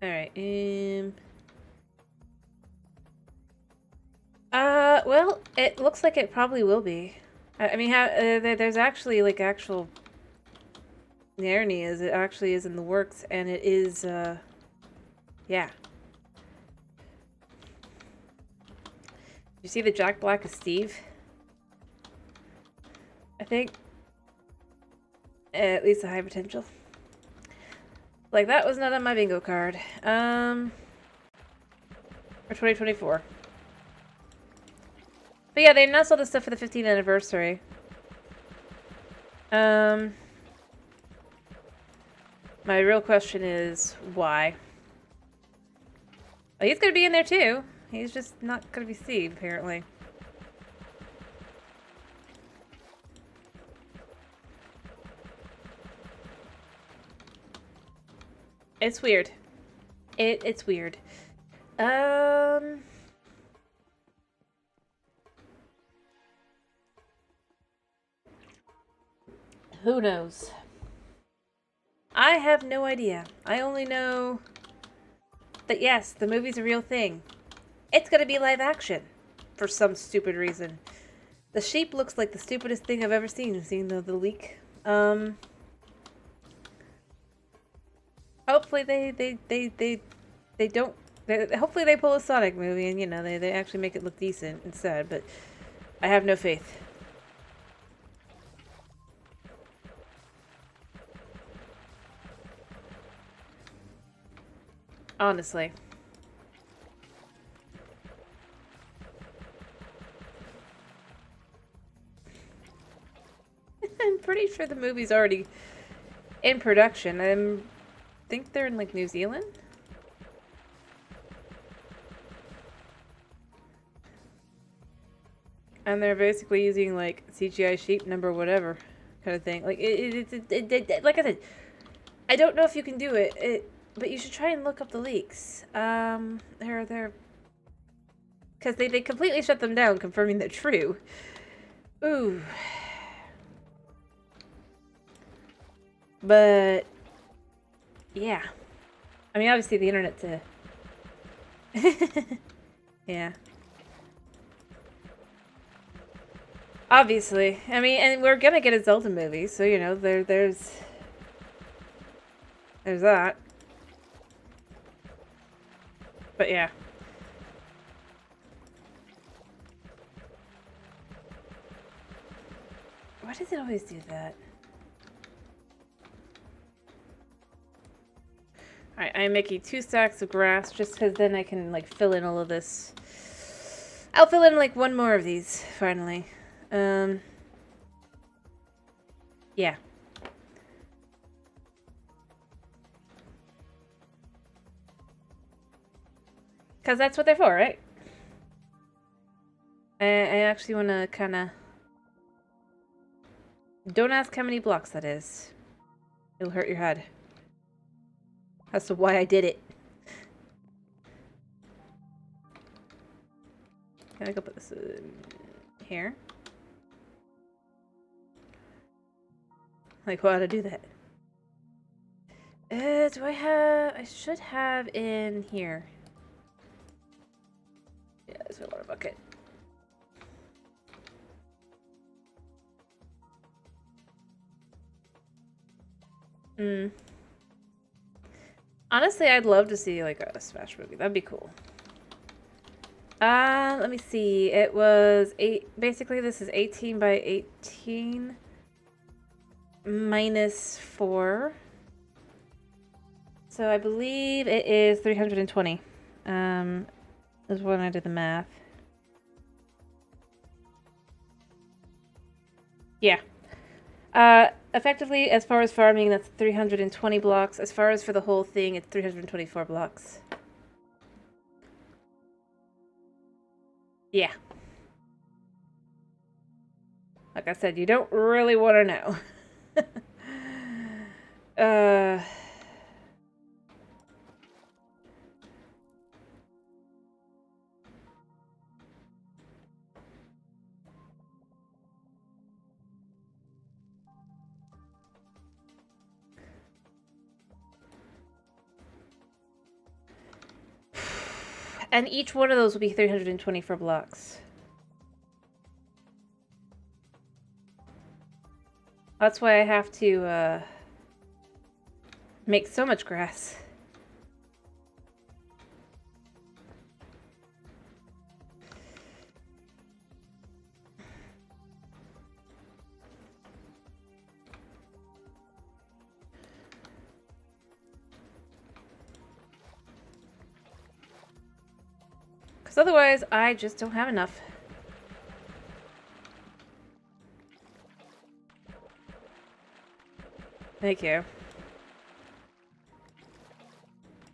Alright, Well, it looks like it probably will be. I mean, there's actually, like, actual... The irony is, it actually is in the works, and it is, yeah. You see the Jack Black as Steve? I think... At least a high potential. Like, that was not on my bingo card. For 2024. But yeah, they announced all this stuff for the 15th anniversary. My real question is, why? Oh, he's gonna be in there too. He's just not gonna be Steve, apparently. It's weird. It's weird. Who knows? I have no idea. I only know that yes, the movie's a real thing. It's gonna be live action. For some stupid reason. The sheep looks like the stupidest thing I've ever seen. Seeing the leak. Hopefully they don't... hopefully they pull a Sonic movie and, you know, they actually make it look decent instead, but I have no faith. Honestly. I'm pretty sure the movie's already in production. I think they're in, like, New Zealand? And they're basically using, like, CGI sheep number whatever kind of thing. Like, like I said, I don't know if you can do it, but you should try and look up the leaks. They're... Because they completely shut them down, confirming they're true. Ooh. But... yeah. I mean, obviously the internet's a... yeah. Obviously. I mean, and we're gonna get a Zelda movie, so, you know, there's that. But yeah. Why does it always do that? Alright, I'm making 2 stacks of grass just because then I can, like, fill in all of this. I'll fill in, like, 1 more of these, finally. Yeah. Because that's what they're for, right? I actually want to kind of... Don't ask how many blocks that is. It'll hurt your head. As to why I did it. Can I go put this in here? Like, how to do that? Do I have... I should have in here. Yeah, there's my water bucket. Honestly, I'd love to see, like, a Smash movie. That'd be cool. Let me see. It was 8... Basically, this is 18 by 18... minus 4. So I believe it is 320. Is when I did the math. Yeah. Effectively, as far as farming, that's 320 blocks. As far as for the whole thing, it's 324 blocks. Yeah. Like I said, you don't really want to know. And each one of those will be 324 blocks. That's why I have to make so much grass. Because otherwise, I just don't have enough. Thank you.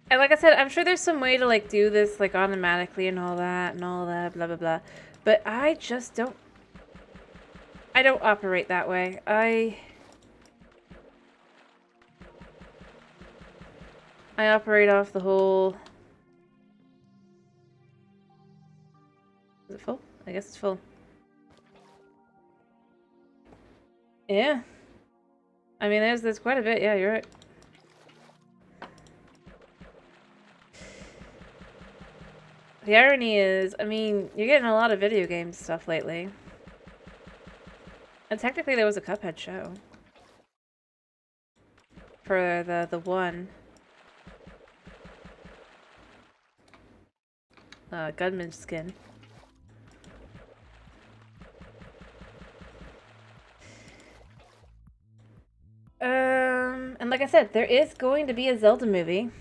And like I said, I'm sure there's some way to like do this like automatically and all that, blah blah blah. But I just don't. I don't operate that way. I operate off the whole. Is it full? I guess it's full. Yeah. I mean, there's quite a bit. Yeah, you're right. The irony is, I mean, you're getting a lot of video game stuff lately. And technically there was a Cuphead show. For the one. Gunman skin. And like I said, there is going to be a Zelda movie.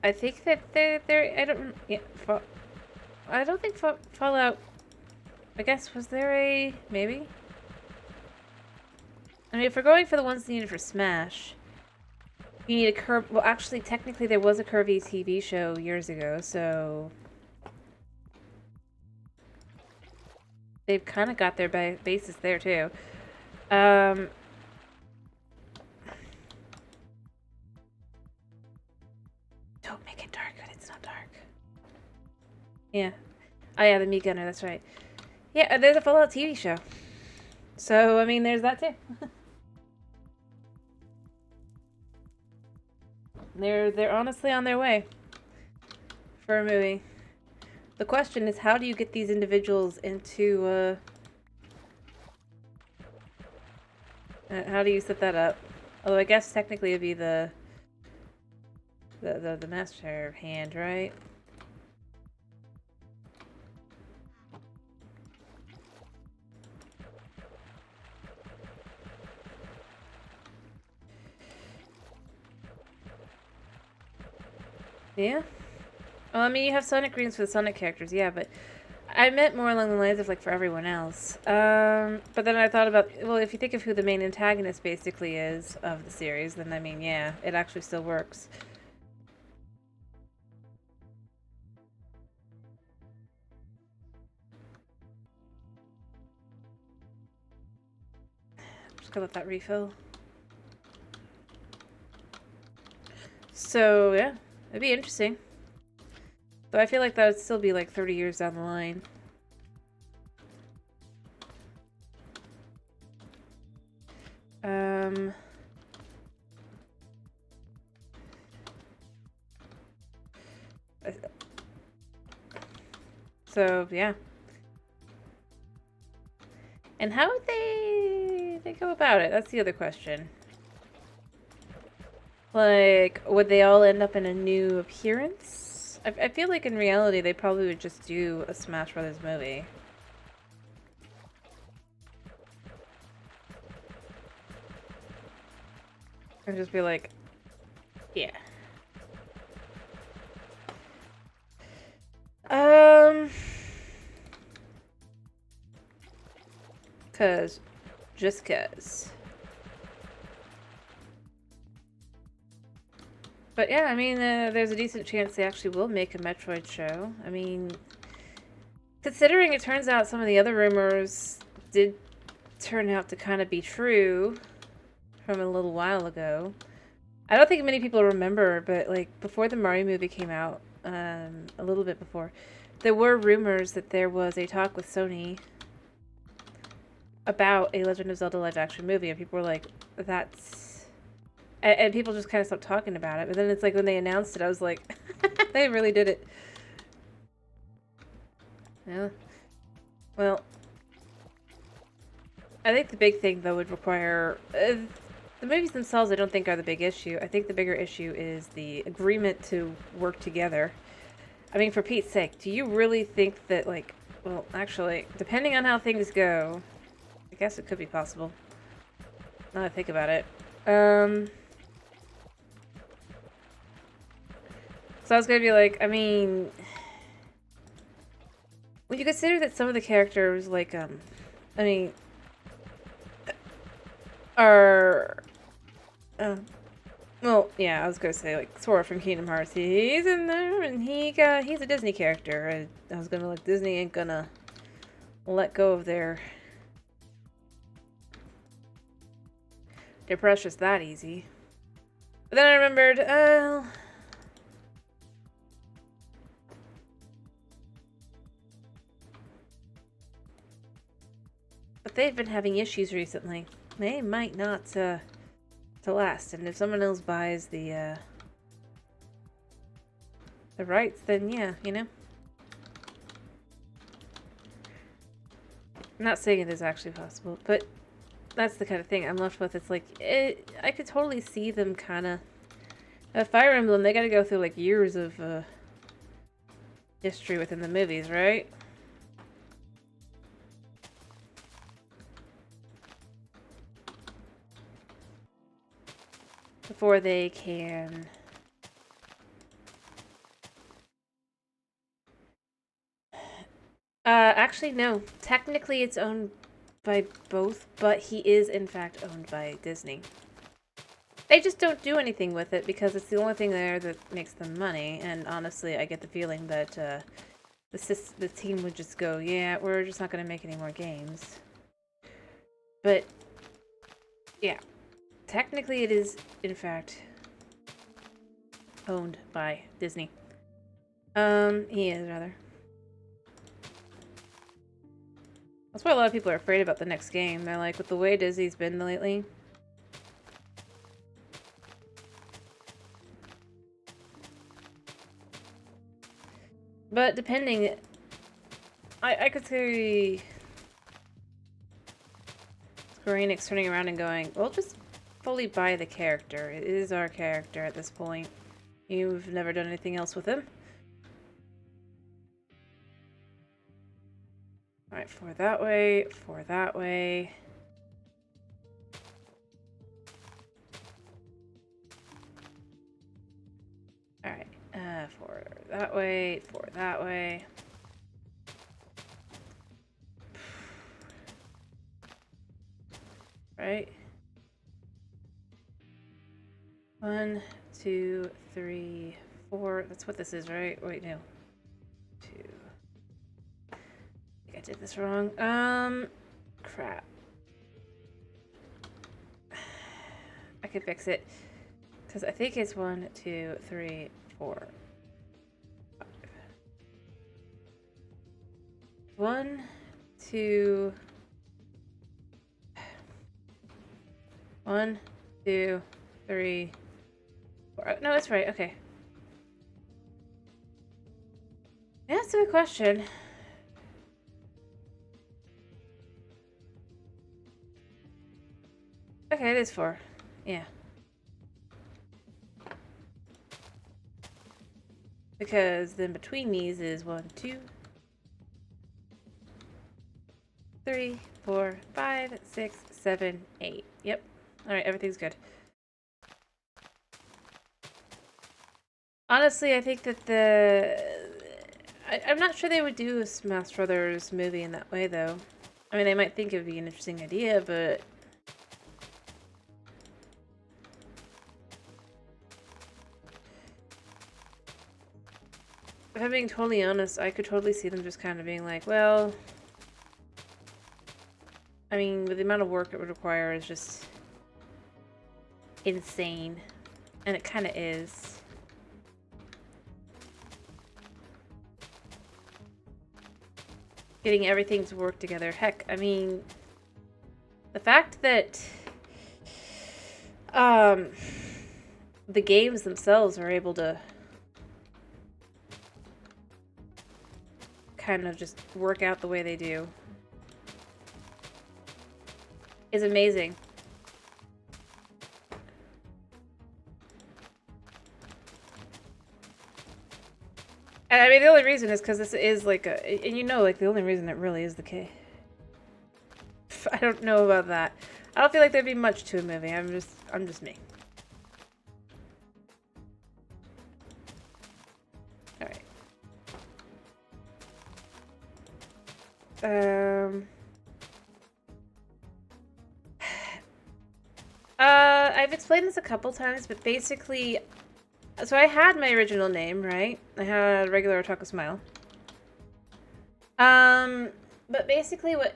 I think that I don't think Fallout, I guess, was there a, maybe? I mean, if we're going for the ones needed for Smash, you need a Kirby, well actually, technically there was a Kirby TV show years ago, so they've kind of got their basis there too. Don't make it dark, but it's not dark. Yeah. Oh yeah, the Meat Gunner, that's right. Yeah, there's a Fallout TV show. So, I mean, there's that too. They're honestly on their way for a movie. The question is, how do you get these individuals into, how do you set that up? Although I guess technically it'd be the master hand, right? Yeah. Well, I mean, you have Sonic Greens for the Sonic characters, yeah, but I meant more along the lines of, like, for everyone else. But then I thought about, well, if you think of who the main antagonist basically is of the series, then, I mean, yeah, it actually still works. Just gonna let that refill. So, yeah, it'd be interesting. Though I feel like that would still be like 30 years down the line. So, yeah. And how would they go about it? That's the other question. Like, would they all end up in a new appearance? I feel like in reality they probably would just do a Smash Brothers movie. And just be like, yeah. Just cause. But yeah, I mean, there's a decent chance they actually will make a Metroid show. I mean, considering it turns out some of the other rumors did turn out to kind of be true from a little while ago. I don't think many people remember, but like before the Mario movie came out, a little bit before, there were rumors that there was a talk with Sony about a Legend of Zelda live-action movie, and people were like, that's And people just kind of stopped talking about it. But then it's like when they announced it, I was like, they really did it. Yeah. Well, I think the big thing, though, would require... the movies themselves, I don't think, are the big issue. I think the bigger issue is the agreement to work together. I mean, for Pete's sake, do you really think that, like... Well, actually, depending on how things go, I guess it could be possible. Now that I think about it. So I was gonna be like, I mean... When you consider that some of the characters, like, I mean... are... well, yeah, I was gonna say, like, Sora from Kingdom Hearts. He's in there, and he's a Disney character. I was gonna be like, Disney ain't gonna let go of their precious that easy. But then I remembered, but they've been having issues recently. They might not, to last. And if someone else buys the rights, then yeah, you know? I'm not saying it is actually possible, but that's the kind of thing I'm left with. It's like, I could totally see them kind of... Fire Emblem, they gotta go through, like, years of, history within the movies, right? Before they can... actually, no. Technically, it's owned by both, but he is, in fact, owned by Disney. They just don't do anything with it because it's the only thing there that makes them money, and honestly, I get the feeling that, the team would just go, yeah, we're just not going to make any more games. But, yeah. Technically, it is, in fact, owned by Disney. He is, rather. That's why a lot of people are afraid about the next game. They're like, with the way Disney's been lately. But depending... I could see... Square Enix turning around and going, we'll just fully buy the character. It is our character at this point. You've never done anything else with him. Alright, 4 that way, 4 that way. Alright, 4 that way, 4 that way. Right? 1, 2, 3, 4. That's what this is, right? Wait, no. 2. I think I did this wrong. Crap. I can fix it. Because I think it's 1, 2, 3, 4, 5. 1, 2... 1, 2, 3, 4. No, that's right. Okay. Yeah, that's a good question. Okay, it is 4. Yeah. Because then between these is 1, 2, 3, 4, 5, 6, 7, 8. Yep. Alright, everything's good. Honestly, I think that I'm not sure they would do a Smash Brothers movie in that way, though. I mean, they might think it would be an interesting idea, but... If I'm being totally honest, I could totally see them just kind of being like, well... I mean, with the amount of work it would require is just... insane. And it kind of is. Getting everything to work together. Heck, I mean... The fact that... the games themselves are able to kind of just work out the way they do is amazing. And I mean, the only reason is because this is like a, and you know, like the only reason it really is the case. I don't know about that. I don't feel like there'd be much to a movie. I'm just me. All right. I've explained this a couple times, but basically, so I had my original name, right? I had regular Otaku Smile. But basically what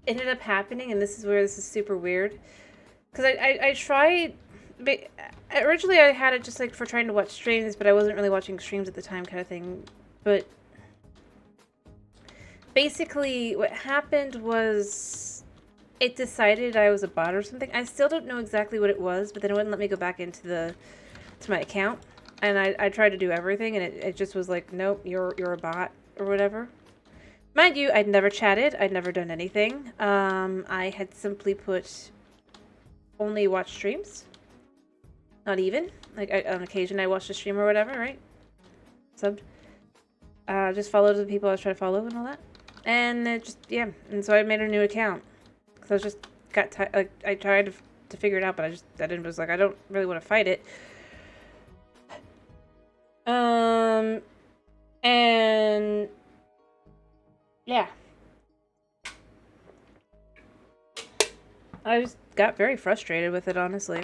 ended up happening, and this is where this is super weird, because I tried, originally I had it just like for trying to watch streams, but I wasn't really watching streams at the time kind of thing, but basically what happened was it decided I was a bot or something. I still don't know exactly what it was, but then it wouldn't let me go back into my account, and I tried to do everything, and it just was like, nope, you're a bot or whatever. Mind you, I'd never chatted, I'd never done anything. I had simply put only watch streams. Not even. Like, on occasion I watched a stream or whatever, right? Subbed. Just followed the people I was trying to follow and all that. And it just, yeah. And so I made a new account. Because I was just, like, I tried to figure it out, but I was like, I don't really want to fight it. And yeah. I just got very frustrated with it, honestly,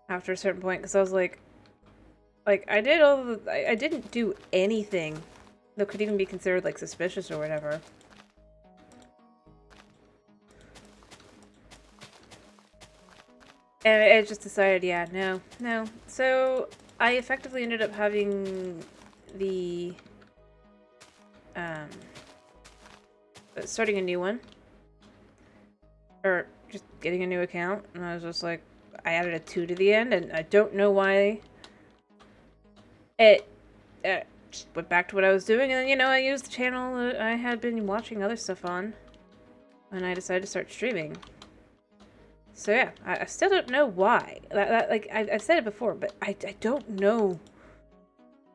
after a certain point, because I was like, I didn't do anything that could even be considered, like, suspicious or whatever. And it just decided, yeah, no. So, I effectively ended up having the, starting a new one. Or just getting a new account, and I was just like, I added a 2 to the end, and I don't know why it just went back to what I was doing, and then, you know, I used the channel that I had been watching other stuff on, and I decided to start streaming. So yeah, I still don't know why. Like, I've said it before, but I don't know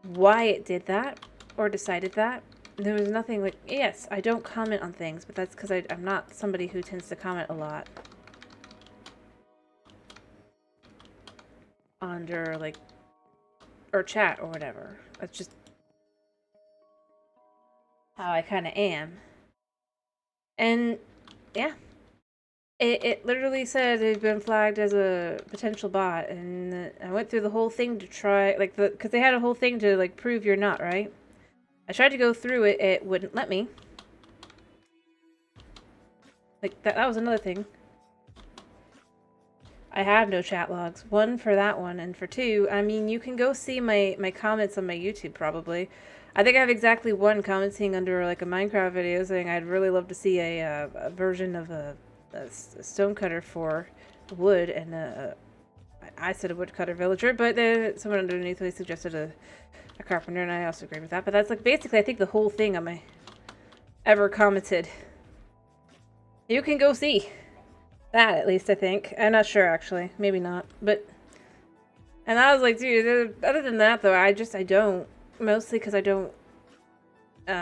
why it did that, or decided that. There was nothing, like, yes, I don't comment on things, but that's because I'm not somebody who tends to comment a lot. Under, like, or chat or whatever. That's just how I kind of am. And, yeah. It literally said it had been flagged as a potential bot, and I went through the whole thing to try, like, because they had a whole thing to, like, prove you're not, right? I tried to go through it, it wouldn't let me. Like, that was another thing. I have no chat logs. 1, for that one, and for 2, I mean, you can go see my comments on my YouTube, probably. I think I have exactly 1 commenting under, like, a Minecraft video saying I'd really love to see a version of a stonecutter for wood, and I said a woodcutter villager, but then someone underneath me suggested a carpenter, and I also agree with that. But that's, like, basically, I think the whole thing on my ever commented. You can go see that, at least, I think. I'm not sure, actually. Maybe not. But, and I was like, dude, other than that, though, I don't. Mostly because I don't, if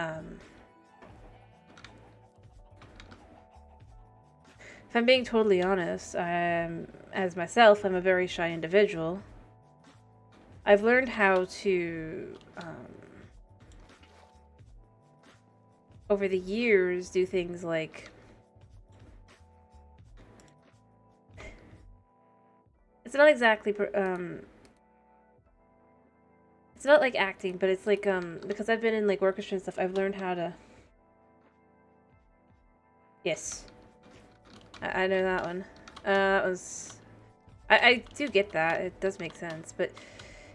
I'm being totally honest, as myself, I'm a very shy individual. I've learned how to, over the years, do things like, it's not exactly, it's not like acting, but it's like, because I've been in, like, orchestra and stuff, I've learned how to, yes, I know that one. That was, I do get that, it does make sense, but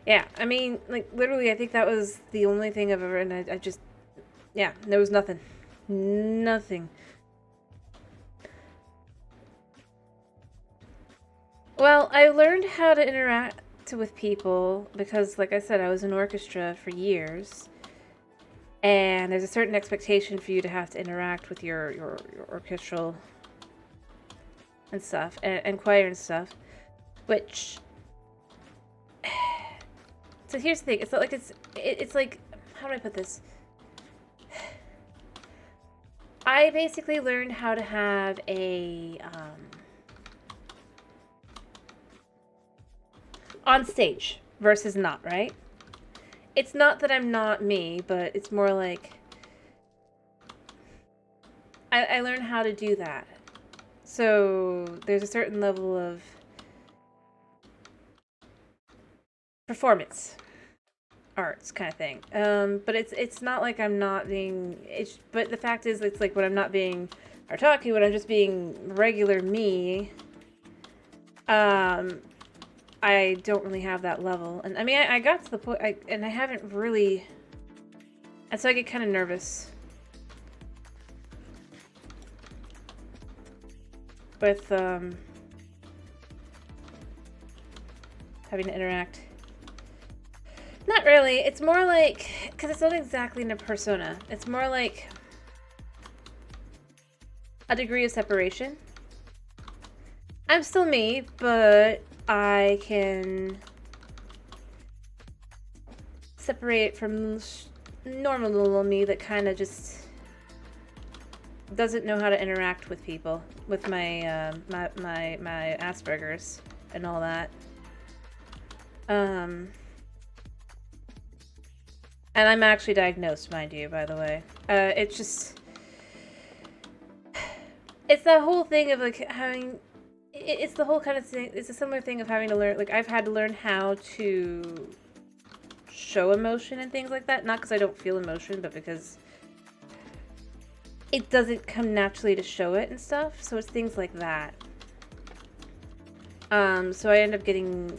yeah, I mean, like, literally, I think that was the only thing I've ever, and I just, yeah, there was nothing. Nothing. Well, I learned how to interact interact with people because, like I said, I was in orchestra for years, and there's a certain expectation for you to have to interact with your orchestral and stuff, and choir and stuff, which... So here's the thing, it's not like it's like, how do I put this? I basically learned how to have a, on stage versus not, right? It's not that I'm not me, but it's more like, I learned how to do that. So there's a certain level of performance arts kind of thing. But it's not like I'm not being, but the fact is, it's like when I'm not being Artaki, when I'm just being regular me, I don't really have that level. And I mean, I got to the point, and I haven't really, and so I get kind of nervous with having to interact. Not really. It's more like, because it's not exactly in a persona. It's more like a degree of separation. I'm still me, but I can separate from normal little me that kind of just doesn't know how to interact with people, with my my Asperger's and all that. And I'm actually diagnosed, mind you, by the way. It's just... It's that whole thing of, like, having... It's the whole kind of thing... It's a similar thing of having to learn... Like, I've had to learn how to show emotion and things like that. Not because I don't feel emotion, but because it doesn't come naturally to show it and stuff. So it's things like that. So I end up getting...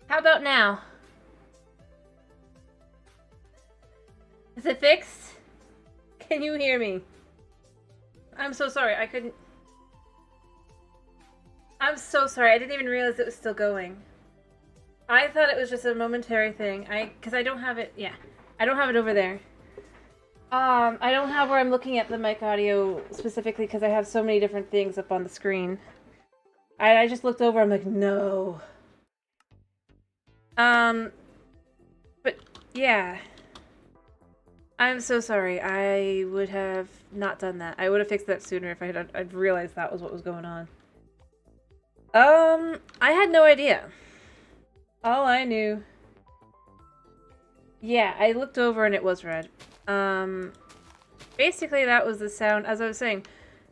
How about now? Is it fixed? Can you hear me? I'm so sorry, I couldn't... I'm so sorry, I didn't even realize it was still going. I thought it was just a momentary thing. Because I don't have it... Yeah. I don't have it over there. I don't have where I'm looking at the mic audio specifically because I have so many different things up on the screen. I just looked over, I'm like, no. But, yeah. I'm so sorry. I would have not done that. I would have fixed that sooner if I'd realized that was what was going on. I had no idea. All I knew... Yeah, I looked over and it was red. Basically that was the sound, as I was saying,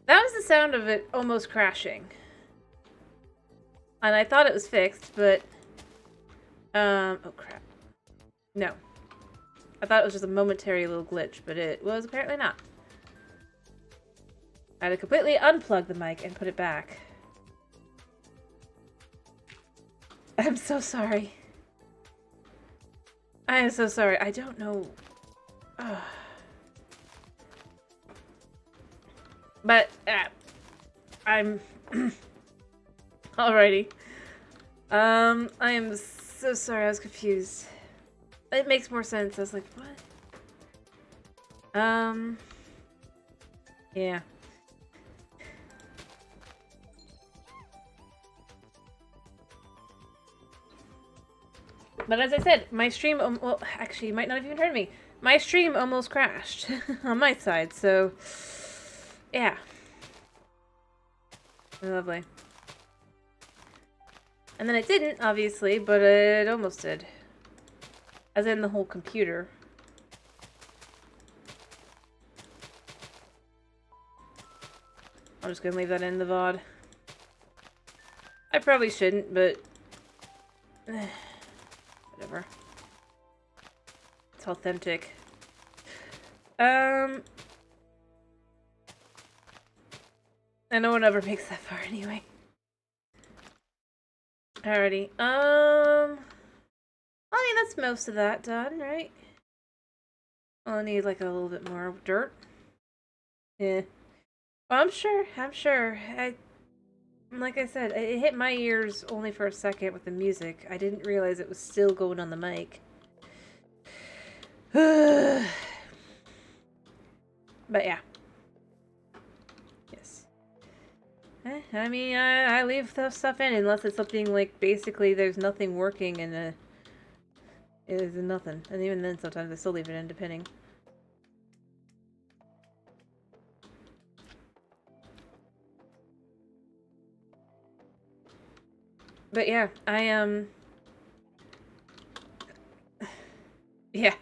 that was the sound of it almost crashing. And I thought it was fixed, but, oh crap. No. I thought it was just a momentary little glitch, but it was apparently not. I had to completely unplug the mic and put it back. I'm so sorry. I am so sorry. I don't know. But, I'm... Alrighty. I am so sorry. I was confused. It makes more sense. I was like, what? Yeah. But as I said, my stream, well, actually, you might not have even heard me. My stream almost crashed on my side, so, yeah. Lovely. And then it didn't, obviously, but it almost did. As in the whole computer. I'm just gonna leave that in the VOD. I probably shouldn't, but... whatever. It's authentic. And no one ever makes that far anyway. Alrighty. I mean, that's most of that done, right? I'll need like a little bit more dirt. Yeah. Well, I'm sure. Like I said, it hit my ears only for a second with the music. I didn't realize it was still going on the mic. But yeah. Yes. I mean, I leave the stuff in unless it's something like basically there's nothing working and it is nothing. And even then sometimes I still leave it in depending. But yeah, yeah.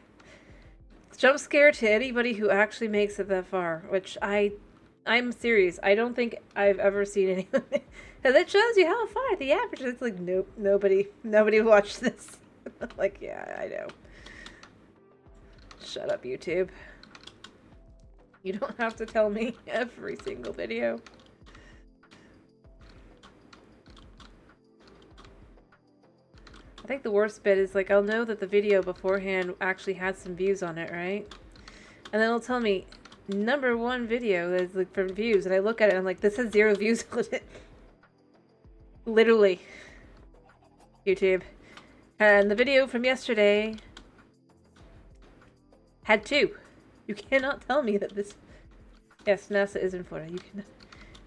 Jump scare to anybody who actually makes it that far, which I'm serious. I don't think I've ever seen anyone. Because it shows you how far the average is. It's like, nope, nobody watched this. Like, yeah, I know. Shut up, YouTube. You don't have to tell me every single video. I think the worst bit is, like, I'll know that the video beforehand actually had some views on it, right? And then it'll tell me, #1 video that's, like, from views. And I look at it and I'm like, this has 0 views on it. Literally. YouTube. And the video from yesterday had 2. You cannot tell me that this... Yes, NASA is in Florida.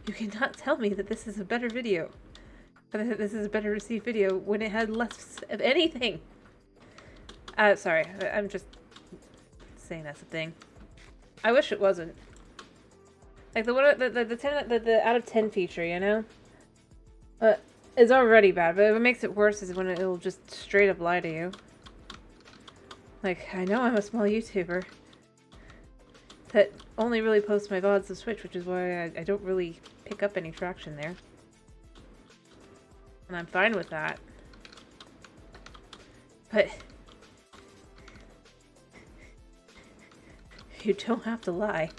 You cannot tell me that this is a better video. This is a better received video when it had less of anything. Sorry, I'm just saying that's a thing. I wish it wasn't. Like the out of 10 feature, you know? It's already bad, but what makes it worse is when it'll just straight up lie to you. Like, I know I'm a small YouTuber that only really posts my VODs to Switch, which is why I don't really pick up any traction there. And I'm fine with that. But you don't have to lie.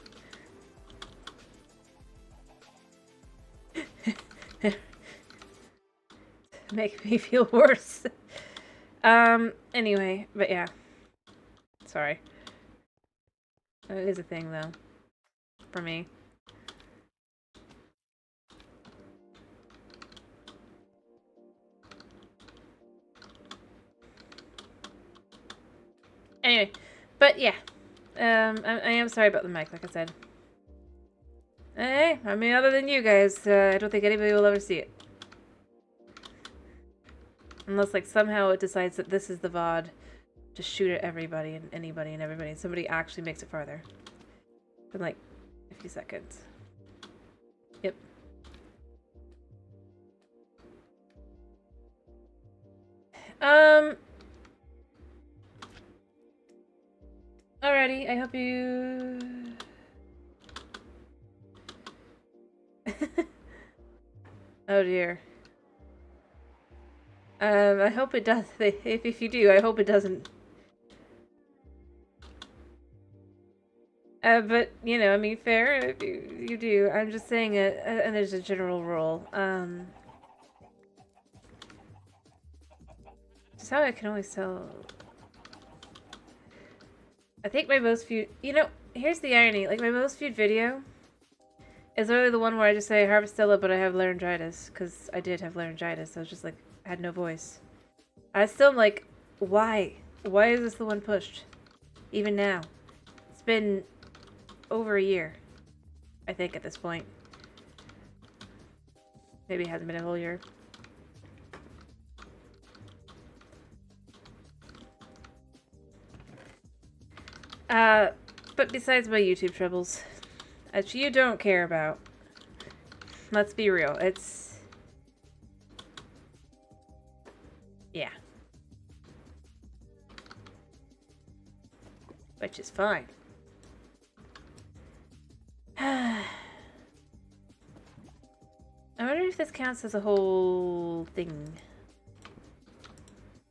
Make me feel worse. Anyway, but yeah. Sorry. It is a thing, though. For me. Anyway, but yeah. I am sorry about the mic, like I said. Hey, I mean, other than you guys, I don't think anybody will ever see it. Unless, like, somehow it decides that this is the VOD. Just shoot at everybody and anybody and everybody, and somebody actually makes it farther. In, like, a few seconds. Yep. Alrighty, I hope you... Oh dear. I hope it does. If you do, I hope it doesn't. But, you know, I mean, fair if you do. I'm just saying it, and there's a general rule. Just how I can always tell. I think my most viewed, you know, here's the irony. Like, my most viewed video is literally the one where I just say Harvestella, but I have laryngitis. Because I did have laryngitis. I was just like, I had no voice. I still am like, why? Why is this the one pushed? Even now. It's been over a year, I think, at this point. Maybe it hasn't been a whole year. But besides my YouTube troubles, which you don't care about, let's be real, it's... yeah. Which is fine. I wonder if this counts as a whole thing.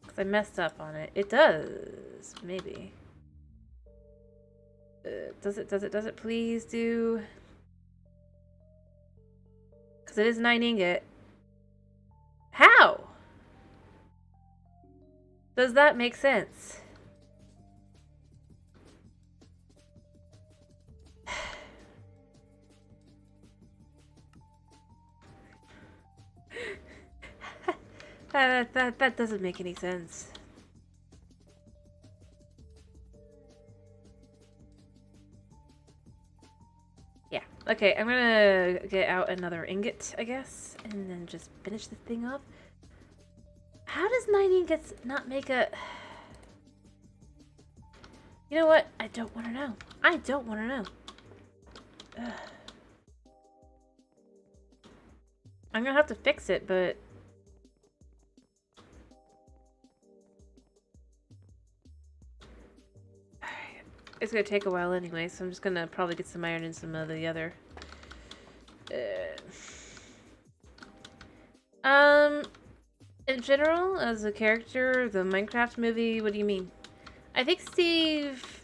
Because I messed up on it. It does. Maybe. Does it please do? Because it is 9 ingot. How? Does that make sense? That doesn't make any sense. Yeah. Okay, I'm gonna get out another ingot, I guess, and then just finish this thing off. How does 9 ingots not make a... You know what? I don't want to know. I don't want to know. Ugh. I'm gonna have to fix it, but... it's gonna take a while anyway, so I'm just gonna probably get some iron and some of the other... in general, as a character, the Minecraft movie, what do you mean? I think Steve...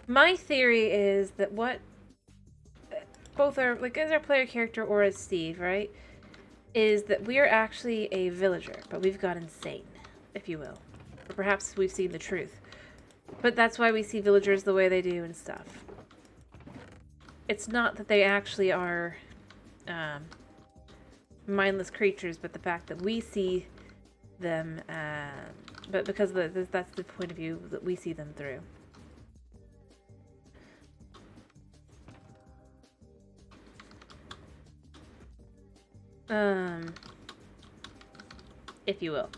my theory is that what... both are, like, as our player character or as Steve, right? Is that we are actually a villager, but we've got insane, if you will. Or perhaps we've seen the truth. But that's why we see villagers the way they do and stuff. It's not that they actually are mindless creatures, but the fact that we see them, but because that's the point of view that we see them through. If you will.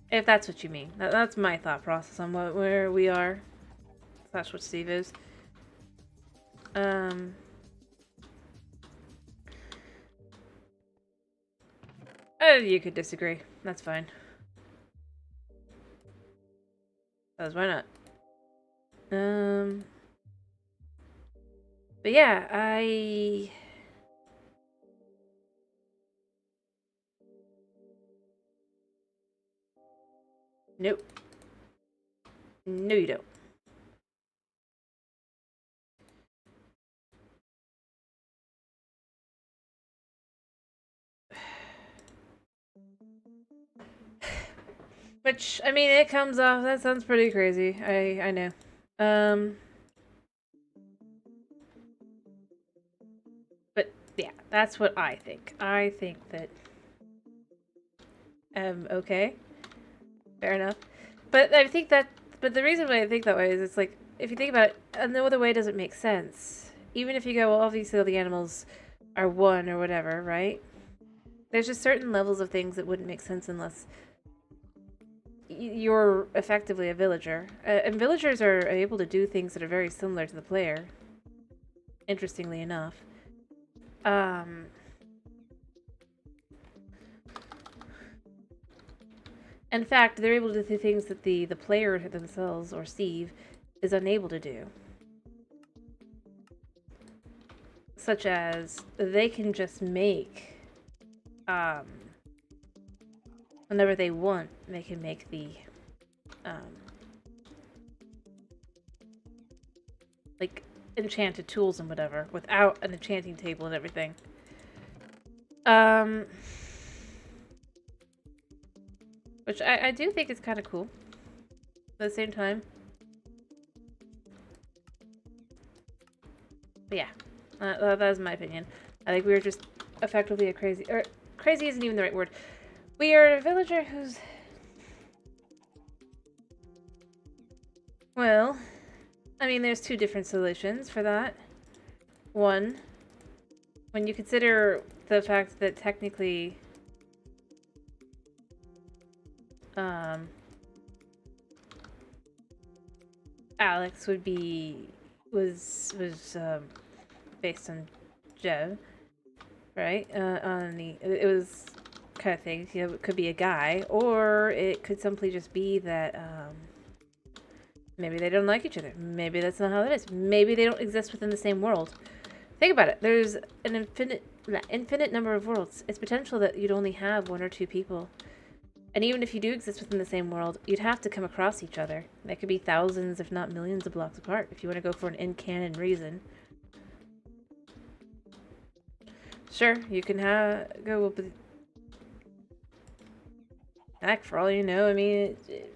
If that's what you mean. That's my thought process on where we are. That's what Steve is. You could disagree. That's fine. Because why not? But yeah, nope. No, you don't. Which, I mean, it comes off, that sounds pretty crazy. I know. But yeah, that's what I think. I think that, okay. Fair enough. But I think that, but the reason why I think that way is it's like, if you think about it, no other way doesn't make sense. Even if you go, well, obviously all the animals are one or whatever, right? There's just certain levels of things that wouldn't make sense unless you're effectively a villager. And villagers are able to do things that are very similar to the player, interestingly enough. In fact, they're able to do things that the player themselves, or Steve, is unable to do. Such as, they can just make, whenever they want, they can make the, like, enchanted tools and whatever, without an enchanting table and everything. Which I do think is kind of cool. At the same time. But yeah, that was my opinion. I think we were just effectively a crazy... Or, crazy isn't even the right word. We are a villager who's... Well, I mean, there's two different solutions for that. One, when you consider the fact that technically... Alex was based on Joe, right? It was kind of things, you know, it could be a guy, or it could simply just be that, maybe they don't like each other. Maybe that's not how it is. Maybe they don't exist within the same world. Think about it. There's an infinite number of worlds. It's potential that you'd only have one or two people. And even if you do exist within the same world, you'd have to come across each other. That could be thousands, if not millions of blocks apart, if you want to go for an in-canon reason. Sure, you can go up with... Heck, for all you know, I mean... You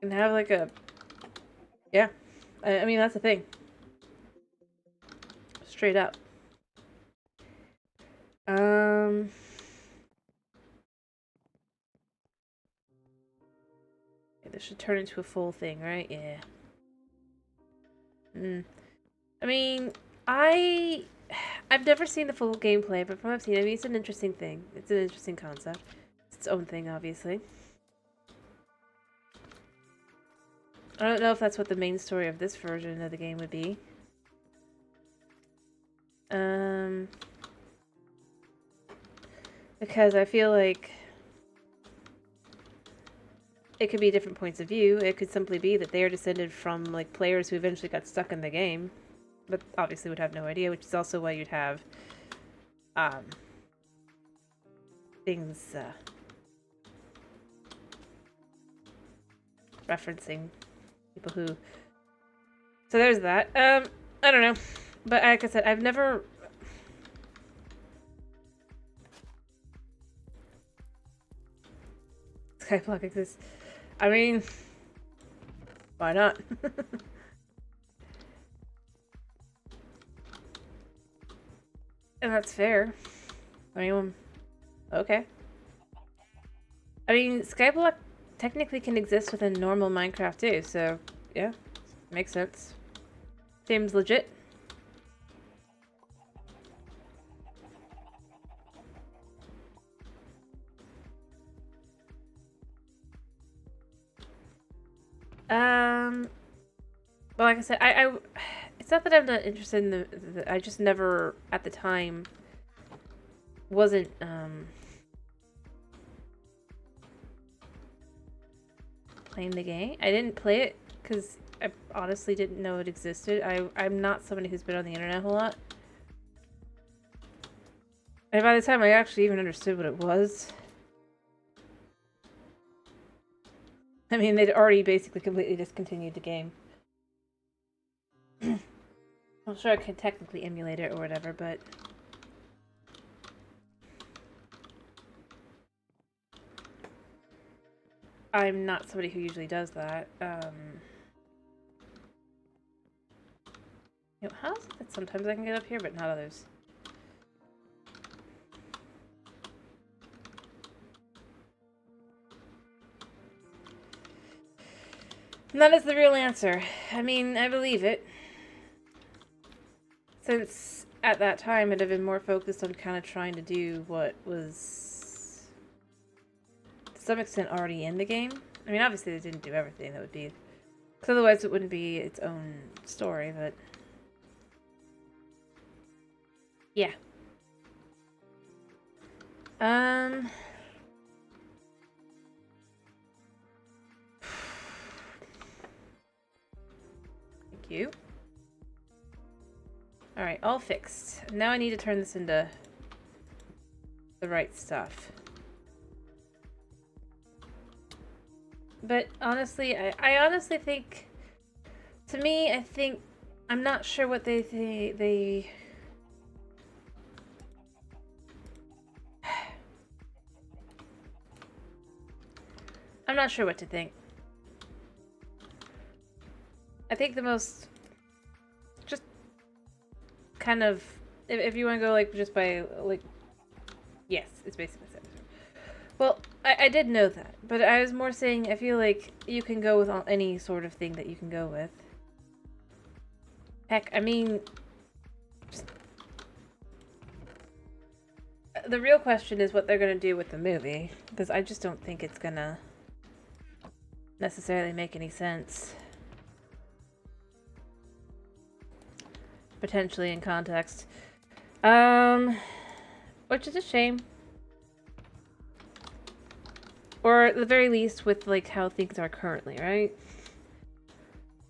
can have like a... Yeah. I mean, that's the thing. Straight up. This should turn into a full thing, right? Yeah. I mean, I've never seen the full gameplay, but from what I've seen, I mean, it's an interesting thing. It's an interesting concept. It's its own thing, obviously. I don't know if that's what the main story of this version of the game would be. Because I feel like it could be different points of view. It could simply be that they are descended from, like, players who eventually got stuck in the game. But obviously would have no idea, which is also why you'd have, things, referencing people who... So there's that. I don't know. But like I said, I've never... Skyblock exists. I mean... Why not? And that's fair. I mean, okay. I mean, Skyblock technically can exist within normal Minecraft too, so yeah, makes sense. Seems legit. Well, like I said, it's not that I'm not interested in I just never, at the time, wasn't, playing the game. I didn't play it because I honestly didn't know it existed. I'm not somebody who's been on the internet a whole lot. And by the time I actually even understood what it was, I mean, they'd already basically completely discontinued the game. I'm sure I could technically emulate it or whatever, but... I'm not somebody who usually does that. You know, how is it that sometimes I can get up here, but not others? And that is the real answer. I mean, I believe it. Since, at that time, it had been more focused on kind of trying to do what was, to some extent, already in the game. I mean, obviously they didn't do everything. That would be... because otherwise it wouldn't be its own story, but... yeah. Thank you. Alright, all fixed. Now I need to turn this into the right stuff. But honestly, I honestly think... to me, I think... I'm not sure what they I'm not sure what to think. I think the most... just... kind of... if you want to go, like, just by, like... yes, it's basically the same. Well, I did know that, but I was more saying I feel like you can go with any sort of thing that you can go with. Heck, I mean... the real question is what they're going to do with the movie, because I just don't think it's going to necessarily make any sense. Potentially in context. Which is a shame. Or at the very least with like how things are currently, right?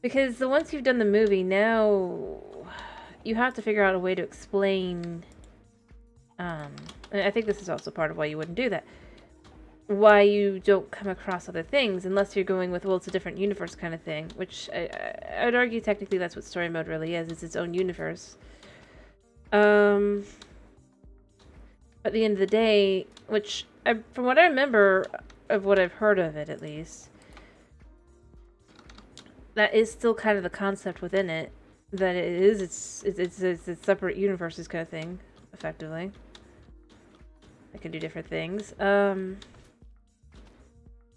Because once you've done the movie, now you have to figure out a way to explain, and I think this is also part of why you wouldn't do that. Why you don't come across other things, unless you're going with, well, it's a different universe kind of thing, which I would argue technically that's what story mode really is. It's its own universe. At the end of the day, which, from what I remember of what I've heard of it at least, that is still kind of the concept within it. That it is, it's separate universes kind of thing, effectively. I can do different things.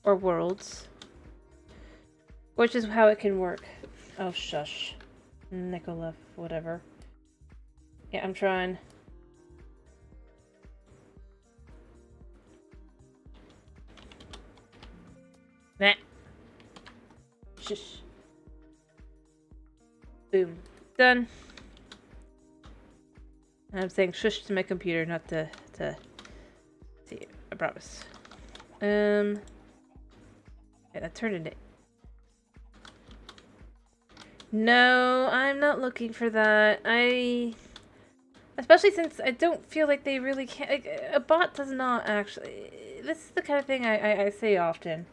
Or worlds. Which is how it can work. Oh, shush. Nicola, whatever. Yeah, I'm trying. Nah. Shush. Boom. Done. And I'm saying shush to my computer, not to see, I promise. Yeah, that turned into... no, I'm not looking for that. Especially since I don't feel like they really can... like, a bot does not actually... this is the kind of thing I say often.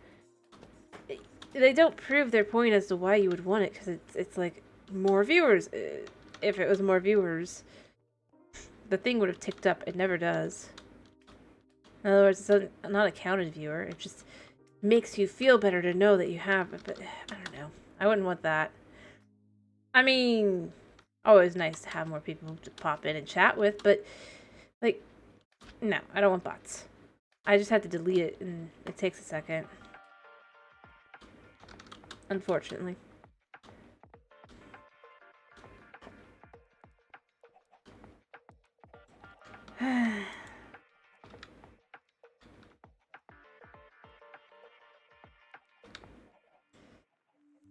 They don't prove their point as to why you would want it, because it's like, more viewers. If it was more viewers, the thing would have ticked up. It never does. In other words, it's not a counted viewer. It just makes you feel better to know that you have it, but I don't know. I wouldn't want that. I mean, always nice to have more people to pop in and chat with, but, like, no, I don't want bots. I just had to delete it, and it takes a second. Unfortunately.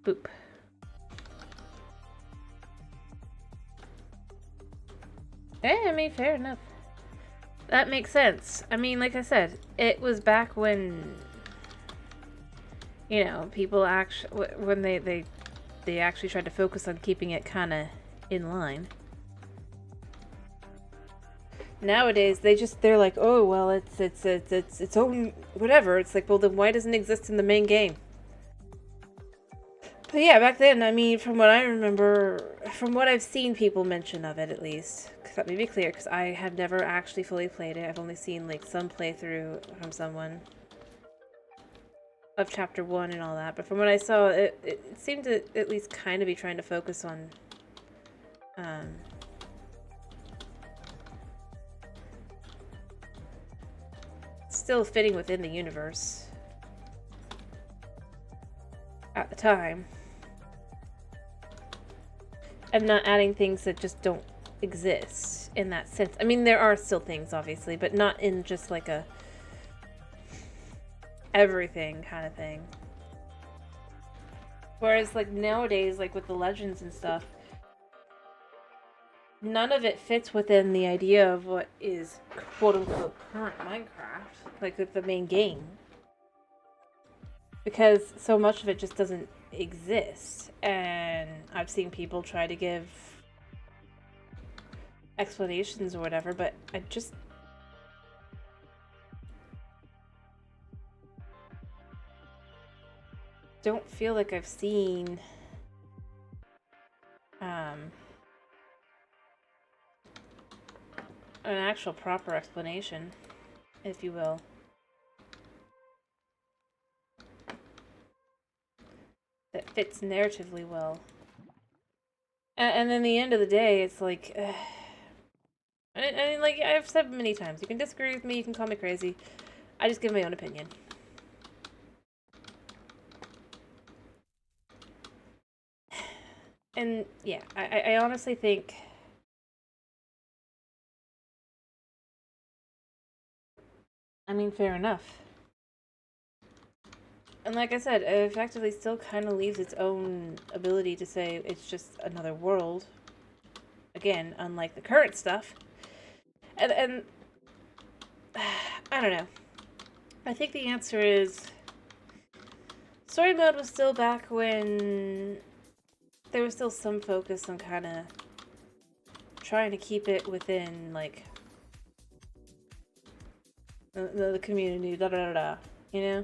Boop. Yeah, I mean, fair enough. That makes sense. I mean, like I said, it was back when, you know, people actually, when they actually tried to focus on keeping it kind of in line. Nowadays, they're like, oh, well, it's its own whatever. It's like, well, then why doesn't it exist in the main game? But yeah, back then, I mean, from what I remember, from what I've seen people mention of it at least, because let me be clear, because I have never actually fully played it. I've only seen like some playthrough from someone of chapter 1 and all that. But from what I saw, it seemed to at least kind of be trying to focus on um, still fitting within the universe at the time. And not adding things that just don't exist in that sense. I mean, there are still things, obviously, but not in just like a everything kind of thing. Whereas, like, nowadays, like, with the legends and stuff, none of it fits within the idea of what is quote-unquote current Minecraft, like, with the main game. Because so much of it just doesn't exist. And I've seen people try to give explanations or whatever, but I just don't feel like I've seen an actual proper explanation, if you will. That fits narratively well. And then the end of the day, it's like, I mean, like I've said many times, you can disagree with me, you can call me crazy. I just give my own opinion. And yeah, I honestly think I mean, fair enough. And like I said, it effectively still kind of leaves its own ability to say it's just another world. Again, unlike the current stuff. And I don't know. I think the answer is story mode was still back when there was still some focus on kind of trying to keep it within, like, the community, you know?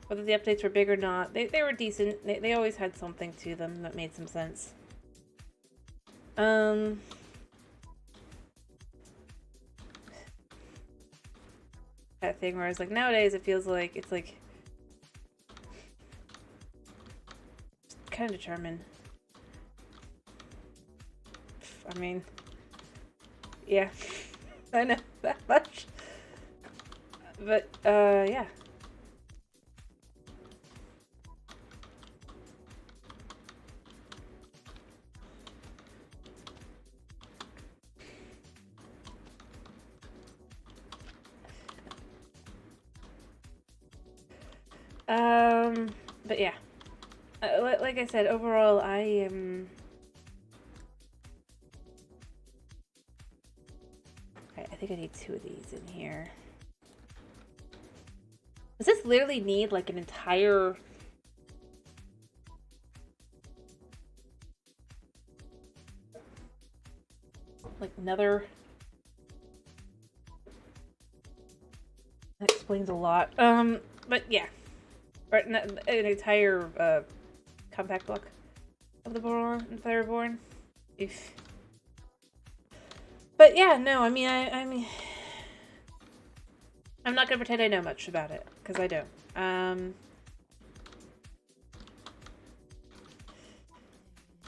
Whether the updates were big or not, they were decent. They always had something to them that made some sense. That thing where it's like, nowadays it feels like it's like kind of determined. I mean, yeah, I know that much. But, yeah. But yeah. Like I said, overall, I am... Okay, I think I need 2 of these in here. Does this literally need, like, an entire... like, another... That explains a lot. But yeah. Or an entire, compact block of the Fireborn. Oof. But yeah, no, I mean, I mean... I'm not gonna pretend I know much about it, because I don't.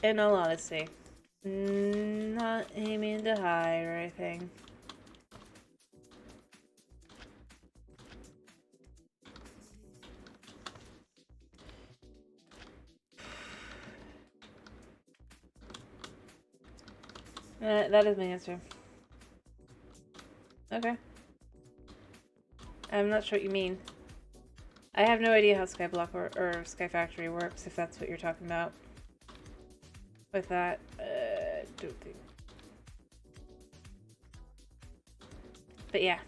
In all honesty. Not aiming to hide or anything. That is my answer. Okay. I'm not sure what you mean. I have no idea how Skyblock or Sky Factory works, if that's what you're talking about. With that, don't think. But yeah.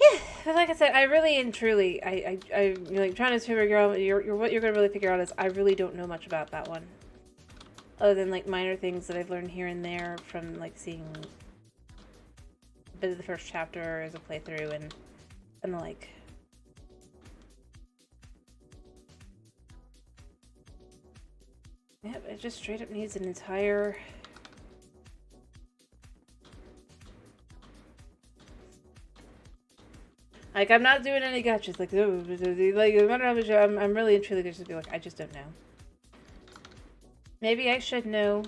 Yeah, but like I said, I really and truly, I like trying to figure out what you're gonna really figure out is I really don't know much about that one. Other than, like, minor things that I've learned here and there from, like, seeing a bit of the first chapter as a playthrough and the like. Yep, it just straight up needs an entire... Like, I'm not doing any gotchas. Like, no matter how much I'm really and truly going to be like, I just don't know. Maybe I should know.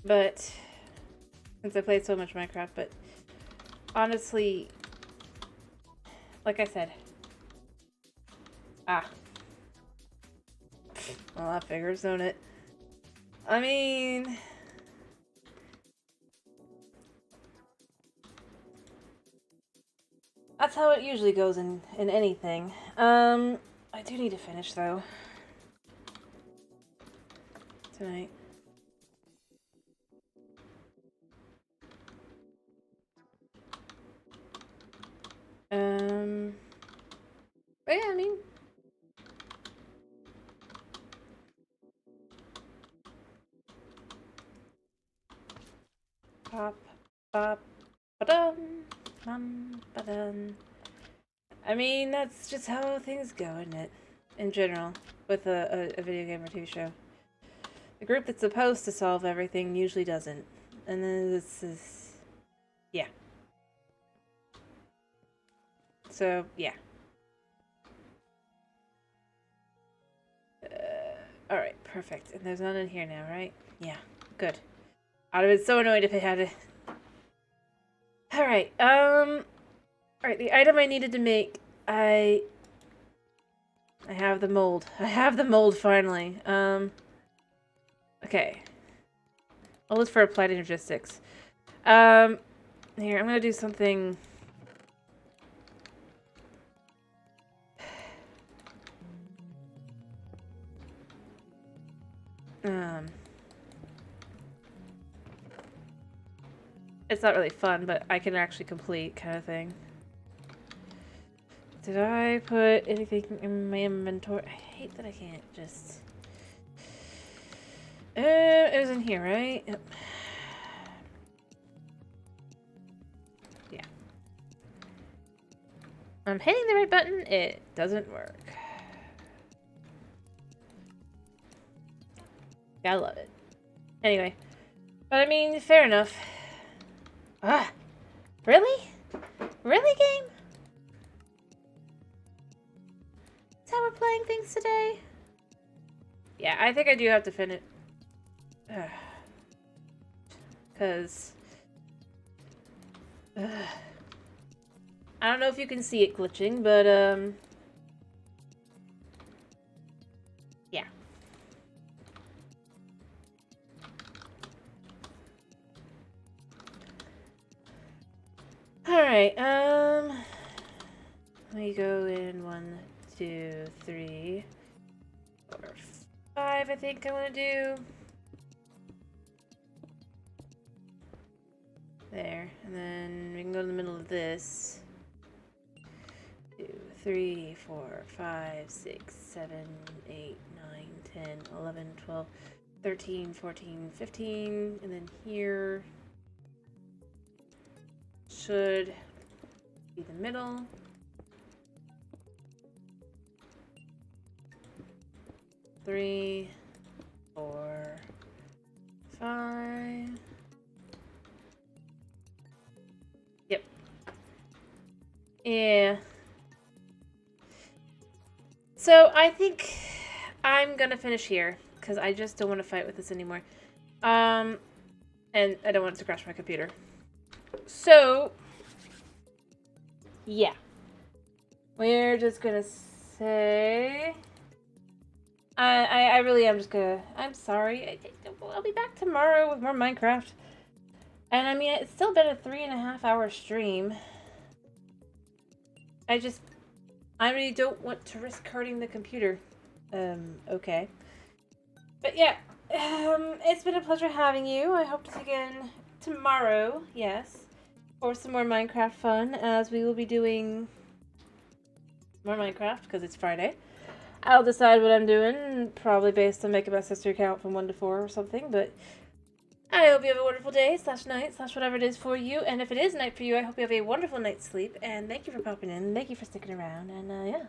But, since I played so much Minecraft, but honestly, like I said, well, that figures, don't it? I mean, that's how it usually goes in anything. I do need to finish, though. Tonight. But yeah, I mean... Pop, pop, ba-dum, ba-dum. I mean, that's just how things go, isn't it? In general, with a video game or TV show. The group that's supposed to solve everything usually doesn't. And then this is... yeah. So, yeah. Alright, perfect. And there's none in here now, right? Yeah, good. I'd have been so annoyed if it had a... Alright, alright, the item I needed to make, I have the mold. I have the mold, finally. Okay. Mold is for applied energistics. Here, I'm gonna do something... It's not really fun, but I can actually complete, kind of thing. Did I put anything in my inventory? I hate that I can't just... it was in here, right? Yep. Yeah. I'm hitting the right button. It doesn't work. Gotta love it. Anyway. But I mean, fair enough. Ah! Really? Really, game? That's how we're playing things today? Yeah, I think I do have to finish. Because... I don't know if you can see it glitching, but, yeah. Alright, let me go in 1, 2, 3, 4, 5, I think I want to do. There, and then we can go to the middle of this. 2, 3, 4, 5, 6, 7, 8, 9, 10, 11, 12, 13, 14, 15, and then here should be the middle. Three, 4, 5. Yep. Yeah. So I think I'm gonna finish here because I just don't want to fight with this anymore. And I don't want it to crash my computer. So, yeah. We're just gonna say... I really am just gonna... I'm sorry. I'll be back tomorrow with more Minecraft. And I mean, it's still been a 3.5 hour stream. I really don't want to risk hurting the computer. Okay. But yeah, it's been a pleasure having you. I hope to see you again tomorrow, yes, for some more Minecraft fun, as we will be doing more Minecraft, because it's Friday. I'll decide what I'm doing, probably based on making my sister count from 1 to 4 or something, but I hope you have a wonderful day, slash night, slash whatever it is for you, and if it is night for you, I hope you have a wonderful night's sleep, and thank you for popping in, thank you for sticking around, and yeah.